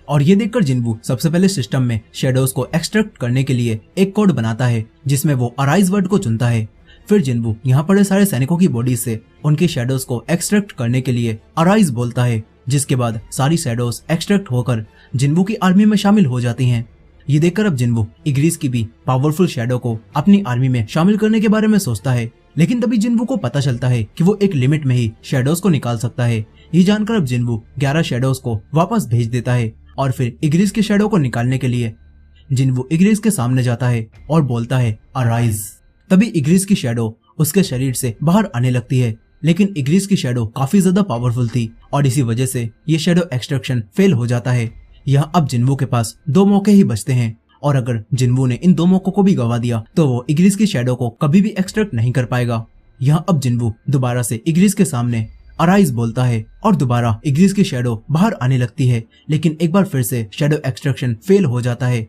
और ये देखकर जिन्वू सबसे पहले सिस्टम में शैडोज को एक्सट्रैक्ट करने के लिए एक कोड बनाता है जिसमें वो अराइज वर्ड को चुनता है। फिर जिन्वू यहाँ पड़े सारे सैनिकों की बॉडी से उनकी शैडोज को एक्सट्रैक्ट करने के लिए अराइज बोलता है, जिसके बाद सारी शैडोज एक्सट्रैक्ट होकर जिन्वू की आर्मी में शामिल हो जाती हैं। ये देखकर अब जिन्वू इग्रिस की भी पावरफुल शैडो को अपनी आर्मी में शामिल करने के बारे में सोचता है, लेकिन तभी जिन्वू को पता चलता है कि वो एक लिमिट में ही शैडोज को निकाल सकता है। ये जानकर अब जिन्वू 11 शैडोज को वापस भेज देता है और फिर इग्रिस की शैडो को निकालने के लिए जिन्वू इग्रिस के सामने जाता है और बोलता है अराइज। तभी इग्रिस की शैडो उसके शरीर से बाहर आने लगती है, लेकिन इग्रिस की शैडो काफी ज्यादा पावरफुल थी और इसी वजह से ये शैडो एक्सट्रैक्शन फेल हो जाता है। यहाँ अब जिन्वू के पास 2 मौके ही बचते हैं और अगर जिन्वू ने इन 2 मौकों को भी गवा दिया तो वो इग्रिस की शैडो को कभी भी एक्सट्रैक्ट नहीं कर पाएगा। यहाँ अब जिन्वू दोबारा से इग्रिस के सामने अराइज बोलता है और दोबारा इग्रिस की शैडो बाहर आने लगती है, लेकिन एक बार फिर से शैडो एक्सट्रैक्शन फेल हो जाता है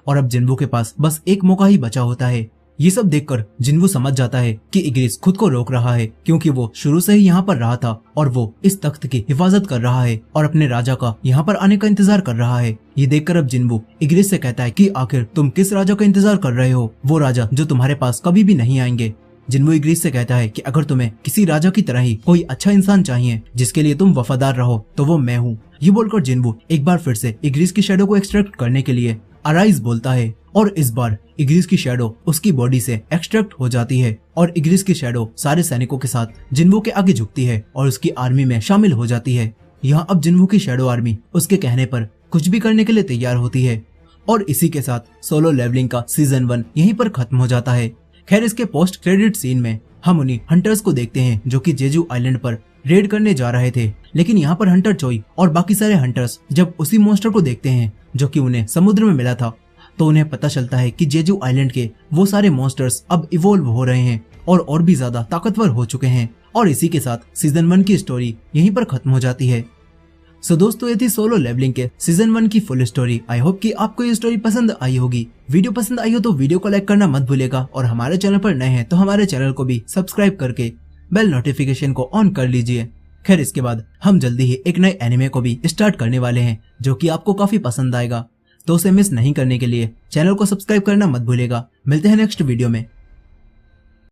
और अब जिन्वू के पास बस एक मौका ही बचा होता है। ये सब देखकर जिन्वू समझ जाता है कि इग्रिस खुद को रोक रहा है क्योंकि वो शुरू से ही यहाँ पर रहा था और वो इस तख्त की हिफाजत कर रहा है और अपने राजा का यहाँ पर आने का इंतजार कर रहा है। ये देखकर अब जिन्वू इग्रिस से कहता है कि आखिर तुम किस राजा का इंतजार कर रहे हो, वो राजा जो तुम्हारे पास कभी भी नहीं आएंगे। जिन्वू इग्रिस से कहता है कि अगर तुम्हें किसी राजा की तरह ही कोई अच्छा इंसान चाहिए जिसके लिए तुम वफादार रहो तो वो मैं हूँ। ये बोलकर जिन्वू एक बार फिर से इग्रिस की शैडो को एक्सट्रैक्ट करने के लिए अराइज बोलता है और इस बार इग्रिस की शैडो उसकी बॉडी से एक्सट्रैक्ट हो जाती है और इग्रिस की शैडो सारे सैनिकों के साथ जिन्वू के आगे झुकती है और उसकी आर्मी में शामिल हो जाती है। यहाँ अब जिन्वू की शैडो आर्मी उसके कहने पर कुछ भी करने के लिए तैयार होती है और इसी के साथ सोलो लेवलिंग का सीजन 1 यहीं पर खत्म हो जाता है। खैर इसके पोस्ट क्रेडिट सीन में हम उन्हीं हंटर्स को देखते हैं जो कि जेजू आइलैंड पर रेड करने जा रहे थे, लेकिन यहाँ पर हंटर चोई और बाकी सारे हंटर्स जब उसी मॉन्स्टर को देखते हैं जो कि उन्हें समुद्र में मिला था तो उन्हें पता चलता है कि जेजू आइलैंड के वो सारे मॉन्स्टर्स अब इवोल्व हो रहे हैं और भी ज्यादा ताकतवर हो चुके हैं। और इसी के साथ सीजन 1 की स्टोरी यहीं पर खत्म हो जाती है। सो दोस्तों ये थी सोलो लेवलिंग के सीजन 1 की फुल स्टोरी। आई होप कि आपको ये स्टोरी पसंद आई होगी। वीडियो पसंद आई हो तो वीडियो को लाइक करना मत भूलिएगा और हमारे चैनल पर नए हैं तो हमारे चैनल को भी सब्सक्राइब करके बेल नोटिफिकेशन को ऑन कर लीजिए। खैर इसके बाद हम जल्दी ही एक नए एनिमे को भी स्टार्ट करने वाले हैं जो कि आपको काफी पसंद आएगा, तो उसे मिस नहीं करने के लिए चैनल को सब्सक्राइब करना मत भूलिएगा। मिलते हैं नेक्स्ट वीडियो में।